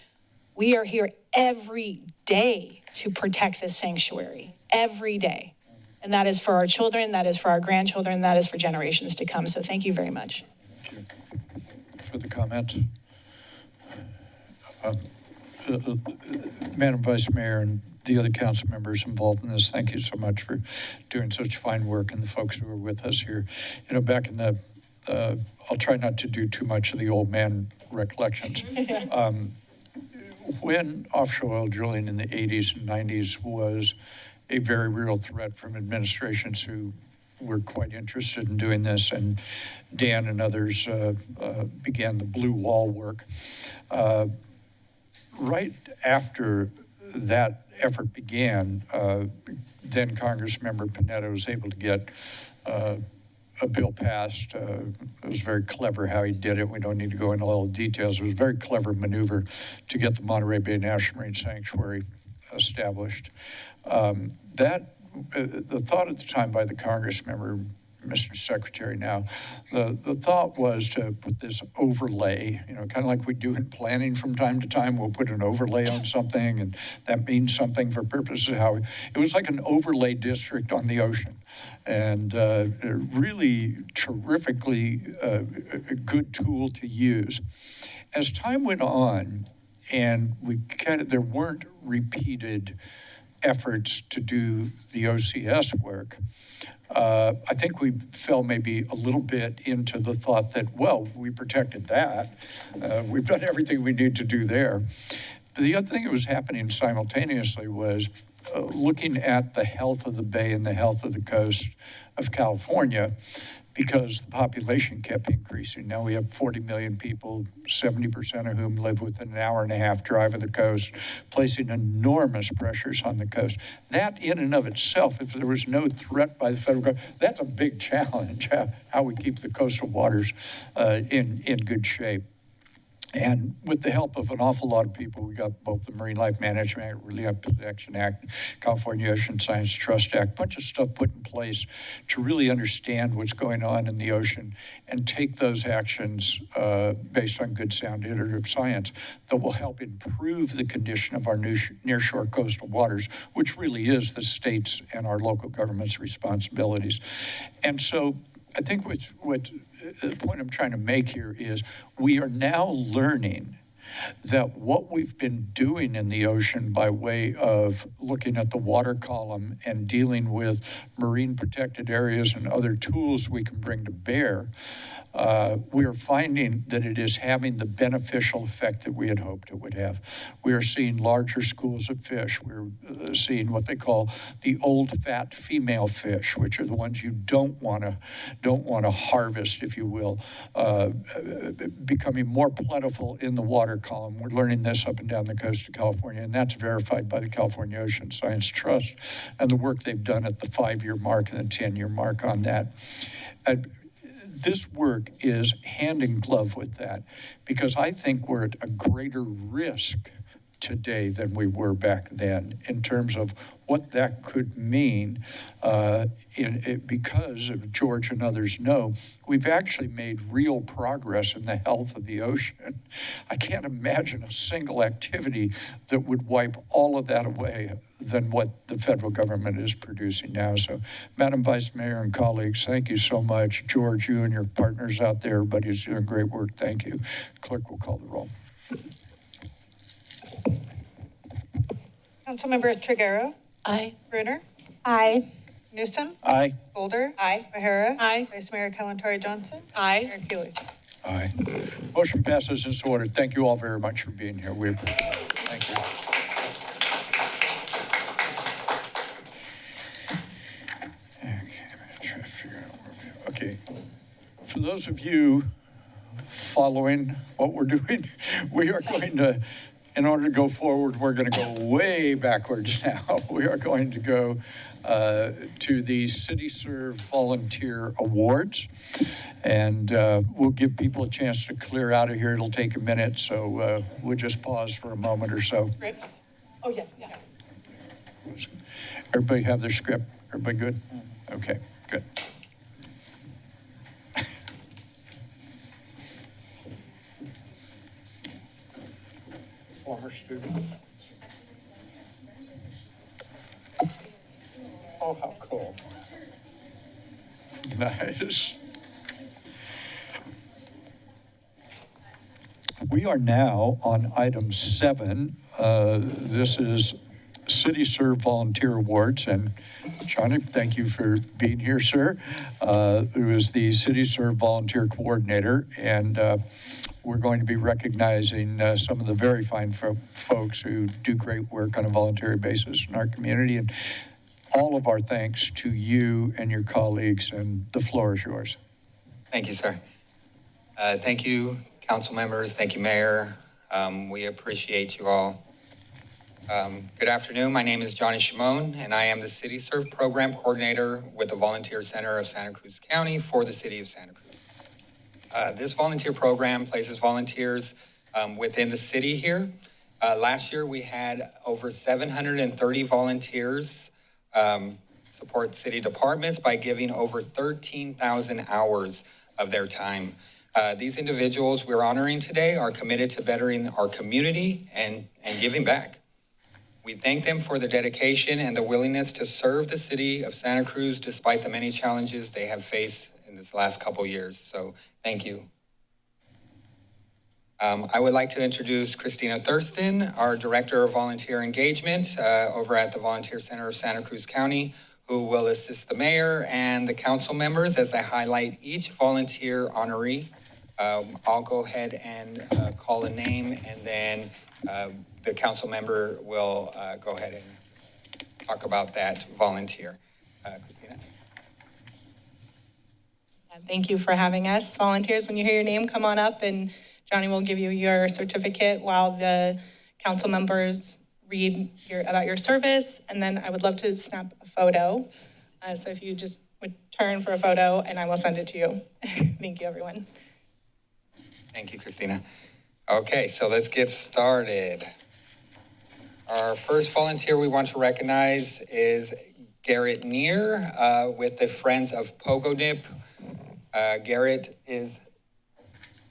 we are here every day to protect this sanctuary, every day. And that is for our children, that is for our grandchildren, that is for generations to come. So thank you very much. Thank you for the comment. Madam Vice Mayor and the other council members involved in this, thank you so much for doing such fine work, and the folks who are with us here. Back in the, I'll try not to do too much of the old man recollections. When offshore oil drilling in the 80s and 90s was a very real threat from administrations who were quite interested in doing this, and Dan and others began the blue wall work. Right after that effort began, then Congressmember Panetta was able to get a bill passed. It was very clever how he did it. We don't need to go into all the details. It was a very clever maneuver to get the Monterey Bay National Marine Sanctuary established. The thought at the time by the Congress member, Mr. Secretary now, the thought was to put this overlay, kind of like we do in planning from time to time. We'll put an overlay on something, and that means something for purposes of how it was like an overlay district on the ocean. And a really terrifically a good tool to use. As time went on, and there weren't repeated efforts to do the OCS work, I think we fell maybe a little bit into the thought that, well, we protected that. We've done everything we need to do there. The other thing that was happening simultaneously was looking at the health of the bay and the health of the coast of California, because the population kept increasing. Now we have 40 million people, 70% of whom live within an hour and a half drive of the coast, placing enormous pressures on the coast. That in and of itself, if there was no threat by the federal government, that's a big challenge, how we keep the coastal waters in good shape. And with the help of an awful lot of people, we got both the Marine Life Management Act, Relief Protection Act, California Ocean Science Trust Act, a bunch of stuff put in place to really understand what's going on in the ocean and take those actions based on good, sound, iterative science that will help improve the condition of our nearshore coastal waters, which really is the state's and our local government's responsibilities. And so I think what the point I'm trying to make here is we are now learning that what we've been doing in the ocean by way of looking at the water column and dealing with marine protected areas and other tools we can bring to bear, we are finding that it is having the beneficial effect that we had hoped it would have. We are seeing larger schools of fish. We're seeing what they call the old fat female fish, which are the ones you don't want to harvest, if you will, becoming more plentiful in the water column. We're learning this up and down the coast of California, and that's verified by the California Ocean Science Trust and the work they've done at the 5-year mark and the 10-year mark on that. This work is hand in glove with that, because I think we're at a greater risk today than we were back then in terms of what that could mean. Because, as George and others know, we've actually made real progress in the health of the ocean. I can't imagine a single activity that would wipe all of that away than what the federal government is producing now. So, Madam Vice Mayor and colleagues, thank you so much. George, you and your partners out there, everybody's doing great work. Thank you. Clerk will call the roll. Councilmember Triguero. Aye. Brunner. Aye. Newsom. Aye. Boulder. Aye. O'Hara. Aye. Vice Mayor Kalantari Johnson. Aye. Mayor Keeley. Aye. Motion passes in order. Thank you all very much for being here. We appreciate it. Thank you. Okay, I'm gonna try to figure out where we are. Okay. For those of you following what we're doing, we are going to, in order to go forward, we're going to go way backwards now. We are going to go to the City Serve Volunteer Awards. And we'll give people a chance to clear out of here. It'll take a minute, so we'll just pause for a moment or so. Scripts. Oh, yeah. Everybody have their script? Everybody good? Okay, good. Former student. Oh, how cool. Nice. We are now on item 7. This is City Serve Volunteer Awards. And Johnny, thank you for being here, sir. Who is the City Serve Volunteer Coordinator. And we're going to be recognizing some of the very fine folks who do great work on a voluntary basis in our community. And all of our thanks to you and your colleagues, and the floor is yours. Thank you, sir. Thank you, council members. Thank you, Mayor. We appreciate you all. Good afternoon. My name is Johnny Shimon, and I am the City Serve Program Coordinator with the Volunteer Center of Santa Cruz County for the City of Santa Cruz. This volunteer program places volunteers within the city here. Last year, we had over 730 volunteers support city departments by giving over 13,000 hours of their time. These individuals we're honoring today are committed to bettering our community and giving back. We thank them for their dedication and the willingness to serve the city of Santa Cruz despite the many challenges they have faced in this last couple years. So thank you. I would like to introduce Christina Thurston, our Director of Volunteer Engagement over at the Volunteer Center of Santa Cruz County, who will assist the mayor and the council members as they highlight each volunteer honoree I'll go ahead and call a name, and then the council member will go ahead and talk about that volunteer. Christina? Thank you for having us. Volunteers, when you hear your name, come on up and Johnny will give you your certificate while the council members read about your service. And then I would love to snap a photo. So if you just would turn for a photo and I will send it to you. Thank you, everyone. Thank you, Christina. Okay, so let's get started. Our first volunteer we want to recognize is Garrett Neer with the Friends of Pogonip. Garrett is,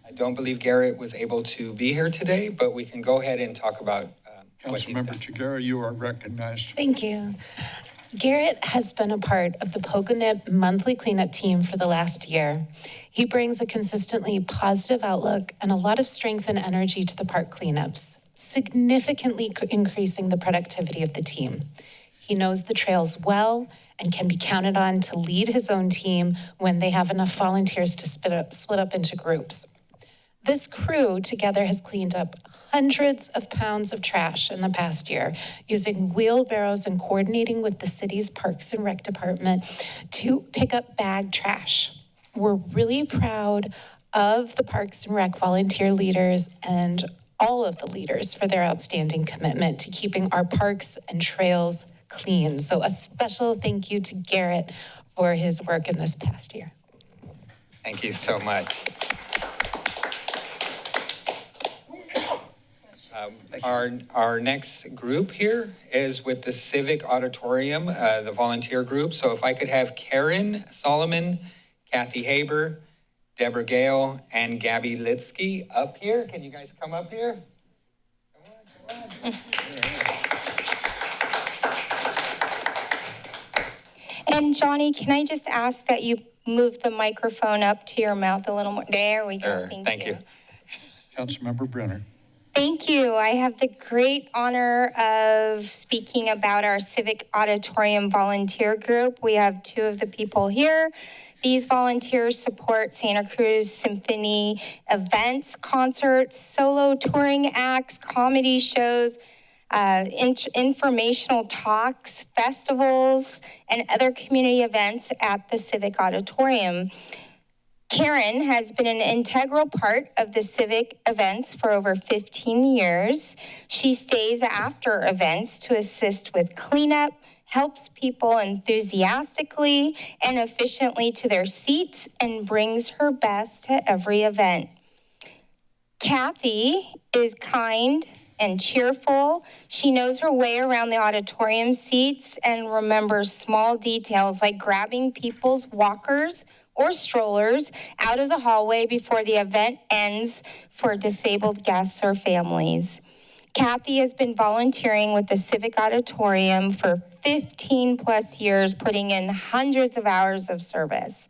I don't believe Garrett was able to be here today, but we can go ahead and talk about what he's done. Councilmember Chiguera, you are recognized. Thank you. Garrett has been a part of the Pogonip monthly cleanup team for the last year. He brings a consistently positive outlook and a lot of strength and energy to the park cleanups, significantly increasing the productivity of the team. He knows the trails well and can be counted on to lead his own team when they have enough volunteers to split up into groups. This crew together has cleaned up hundreds of pounds of trash in the past year, using wheelbarrows and coordinating with the city's Parks and Rec department to pick up bag trash. We're really proud of the Parks and Rec volunteer leaders and all of the leaders for their outstanding commitment to keeping our parks and trails clean. So a special thank you to Garrett for his work in this past year. Thank you so much. Our next group here is with the Civic Auditorium, the volunteer group. So if I could have Karen Solomon, Kathy Haber, Deborah Gale, and Gabby Litsky up here. Can you guys come up here? Come on. And Johnny, can I just ask that you move the microphone up to your mouth a little more? There we go. Sure. Thank you. Councilmember Brenner. Thank you. I have the great honor of speaking about our Civic Auditorium volunteer group. We have two of the people here. These volunteers support Santa Cruz Symphony events, concerts, solo touring acts, comedy shows, informational talks, festivals, and other community events at the Civic Auditorium. Karen has been an integral part of the Civic events for over 15 years. She stays after events to assist with cleanup, helps people enthusiastically and efficiently to their seats, and brings her best to every event. Kathy is kind and cheerful. She knows her way around the auditorium seats and remembers small details like grabbing people's walkers or strollers out of the hallway before the event ends for disabled guests or families. Kathy has been volunteering with the Civic Auditorium for 15 plus years, putting in hundreds of hours of service.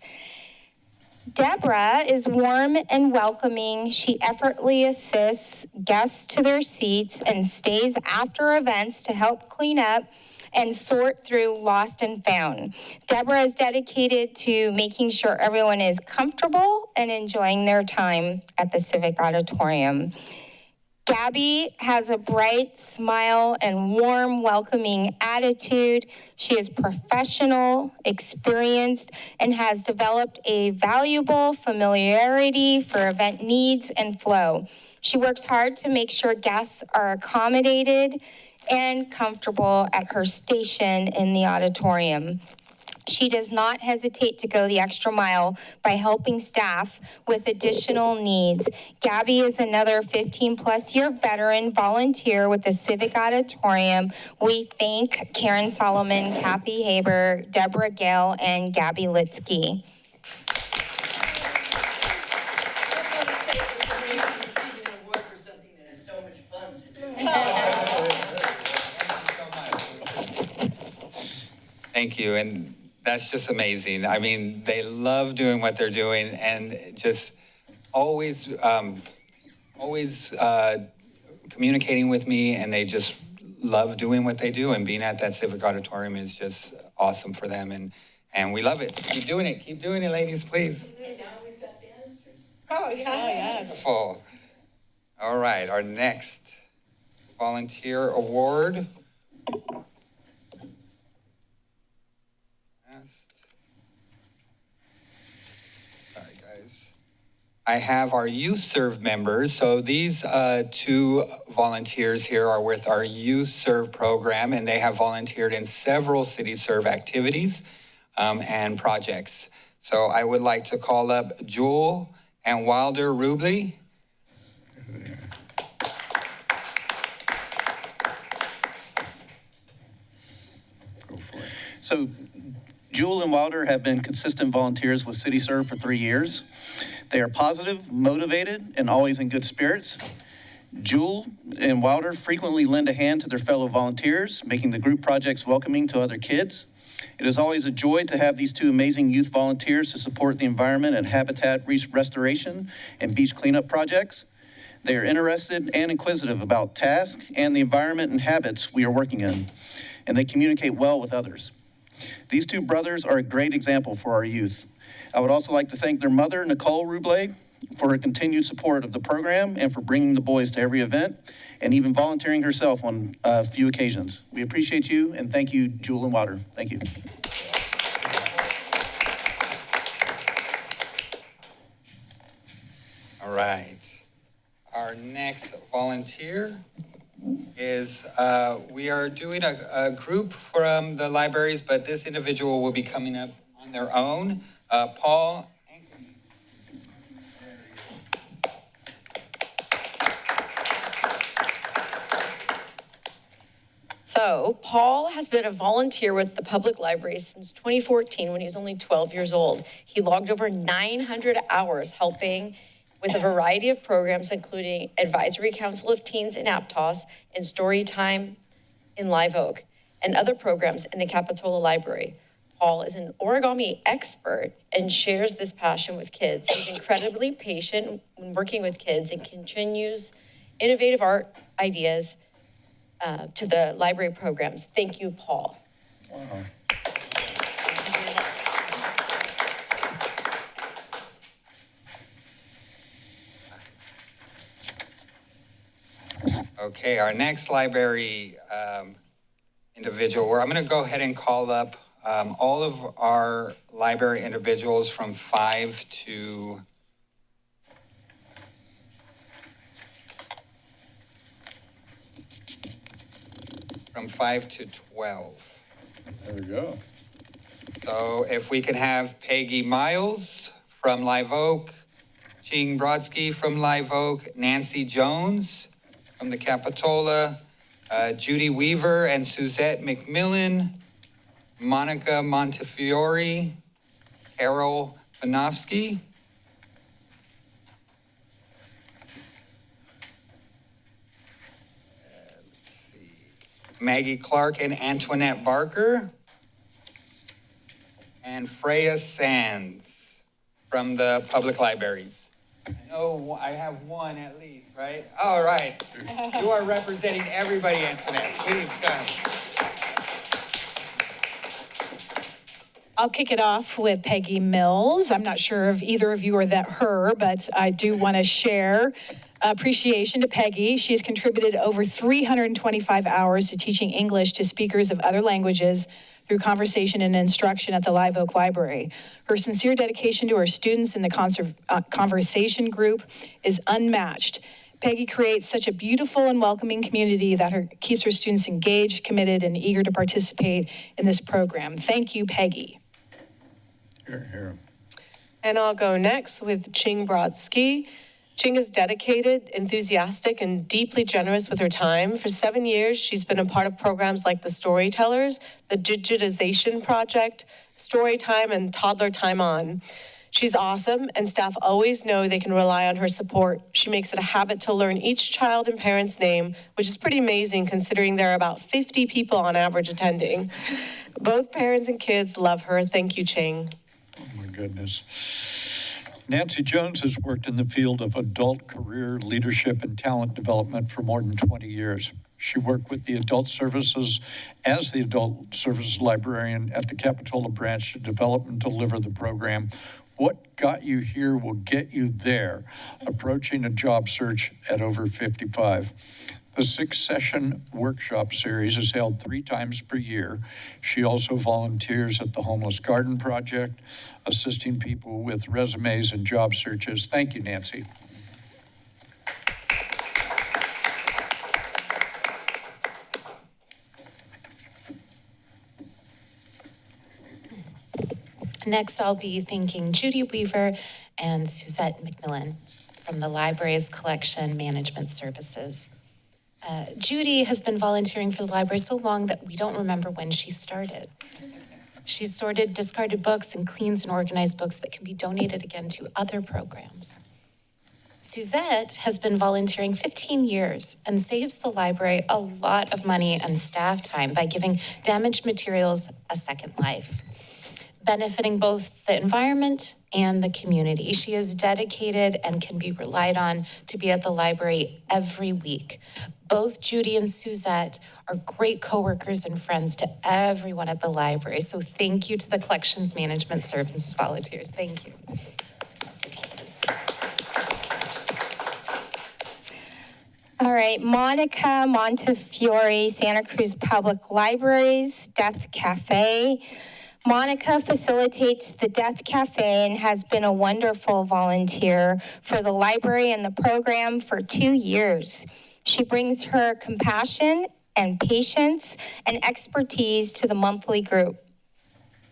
Deborah is warm and welcoming. She effortlessly assists guests to their seats and stays after events to help clean up and sort through lost and found. Deborah is dedicated to making sure everyone is comfortable and enjoying their time at the Civic Auditorium. Gabby has a bright smile and warm, welcoming attitude. She is professional, experienced, and has developed a valuable familiarity for event needs and flow. She works hard to make sure guests are accommodated and comfortable at her station in the auditorium. She does not hesitate to go the extra mile by helping staff with additional needs. Gabby is another 15-plus year veteran volunteer with the Civic Auditorium. We thank Karen Solomon, Kathy Haber, Deborah Gale, and Gabby Litsky. Thank you, and that's just amazing. I mean, they love doing what they're doing, and just always communicating with me, and they just love doing what they do, and being at that Civic Auditorium is just awesome for them, and we love it. Keep doing it, ladies, please. Oh, yes. Wonderful. All right, our next volunteer award. Sorry, guys. I have our Youth Serve members. So these two volunteers here are with our Youth Serve program, and they have volunteered in several City Serve activities and projects. So I would like to call up Jewel and Wilder Rubley. So Jewel and Wilder have been consistent volunteers with City Serve for 3 years. They are positive, motivated, and always in good spirits. Jewel and Wilder frequently lend a hand to their fellow volunteers, making the group projects welcoming to other kids. It is always a joy to have these two amazing youth volunteers to support the environment and habitat restoration and beach cleanup projects. They are interested and inquisitive about tasks and the environment and habits we are working in, and they communicate well with others. These two brothers are a great example for our youth. I would also like to thank their mother, Nicole Rubley, for her continued support of the program and for bringing the boys to every event and even volunteering herself on a few occasions. We appreciate you, and thank you, Jewel and Wilder. Thank you. All right. Our next volunteer is, we are doing a group from the libraries, but this individual will be coming up on their own. Paul. So Paul has been a volunteer with the public library since 2014 when he was only 12 years old. He logged over 900 hours helping with a variety of programs, including Advisory Council of Teens in Aptos and Story Time in Live Oak, and other programs in the Capitola Library. Paul is an origami expert and shares this passion with kids. He's incredibly patient when working with kids and continues innovative art ideas to the library programs. Thank you, Paul. Wow. Okay, our next library individual, I'm going to go ahead and call up all of our library individuals from 5 to 12. There we go. So if we can have Peggy Miles from Live Oak, Ching Brodsky from Live Oak, Nancy Jones from the Capitola, Judy Weaver and Suzette McMillan, Monica Montefiore, Carol Panofsky. Maggie Clark and Antoinette Barker, and Freya Sands from the public libraries. I know I have one at least, right? All right. You are representing everybody, Antoinette. Please come. I'll kick it off with Peggy Mills. I'm not sure if either of you are that her, but I do want to share appreciation to Peggy. She's contributed over 325 hours to teaching English to speakers of other languages through conversation and instruction at the Live Oak Library. Her sincere dedication to her students in the conversation group is unmatched. Peggy creates such a beautiful and welcoming community that keeps her students engaged, committed, and eager to participate in this program. Thank you, Peggy. Here. And I'll go next with Ching Brodsky. Ching is dedicated, enthusiastic, and deeply generous with her time. For 7 years, she's been a part of programs like the Storytellers, the Digitization Project, Storytime, and Toddler Time On. She's awesome, and staff always know they can rely on her support. She makes it a habit to learn each child and parent's name, which is pretty amazing considering there are about 50 people on average attending. Both parents and kids love her. Thank you, Ching. Oh, my goodness. Nancy Jones has worked in the field of adult career leadership and talent development for more than 20 years. She worked with the adult services as the adult services librarian at the Capitola branch to develop and deliver the program, What got you here will get you there, approaching a job search at over 55. The 6-session workshop series is held 3 times per year. She also volunteers at the Homeless Garden Project, assisting people with resumes and job searches. Thank you, Nancy. Next, I'll be thanking Judy Weaver and Suzette McMillan from the library's collection management services. Judy has been volunteering for the library so long that we don't remember when she started. She's sorted discarded books and cleans and organized books that can be donated again to other programs. Suzette has been volunteering 15 years and saves the library a lot of money and staff time by giving damaged materials a second life, benefiting both the environment and the community. She is dedicated and can be relied on to be at the library every week. Both Judy and Suzette are great coworkers and friends to everyone at the library. So thank you to the Collections Management Services volunteers. Thank you. All right, Monica Montefiore, Santa Cruz Public Libraries, Death Cafe. Monica facilitates the Death Cafe and has been a wonderful volunteer for the library and the program for 2 years. She brings her compassion and patience and expertise to the monthly group.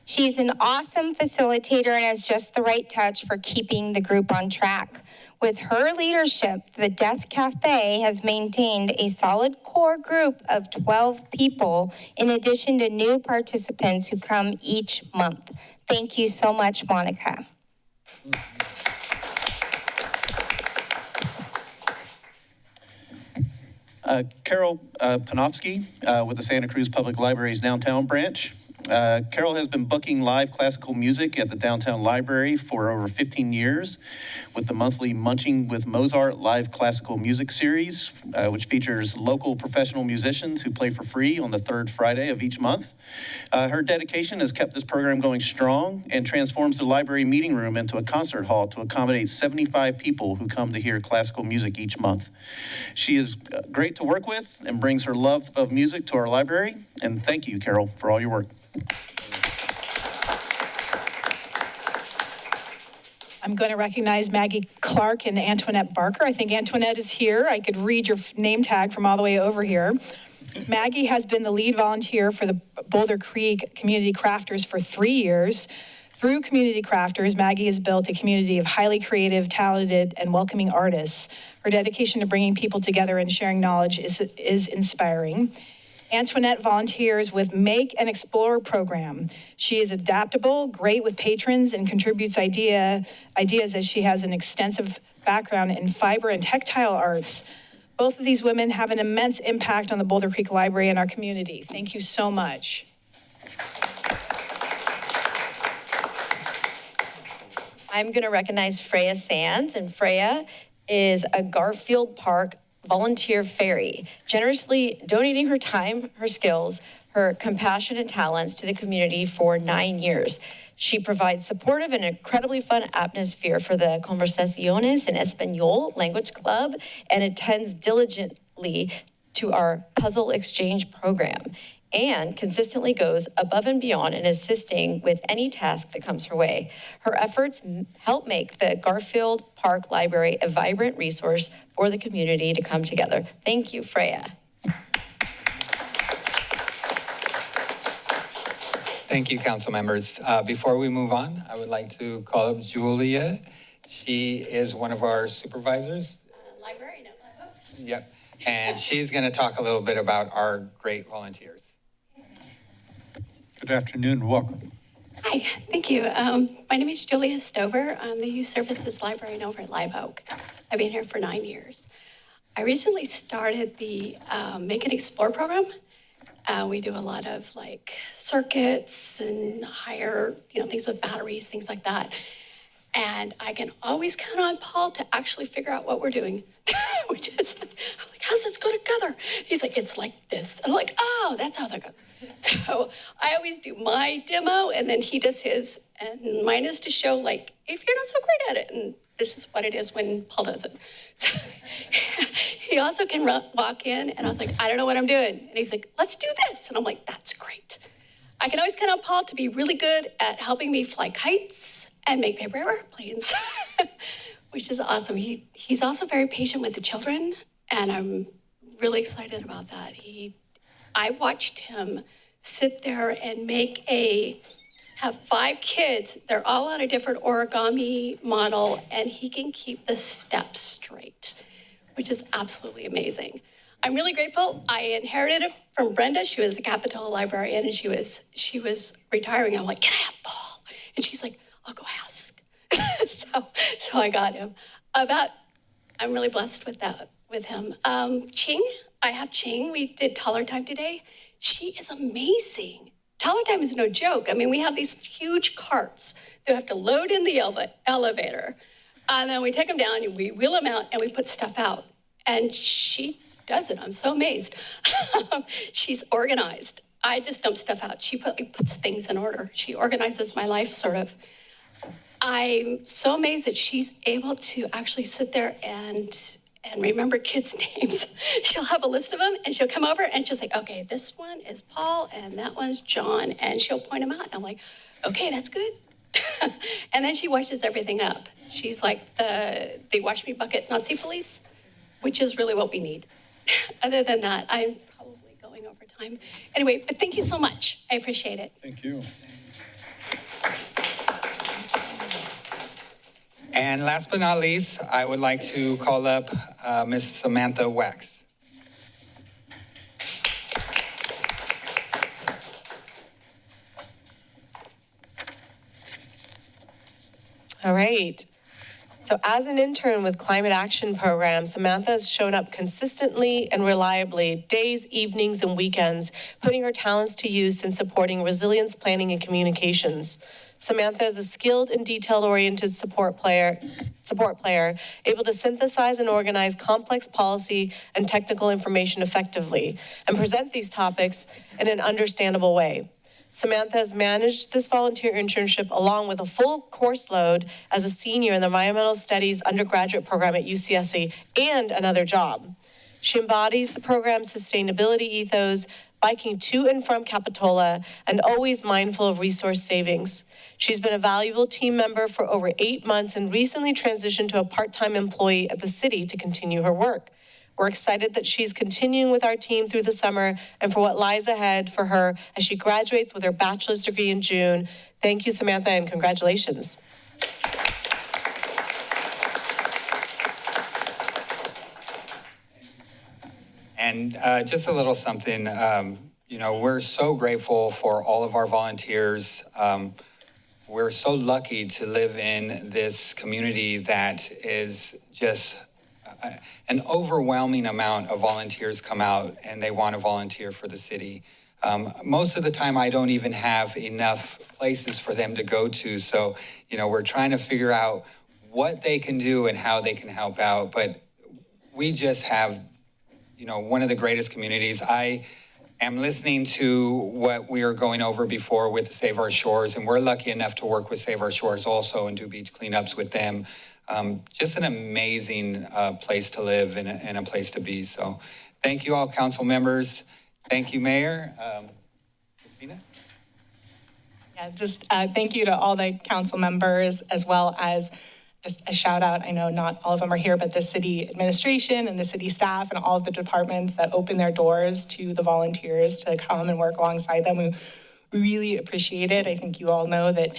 She's an awesome facilitator and has just the right touch for keeping the group on track. With her leadership, the Death Cafe has maintained a solid core group of 12 people, in addition to new participants who come each month. Thank you so much, Monica. Carol Panofsky with the Santa Cruz Public Library's downtown branch. Carol has been booking live classical music at the downtown library for over 15 years with the monthly Munching with Mozart live classical music series, which features local professional musicians who play for free on the 3rd Friday of each month. Her dedication has kept this program going strong and transforms the library meeting room into a concert hall to accommodate 75 people who come to hear classical music each month. She is great to work with and brings her love of music to our library. And thank you, Carol, for all your work. I'm going to recognize Maggie Clark and Antoinette Barker. I think Antoinette is here. I could read your name tag from all the way over here. Maggie has been the lead volunteer for the Boulder Creek Community Crafters for 3 years. Through Community Crafters, Maggie has built a community of highly creative, talented, and welcoming artists. Her dedication to bringing people together and sharing knowledge is inspiring. Antoinette volunteers with Make and Explore program. She is adaptable, great with patrons, and contributes ideas as she has an extensive background in fiber and textile arts. Both of these women have an immense impact on the Boulder Creek Library and our community. Thank you so much. I'm going to recognize Freya Sands, and Freya is a Garfield Park volunteer fairy, generously donating her time, her skills, her compassion and talents to the community for 9 years. She provides supportive and incredibly fun atmosphere for the Conversaciones en Español language club and attends diligently to our puzzle exchange program and consistently goes above and beyond in assisting with any task that comes her way. Her efforts help make the Garfield Park Library a vibrant resource for the community to come together. Thank you, Freya. Thank you, council members. Before we move on, I would like to call up Julia. She is one of our supervisors. Librarian. Yep. And she's going to talk a little bit about our great volunteers. Good afternoon, welcome. Hi, thank you. My name is Julia Stover. I'm the Youth Services Librarian over at Live Oak. I've been here for 9 years. I recently started the Make and Explore program. We do a lot of like circuits and higher, things with batteries, things like that. And I can always count on Paul to actually figure out what we're doing, which is, I'm like, how's this go together? He's like, it's like this. And I'm like, oh, that's how that goes. So I always do my demo and then he does his, And mine is to show, like, if you're not so great at it, and this is what it is when Paul does it. So he also can walk in, and I was like, I don't know what I'm doing. And he's like, let's do this. And I'm like, that's great. I can always count on Paul to be really good at helping me fly kites and make paper airplanes, which is awesome. He's also very patient with the children, and I'm really excited about that. I watched him sit there and have 5 kids. They're all on a different origami model, and he can keep the steps straight, which is absolutely amazing. I'm really grateful. I inherited it from Brenda. She was the Capitola librarian, and she was retiring. I'm like, can I have Paul? And she's like, I'll go ask. so I got him. I'm really blessed with that, with him. Ching, I have Ching. We did Taller Time today. She is amazing. Taller Time is no joke. I mean, we have these huge carts that we have to load in the elevator. And then we take them down, and we wheel them out, and we put stuff out. And she does it. I'm so amazed. She's organized. I just dump stuff out. She puts things in order. She organizes my life, sort of. I'm so amazed that she's able to actually sit there and remember kids' names. She'll have a list of them, and she'll come over, and she'll say, okay, this one is Paul, and that one's John, and she'll point them out. And I'm like, okay, that's good. And then she washes everything up. She's like the wash me bucket Nazi police, which is really what we need. Other than that, I'm probably going over time. Anyway, but thank you so much. I appreciate it. Thank you. And last but not least, I would like to call up Ms. Samantha Wax. All right. So as an intern with Climate Action Program, Samantha has shown up consistently and reliably, days, evenings, and weekends, putting her talents to use in supporting resilience planning and communications. Samantha is a skilled and detail-oriented support player, able to synthesize and organize complex policy and technical information effectively, and present these topics in an understandable way. Samantha has managed this volunteer internship along with a full course load as a senior in the Environmental Studies undergraduate program at UCSC and another job. She embodies the program's sustainability ethos, biking to and from Capitola, and always mindful of resource savings. She's been a valuable team member for over 8 months and recently transitioned to a part-time employee at the city to continue her work. We're excited that she's continuing with our team through the summer and for what lies ahead for her as she graduates with her bachelor's degree in June. Thank you, Samantha, and congratulations. And just a little something, we're so grateful for all of our volunteers. We're so lucky to live in this community that is just an overwhelming amount of volunteers come out and they want to volunteer for the city. Most of the time, I don't even have enough places for them to go to. So, we're trying to figure out what they can do and how they can help out. But we just have, one of the greatest communities. I am listening to what we are going over before with Save Our Shores, and we're lucky enough to work with Save Our Shores also and do beach cleanups with them. Just an amazing place to live and a place to be. So thank you all, council members. Thank you, Mayor. Christina? Yeah, just thank you to all the council members, as well as just a shout out. I know not all of them are here, but the city administration and the city staff and all of the departments that open their doors to the volunteers to come and work alongside them. We really appreciate it. I think you all know that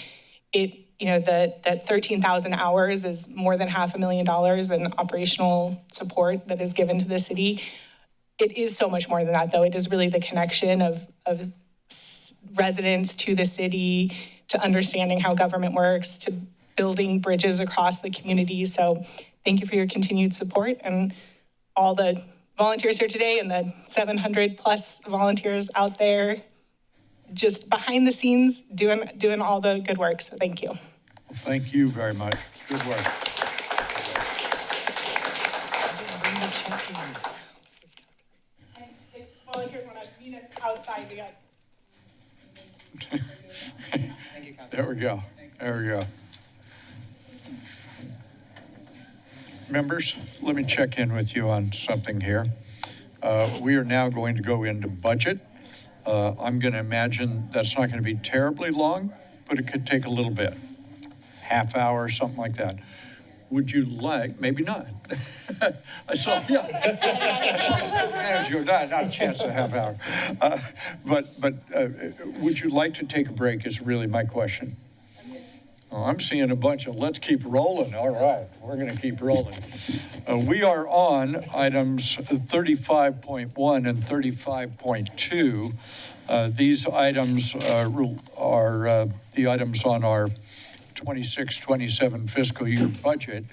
that 13,000 hours is more than $500,000 in operational support that is given to the city. It is so much more than that, though. It is really the connection of residents to the city, to understanding how government works, to building bridges across the community. So thank you for your continued support, and all the volunteers here today and the 700 plus volunteers out there just behind the scenes doing all the good work. So thank you. Well, thank you very much. Good work. And if volunteers want to meet us outside, we got. There we go. There we go. Members, let me check in with you on something here. We are now going to go into budget. I'm going to imagine that's not going to be terribly long, but it could take a little bit, half hour, something like that. Would you like, maybe not. I saw, yeah. I saw the city manager, not a chance a half hour. But would you like to take a break is really my question. Oh, I'm seeing a bunch of let's keep rolling. All right, we're going to keep rolling. We are on items 35.1 and 35.2. These items are the items on our 26-27 fiscal year budget.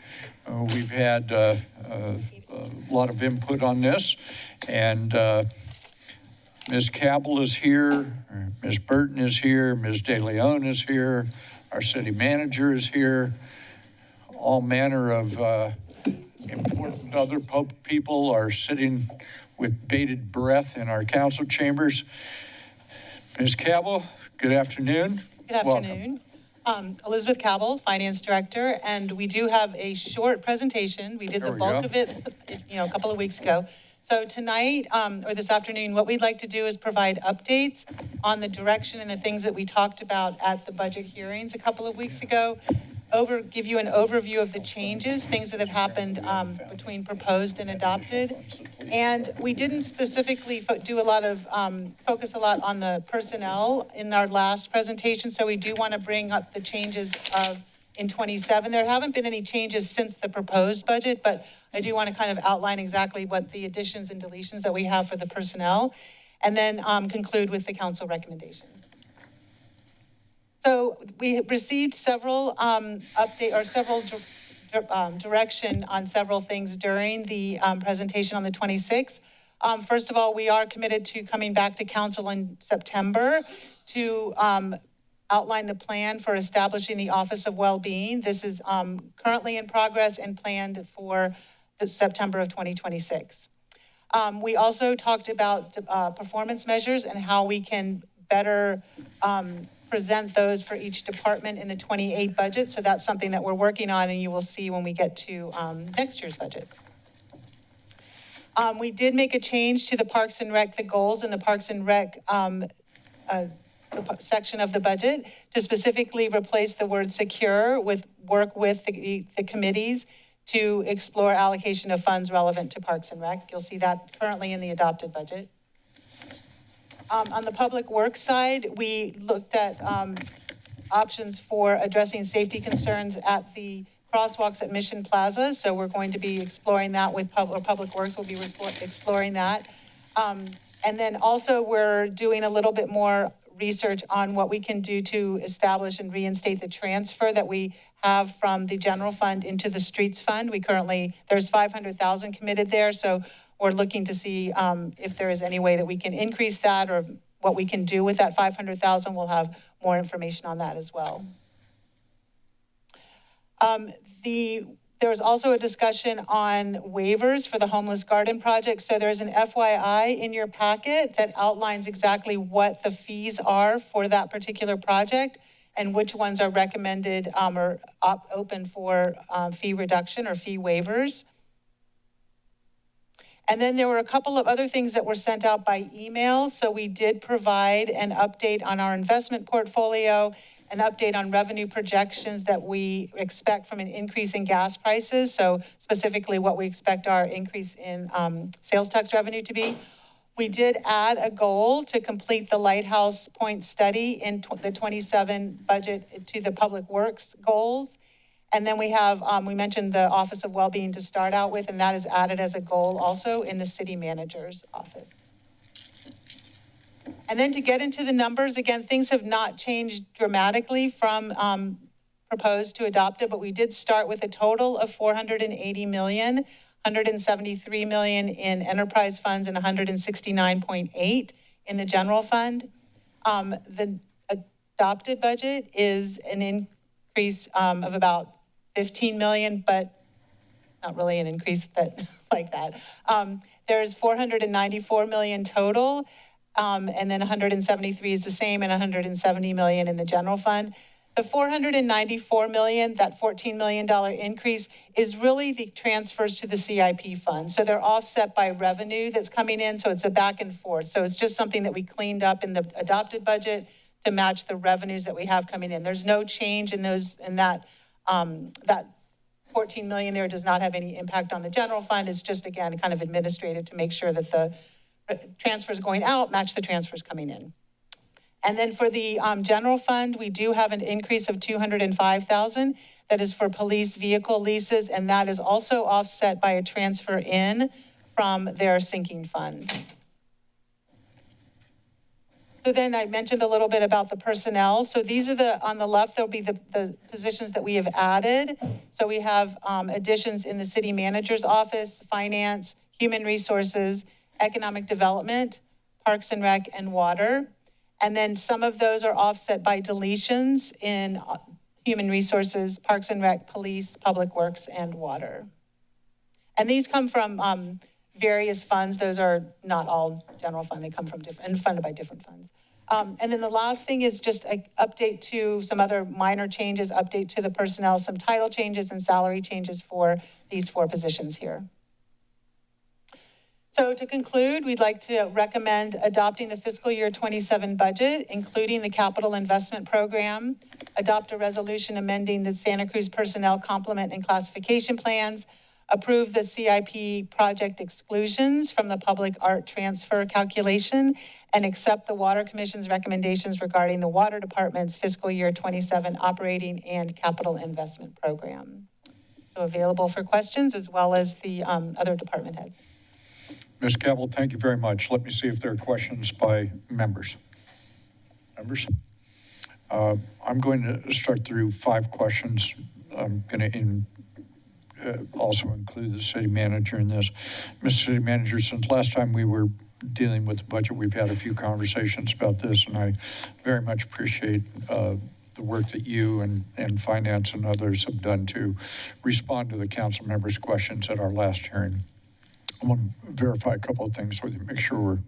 We've had a lot of input on this, and Ms. Cabell is here, Ms. Burton is here, Ms. De Leon is here, our city manager is here, all manner of important other people are sitting with bated breath in our council chambers. Ms. Cabell, good afternoon. Good afternoon. Elizabeth Cabell, Finance Director, and we do have a short presentation. We did the bulk of it, a couple of weeks ago. So tonight, or this afternoon, what we'd like to do is provide updates on the direction and the things that we talked about at the budget hearings a couple of weeks ago. Give you an overview of the changes, things that have happened between proposed and adopted. And we didn't specifically focus a lot on the personnel in our last presentation, so we do want to bring up the changes in 27. There haven't been any changes since the proposed budget, but I do want to kind of outline exactly what the additions and deletions that we have for the personnel, and then conclude with the council recommendations. So we received several direction on several things during the presentation on the 26th. First of all, we are committed to coming back to council in September to outline the plan for establishing the Office of Wellbeing. This is currently in progress and planned for the September of 2026. We also talked about performance measures and how we can better present those for each department in the 28 budget. So that's something that we're working on, and you will see when we get to next year's budget. We did make a change to the Parks and Rec, the goals in the Parks and Rec section of the budget to specifically replace the word secure with work with the committees to explore allocation of funds relevant to Parks and Rec. You'll see that currently in the adopted budget. On the public works side, we looked at options for addressing safety concerns at the crosswalks at Mission Plaza. So we're going to be exploring that with Public Works will be exploring that. And then also we're doing a little bit more research on what we can do to establish and reinstate the transfer that we have from the general fund into the streets fund. There's 500,000 committed there. So we're looking to see if there is any way that we can increase that or what we can do with that 500,000. We'll have more information on that as well. There was also a discussion on waivers for the homeless garden project. So there's an FYI in your packet that outlines exactly what the fees are for that particular project and which ones are recommended or open for fee reduction or fee waivers. And then there were a couple of other things that were sent out by email. So we did provide an update on our investment portfolio, an update on revenue projections that we expect from an increase in gas prices. So specifically what we expect our increase in sales tax revenue to be. We did add a goal to complete the Lighthouse Point study in the 27 budget to the public works goals. And then we have, we mentioned the Office of Wellbeing to start out with, and that is added as a goal also in the city manager's office. And then to get into the numbers, again, things have not changed dramatically from proposed to adopted, but we did start with a total of 480 million, 173 million in enterprise funds and 169.8 in the general fund. The adopted budget is an increase of about 15 million, but not really an increase like that. There's 494 million total, and then 173 is the same, and 170 million in the general fund. The $494 million, that $14 million increase, is really the transfers to the CIP fund. So they're offset by revenue that's coming in, so it's a back and forth. So it's just something that we cleaned up in the adopted budget to match the revenues that we have coming in. There's no change in that 14 million there does not have any impact on the general fund. It's just, again, kind of administrative to make sure that the transfers going out match the transfers coming in. And then for the general fund, we do have an increase of $205,000. That is for police vehicle leases, and that is also offset by a transfer in from their sinking fund. So then I mentioned a little bit about the personnel. So these are on the left, there'll be the positions that we have added. So we have additions in the city manager's office, finance, human resources, economic development, parks and rec, and water. And then some of those are offset by deletions in human resources, parks and rec, police, public works, and water. And these come from various funds. Those are not all general fund. They come from different and funded by different funds. And then the last thing is just an update to some other minor changes, update to the personnel, some title changes and salary changes for these 4 positions here. So to conclude, we'd like to recommend adopting the fiscal year 27 budget, including the capital investment program, adopt a resolution amending the Santa Cruz personnel complement and classification plans, approve the CIP project exclusions from the public art transfer calculation, and accept the Water Commission's recommendations regarding the Water Department's fiscal year 27 operating and capital investment program. So available for questions as well as the other department heads. Ms. Cabell, thank you very much. Let me see if there are questions by members. Members? I'm going to start through 5 questions. I'm going to also include the city manager in this. Mr. City Manager, since last time we were dealing with the budget, we've had a few conversations about this, and I very much appreciate the work that you and finance and others have done to respond to the council members' questions at our last hearing. I want to verify a couple of things with you, make sure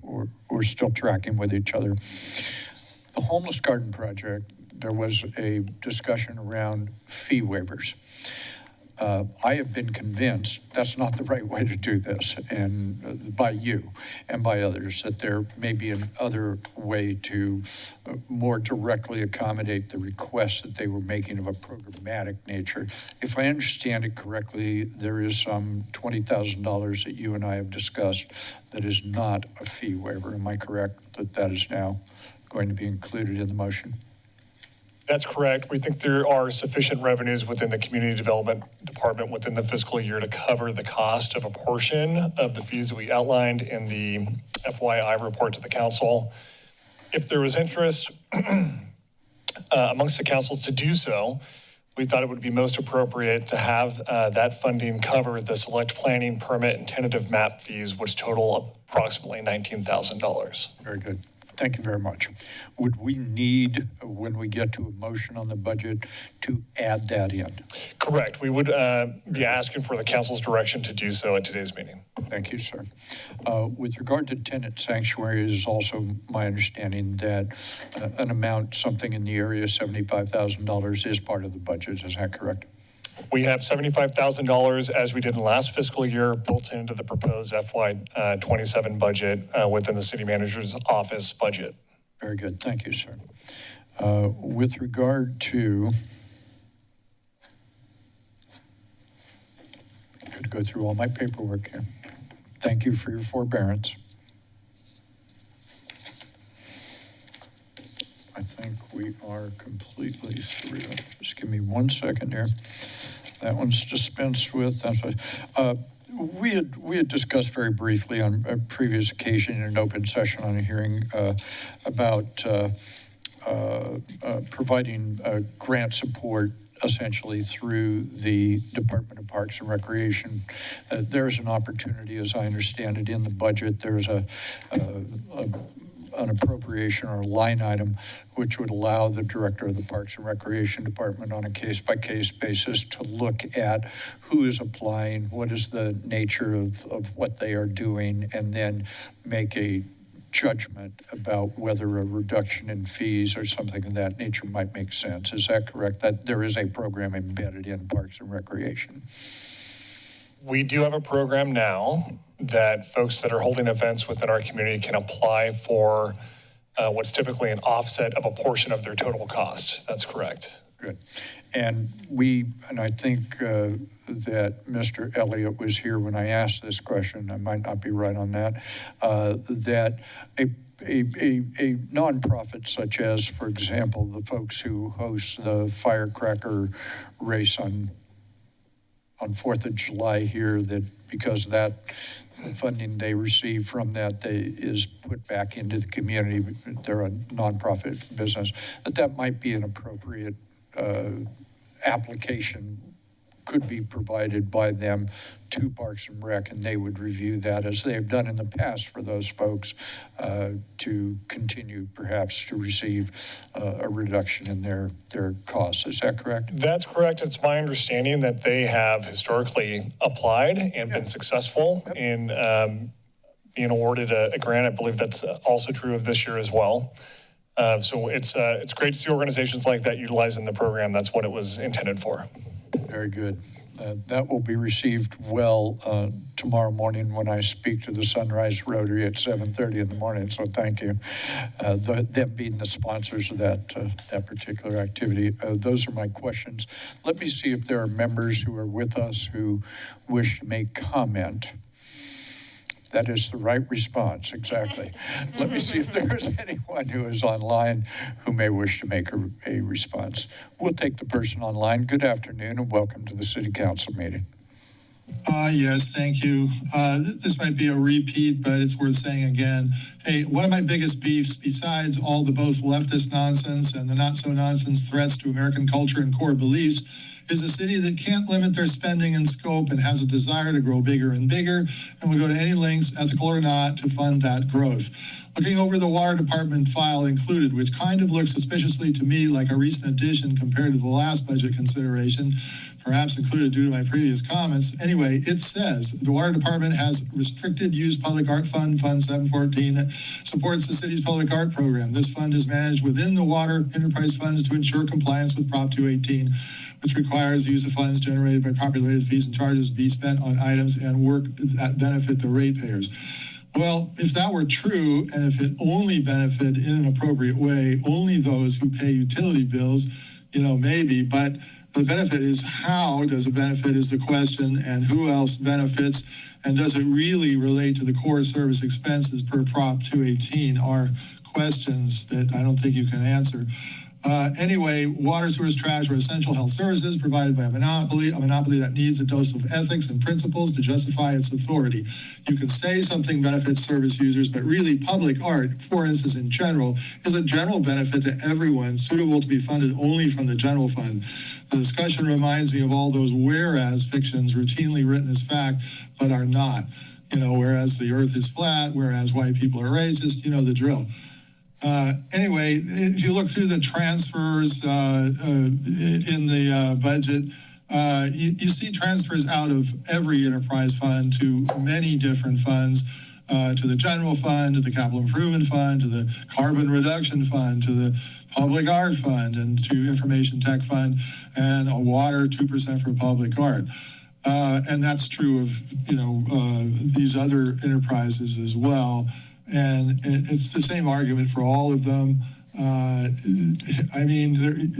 we're still tracking with each other. The homeless garden project, there was a discussion around fee waivers. I have been convinced that's not the right way to do this, and by you and by others, that there may be another way to more directly accommodate the requests that they were making of a programmatic nature. If I understand it correctly, there is some $20,000 that you and I have discussed that is not a fee waiver. Am I correct that that is now going to be included in the motion? That's correct. We think there are sufficient revenues within the community development department within the fiscal year to cover the cost of a portion of the fees that we outlined in the FYI report to the council. If there was interest amongst the council to do so, we thought it would be most appropriate to have that funding cover the select planning permit and tentative map fees, which total approximately $19,000. Very good. Thank you very much. Would we need, when we get to a motion on the budget, to add that in? Correct. We would be asking for the council's direction to do so at today's meeting. Thank you, sir. With regard to tenant sanctuary, it is also my understanding that an amount, something in the area of $75,000 is part of the budget. Is that correct? We have $75,000, as we did in last fiscal year, built into the proposed FY27 budget within the city manager's office budget. Very good. Thank you, sir. With regard to, I'm going to go through all my paperwork here. Thank you for your forbearance. I think we are completely through. Just give me 1 second here. That one's dispensed with. That's what, we had discussed very briefly on a previous occasion in an open session on a hearing about providing grant support essentially through the Department of Parks and Recreation. There's an opportunity, as I understand it, in the budget. There's an appropriation or a line item which would allow the director of the Parks and Recreation Department on a case-by-case basis to look at who is applying, what is the nature of what they are doing, and then make a judgment about whether a reduction in fees or something of that nature might make sense. Is that correct? That there is a program embedded in Parks and Recreation? We do have a program now that folks that are holding events within our community can apply for what's typically an offset of a portion of their total cost. That's correct. Good. And I think that Mr. Elliott was here when I asked this question. I might not be right on that. That a nonprofit such as, for example, the folks who host the firecracker race on 4th of July here, that because that funding they receive from that is put back into the community, they're a nonprofit business, that might be an appropriate application could be provided by them to Parks and Rec, and they would review that as they have done in the past for those folks to continue perhaps to receive a reduction in their costs. Is that correct? That's correct. It's my understanding that they have historically applied and been successful in being awarded a grant. I believe that's also true of this year as well. So it's great to see organizations like that utilizing the program. That's what it was intended for. Very good. That will be received well tomorrow morning when I speak to the Sunrise Rotary at 7:30 in the morning. So thank you. Them being the sponsors of that particular activity. Those are my questions. Let me see if there are members who are with us who wish to make comment. That is the right response, exactly. Let me see if there is anyone who is online who may wish to make a response. We'll take the person online. Good afternoon and welcome to the City Council meeting. Yes, thank you. This might be a repeat, but it's worth saying again. Hey, one of my biggest beefs, besides all the both leftist nonsense and the not-so-nonsense threats to American culture and core beliefs, is a city that can't limit their spending and scope and has a desire to grow bigger and bigger and will go to any lengths, ethical or not, to fund that growth. Looking over the water department file included, which kind of looks suspiciously to me like a recent addition compared to the last budget consideration, perhaps included due to my previous comments. Anyway, it says the water department has restricted use public art fund, Fund 714, that supports the city's public art program. This fund is managed within the water enterprise funds to ensure compliance with Prop 218, which requires the use of funds generated by properly related fees and charges be spent on items and work that benefit the ratepayers. Well, if that were true, and if it only benefited in an appropriate way, only those who pay utility bills, maybe, but the benefit is how does it benefit is the question, and who else benefits, and does it really relate to the core service expenses per Prop 218 are questions that I don't think you can answer. Anyway, water, sewers, trash are essential health services provided by a monopoly that needs a dose of ethics and principles to justify its authority. You can say something benefits service users, but really public art, for instance, in general, is a general benefit to everyone, suitable to be funded only from the general fund. The discussion reminds me of all those whereas fictions routinely written as fact, but are not. Whereas the earth is flat, whereas white people are racist, the drill. Anyway, if you look through the transfers in the budget, you see transfers out of every enterprise fund to many different funds, to the general fund, to the capital improvement fund, to the carbon reduction fund, to the public art fund, and to information tech fund, and a water 2% for public art. And that's true of, these other enterprises as well. And it's the same argument for all of them.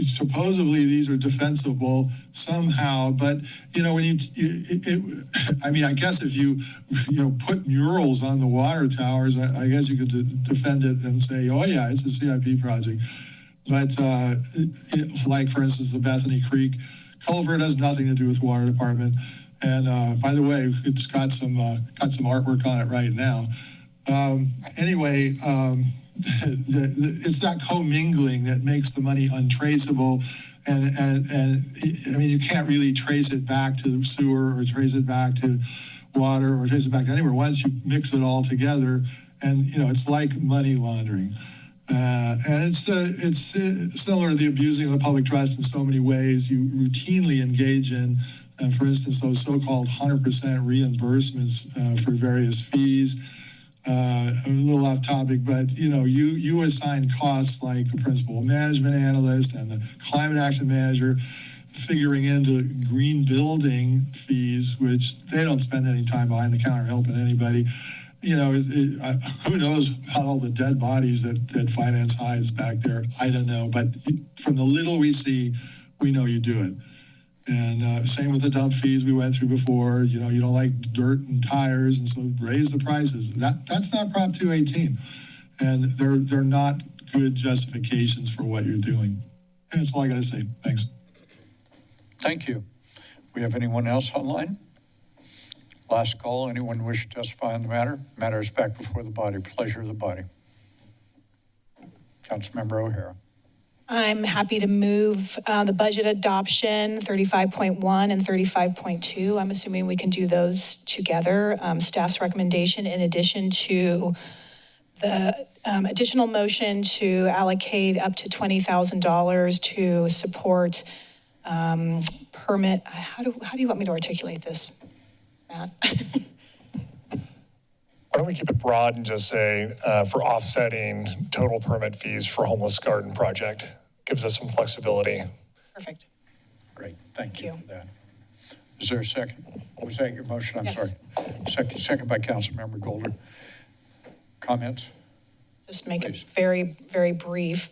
Supposedly these are defensible somehow, but when I guess if you put murals on the water towers, I guess you could defend it and say, oh yeah, it's a CIP project. But like for instance, the Bethany Creek culvert has nothing to do with the water department. And by the way, it's got some artwork on it right now. It's that commingling that makes the money untraceable, and you can't really trace it back to the sewer or trace it back to water or trace it back to anywhere. Once you mix it all together, and it's like money laundering, and it's similar to the abusing of the public trust in so many ways. You routinely engage in, for instance, those so-called 100% reimbursements for various fees. a little off topic, but you assign costs like the principal management analyst and the climate action manager figuring into green building fees, which they don't spend any time behind the counter helping anybody. Who knows how all the dead bodies that finance hides back there? I don't know, but from the little we see, we know you do it. And same with the dump fees we went through before. You don't like dirt and tires, and so raise the prices. That's not Prop 218, and they're not good justifications for what you're doing. And that's all I got to say. Thanks. Thank you. We have anyone else online? Last call. Anyone wish to testify on the matter? Matter is back before the body. Pleasure of the body. Councilmember O'Hara. I'm happy to move the budget adoption, 35.1 and 35.2. I'm assuming we can do those together. Staff's recommendation, in addition to the additional motion to allocate up to $20,000 to support permit. How do you want me to articulate this, Matt? Why don't we keep it broad and just say for offsetting total permit fees for homeless garden project? Gives us some flexibility. Perfect. Great, thank you for that. Is there a second? Was that your motion? I'm sorry. Second by Councilmember Golder. Comments? Just make it very, very brief.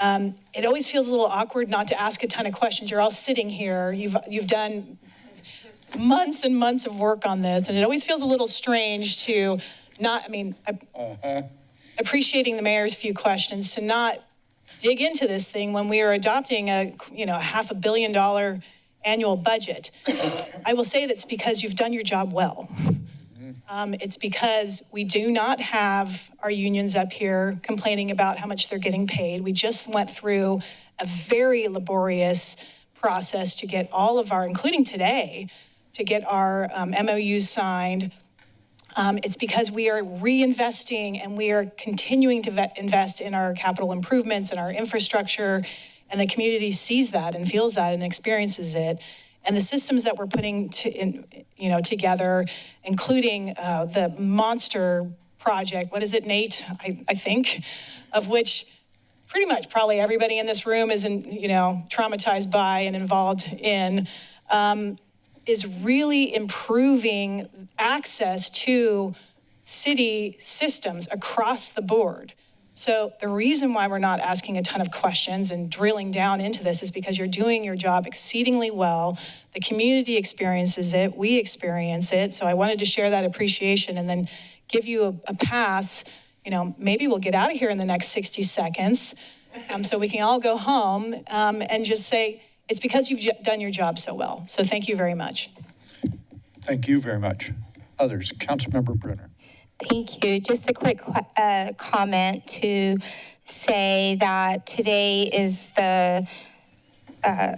It always feels a little awkward not to ask a ton of questions. You're all sitting here. You've done months and months of work on this, and it always feels a little strange to not, appreciating the mayor's few questions, to not dig into this thing when we are adopting a $500 million annual budget. I will say that's because you've done your job well. It's because we do not have our unions up here complaining about how much they're getting paid. We just went through a very laborious process to get all of our, including today, to get our MOUs signed. It's because we are reinvesting and we are continuing to invest in our capital improvements and our infrastructure, and the community sees that and feels that and experiences it. And the systems that we're putting together, including the monster project, what is it, Nate? I think, of which pretty much probably everybody in this room is traumatized by and involved in, is really improving access to city systems across the board. So the reason why we're not asking a ton of questions and drilling down into this is because you're doing your job exceedingly well. The community experiences it, we experience it. So I wanted to share that appreciation and then give you a pass. Maybe we'll get out of here in the next 60 seconds so we can all go home and just say, it's because you've done your job so well. So thank you very much. Thank you very much. Others, Councilmember Brenner. Thank you. Just a quick comment to say that today is the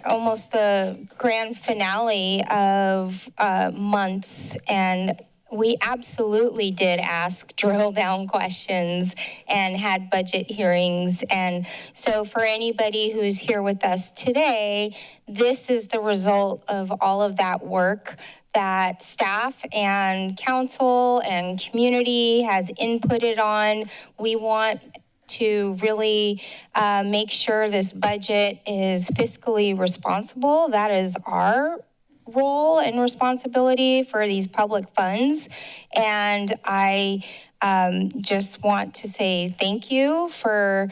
almost the grand finale of months, and we absolutely did ask drill down questions and had budget hearings. And so for anybody who's here with us today, this is the result of all of that work that staff and council and community has inputted on. We want to really make sure this budget is fiscally responsible. That is our role and responsibility for these public funds. And I just want to say thank you for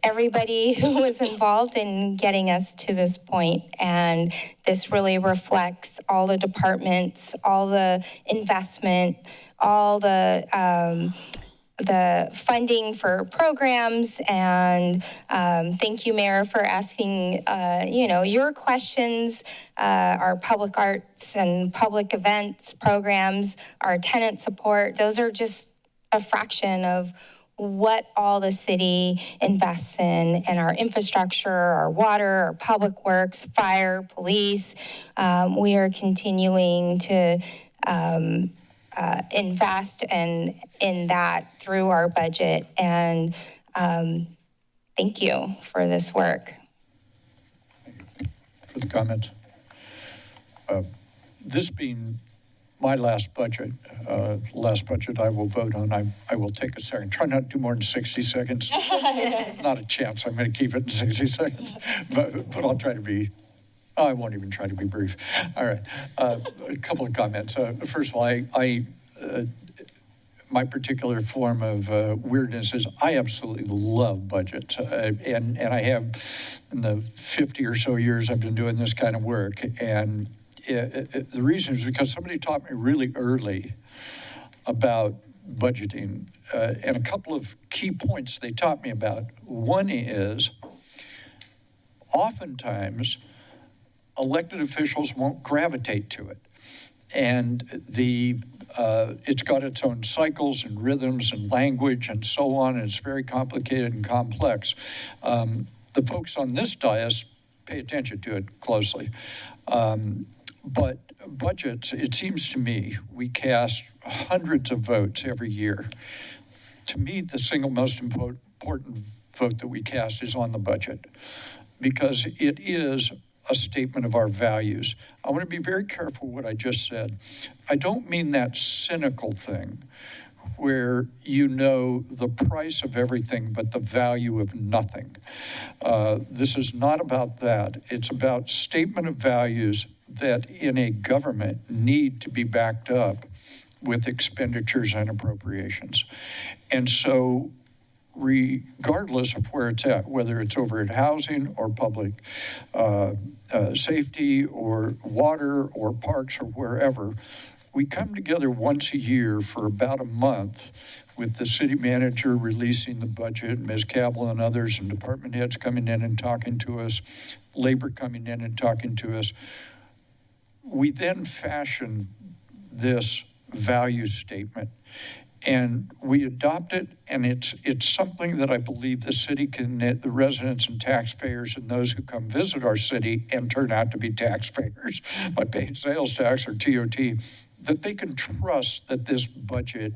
everybody who was involved in getting us to this point. And this really reflects all the departments, all the investment, all the funding for programs. And thank you, Mayor, for asking, your questions. Our public arts and public events programs, our tenant support, those are just a fraction of what all the city invests in, and our infrastructure, our water, our public works, fire, police. We are continuing to invest in that through our budget. And thank you for this work. For the comment. This being my last budget I will vote on, I will take a second. Try not to do more than 60 seconds. Not a chance. I'm going to keep it in 60 seconds. But I'll try to be, I won't even try to be brief. All right. A couple of comments. First of all, my particular form of weirdness is I absolutely love budgets. And I have, in the 50 or so years I've been doing this kind of work. And the reason is because somebody taught me really early about budgeting, and a couple of key points they taught me about. One is, oftentimes, elected officials won't gravitate to it. And it's got its own cycles and rhythms and language and so on, and it's very complicated and complex. The folks on this dais pay attention to it closely. But budgets, it seems to me, we cast hundreds of votes every year. To me, the single most important vote that we cast is on the budget, because it is a statement of our values. I want to be very careful what I just said. I don't mean that cynical thing where you know the price of everything but the value of nothing. This is not about that. It's about statement of values that in a government need to be backed up with expenditures and appropriations. And so regardless of where it's at, whether it's over at housing or public safety or water or parks or wherever, we come together once a year for about a month with the city manager releasing the budget, Ms. Cabell and others, and department heads coming in and talking to us, labor coming in and talking to us. We then fashion this value statement and we adopt it, and it's something that I believe the city can, the residents and taxpayers and those who come visit our city and turn out to be taxpayers by paying sales tax or TOT, that they can trust that this budget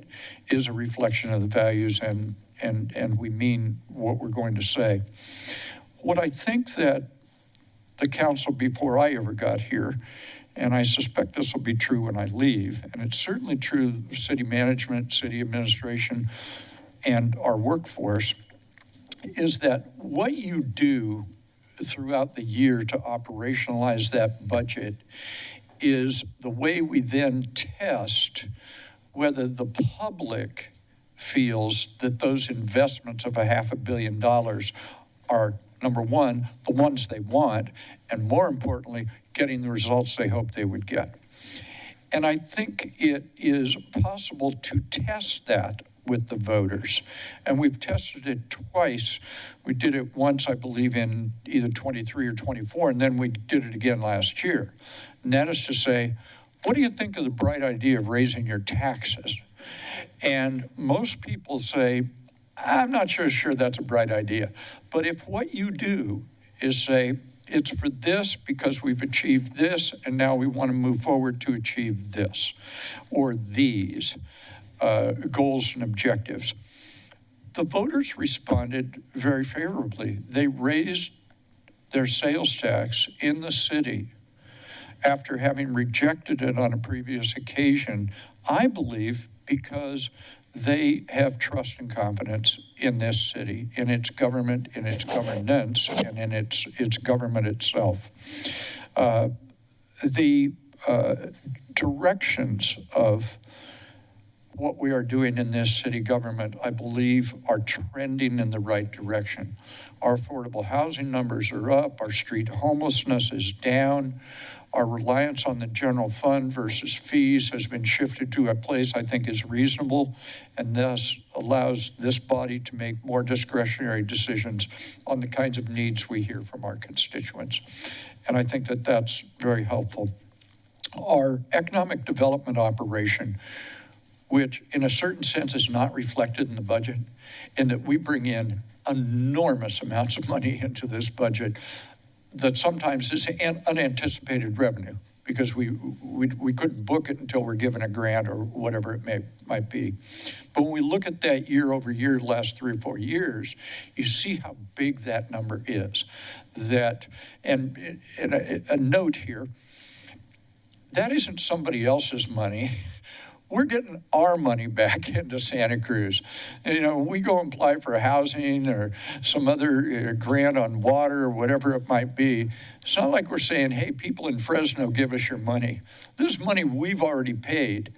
is a reflection of the values and we mean what we're going to say. What I think that the council before I ever got here, and I suspect this will be true when I leave, and it's certainly true of city management, city administration, and our workforce, is that what you do throughout the year to operationalize that budget is the way we then test whether the public feels that those investments of $500 million are, number one, the ones they want, and more importantly, getting the results they hoped they would get. And I think it is possible to test that with the voters. And we've tested it twice. We did it once, I believe, in either 23 or 24, and then we did it again last year. And that is to say, what do you think of the bright idea of raising your taxes? And most people say, I'm not sure that's a bright idea. But if what you do is say, it's for this because we've achieved this, and now we want to move forward to achieve this, or these goals and objectives. The voters responded very favorably. They raised their sales tax in the city after having rejected it on a previous occasion, I believe, because they have trust and confidence in this city, in its government, in its governance, and in its government itself. The directions of what we are doing in this city government, I believe, are trending in the right direction. Our affordable housing numbers are up, our street homelessness is down, our reliance on the general fund versus fees has been shifted to a place I think is reasonable, and thus allows this body to make more discretionary decisions on the kinds of needs we hear from our constituents. And I think that that's very helpful. Our economic development operation, which in a certain sense is not reflected in the budget, in that we bring in enormous amounts of money into this budget that sometimes is unanticipated revenue because we couldn't book it until we're given a grant or whatever it might be. But when we look at that year over year, the last 3 or 4 years, you see how big that number is. And a note here, that isn't somebody else's money. We're getting our money back into Santa Cruz. You know, we go and apply for housing or some other grant on water or whatever it might be. It's not like we're saying, hey, people in Fresno, give us your money. This is money we've already paid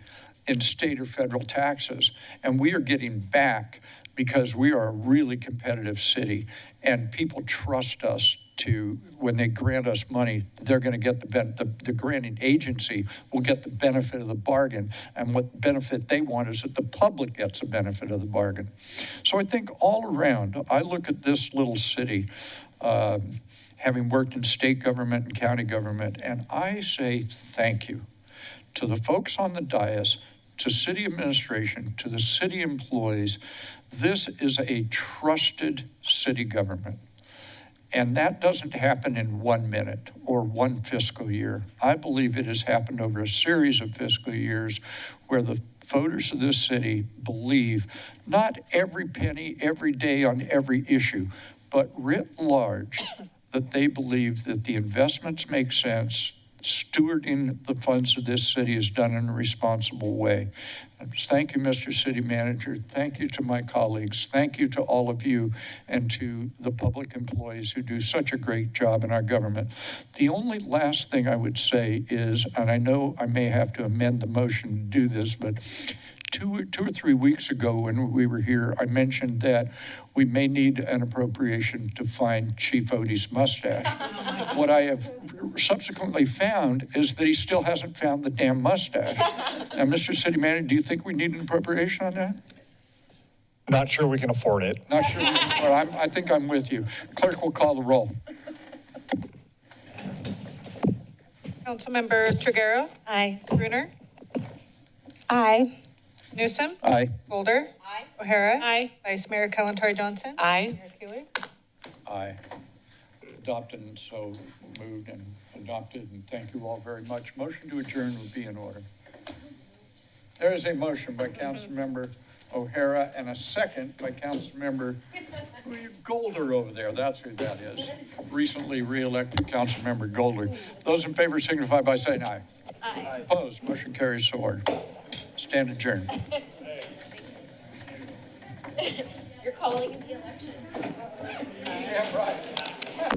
in state or federal taxes, and we are getting back because we are a really competitive city, and people trust us to, when they grant us money, they're going to get the granting agency will get the benefit of the bargain, and what benefit they want is that the public gets the benefit of the bargain. So I think all around, I look at this little city, having worked in state government and county government, and I say thank you to the folks on the dais, to city administration, to the city employees. This is a trusted city government. And that doesn't happen in 1 minute or one fiscal year. I believe it has happened over a series of fiscal years where the voters of this city believe not every penny, every day on every issue, but writ large, that they believe that the investments make sense, stewarding the funds of this city is done in a responsible way. Thank you, Mr. City Manager. Thank you to my colleagues. Thank you to all of you and to the public employees who do such a great job in our government. The only last thing I would say is, and I know I may have to amend the motion to do this, but two or 3 weeks ago when we were here, I mentioned that we may need an appropriation to find Chief Odie's mustache. What I have subsequently found is that he still hasn't found the damn mustache. Now, Mr. City Manager, do you think we need an appropriation on that? Not sure we can afford it. Not sure. Well, I think I'm with you. Clerk will call the roll. Councilmember Triguero. Aye. Bruner. Aye. Newsom. Aye. Golder. Aye. O'Hara. Aye. Vice Mayor Kalantari Johnson. Aye. Mayor Keeley. Aye. Adopted and so moved and adopted, and thank you all very much. Motion to adjourn would be in order. There is a motion by Councilmember O'Hara and a second by Councilmember Golder over there. That's who that is. Recently re-elected Councilmember Golder. Those in favor signify by saying aye. Aye. Opposed, motion carries so ordered. Stand adjourned. You're calling in the election. Damn right.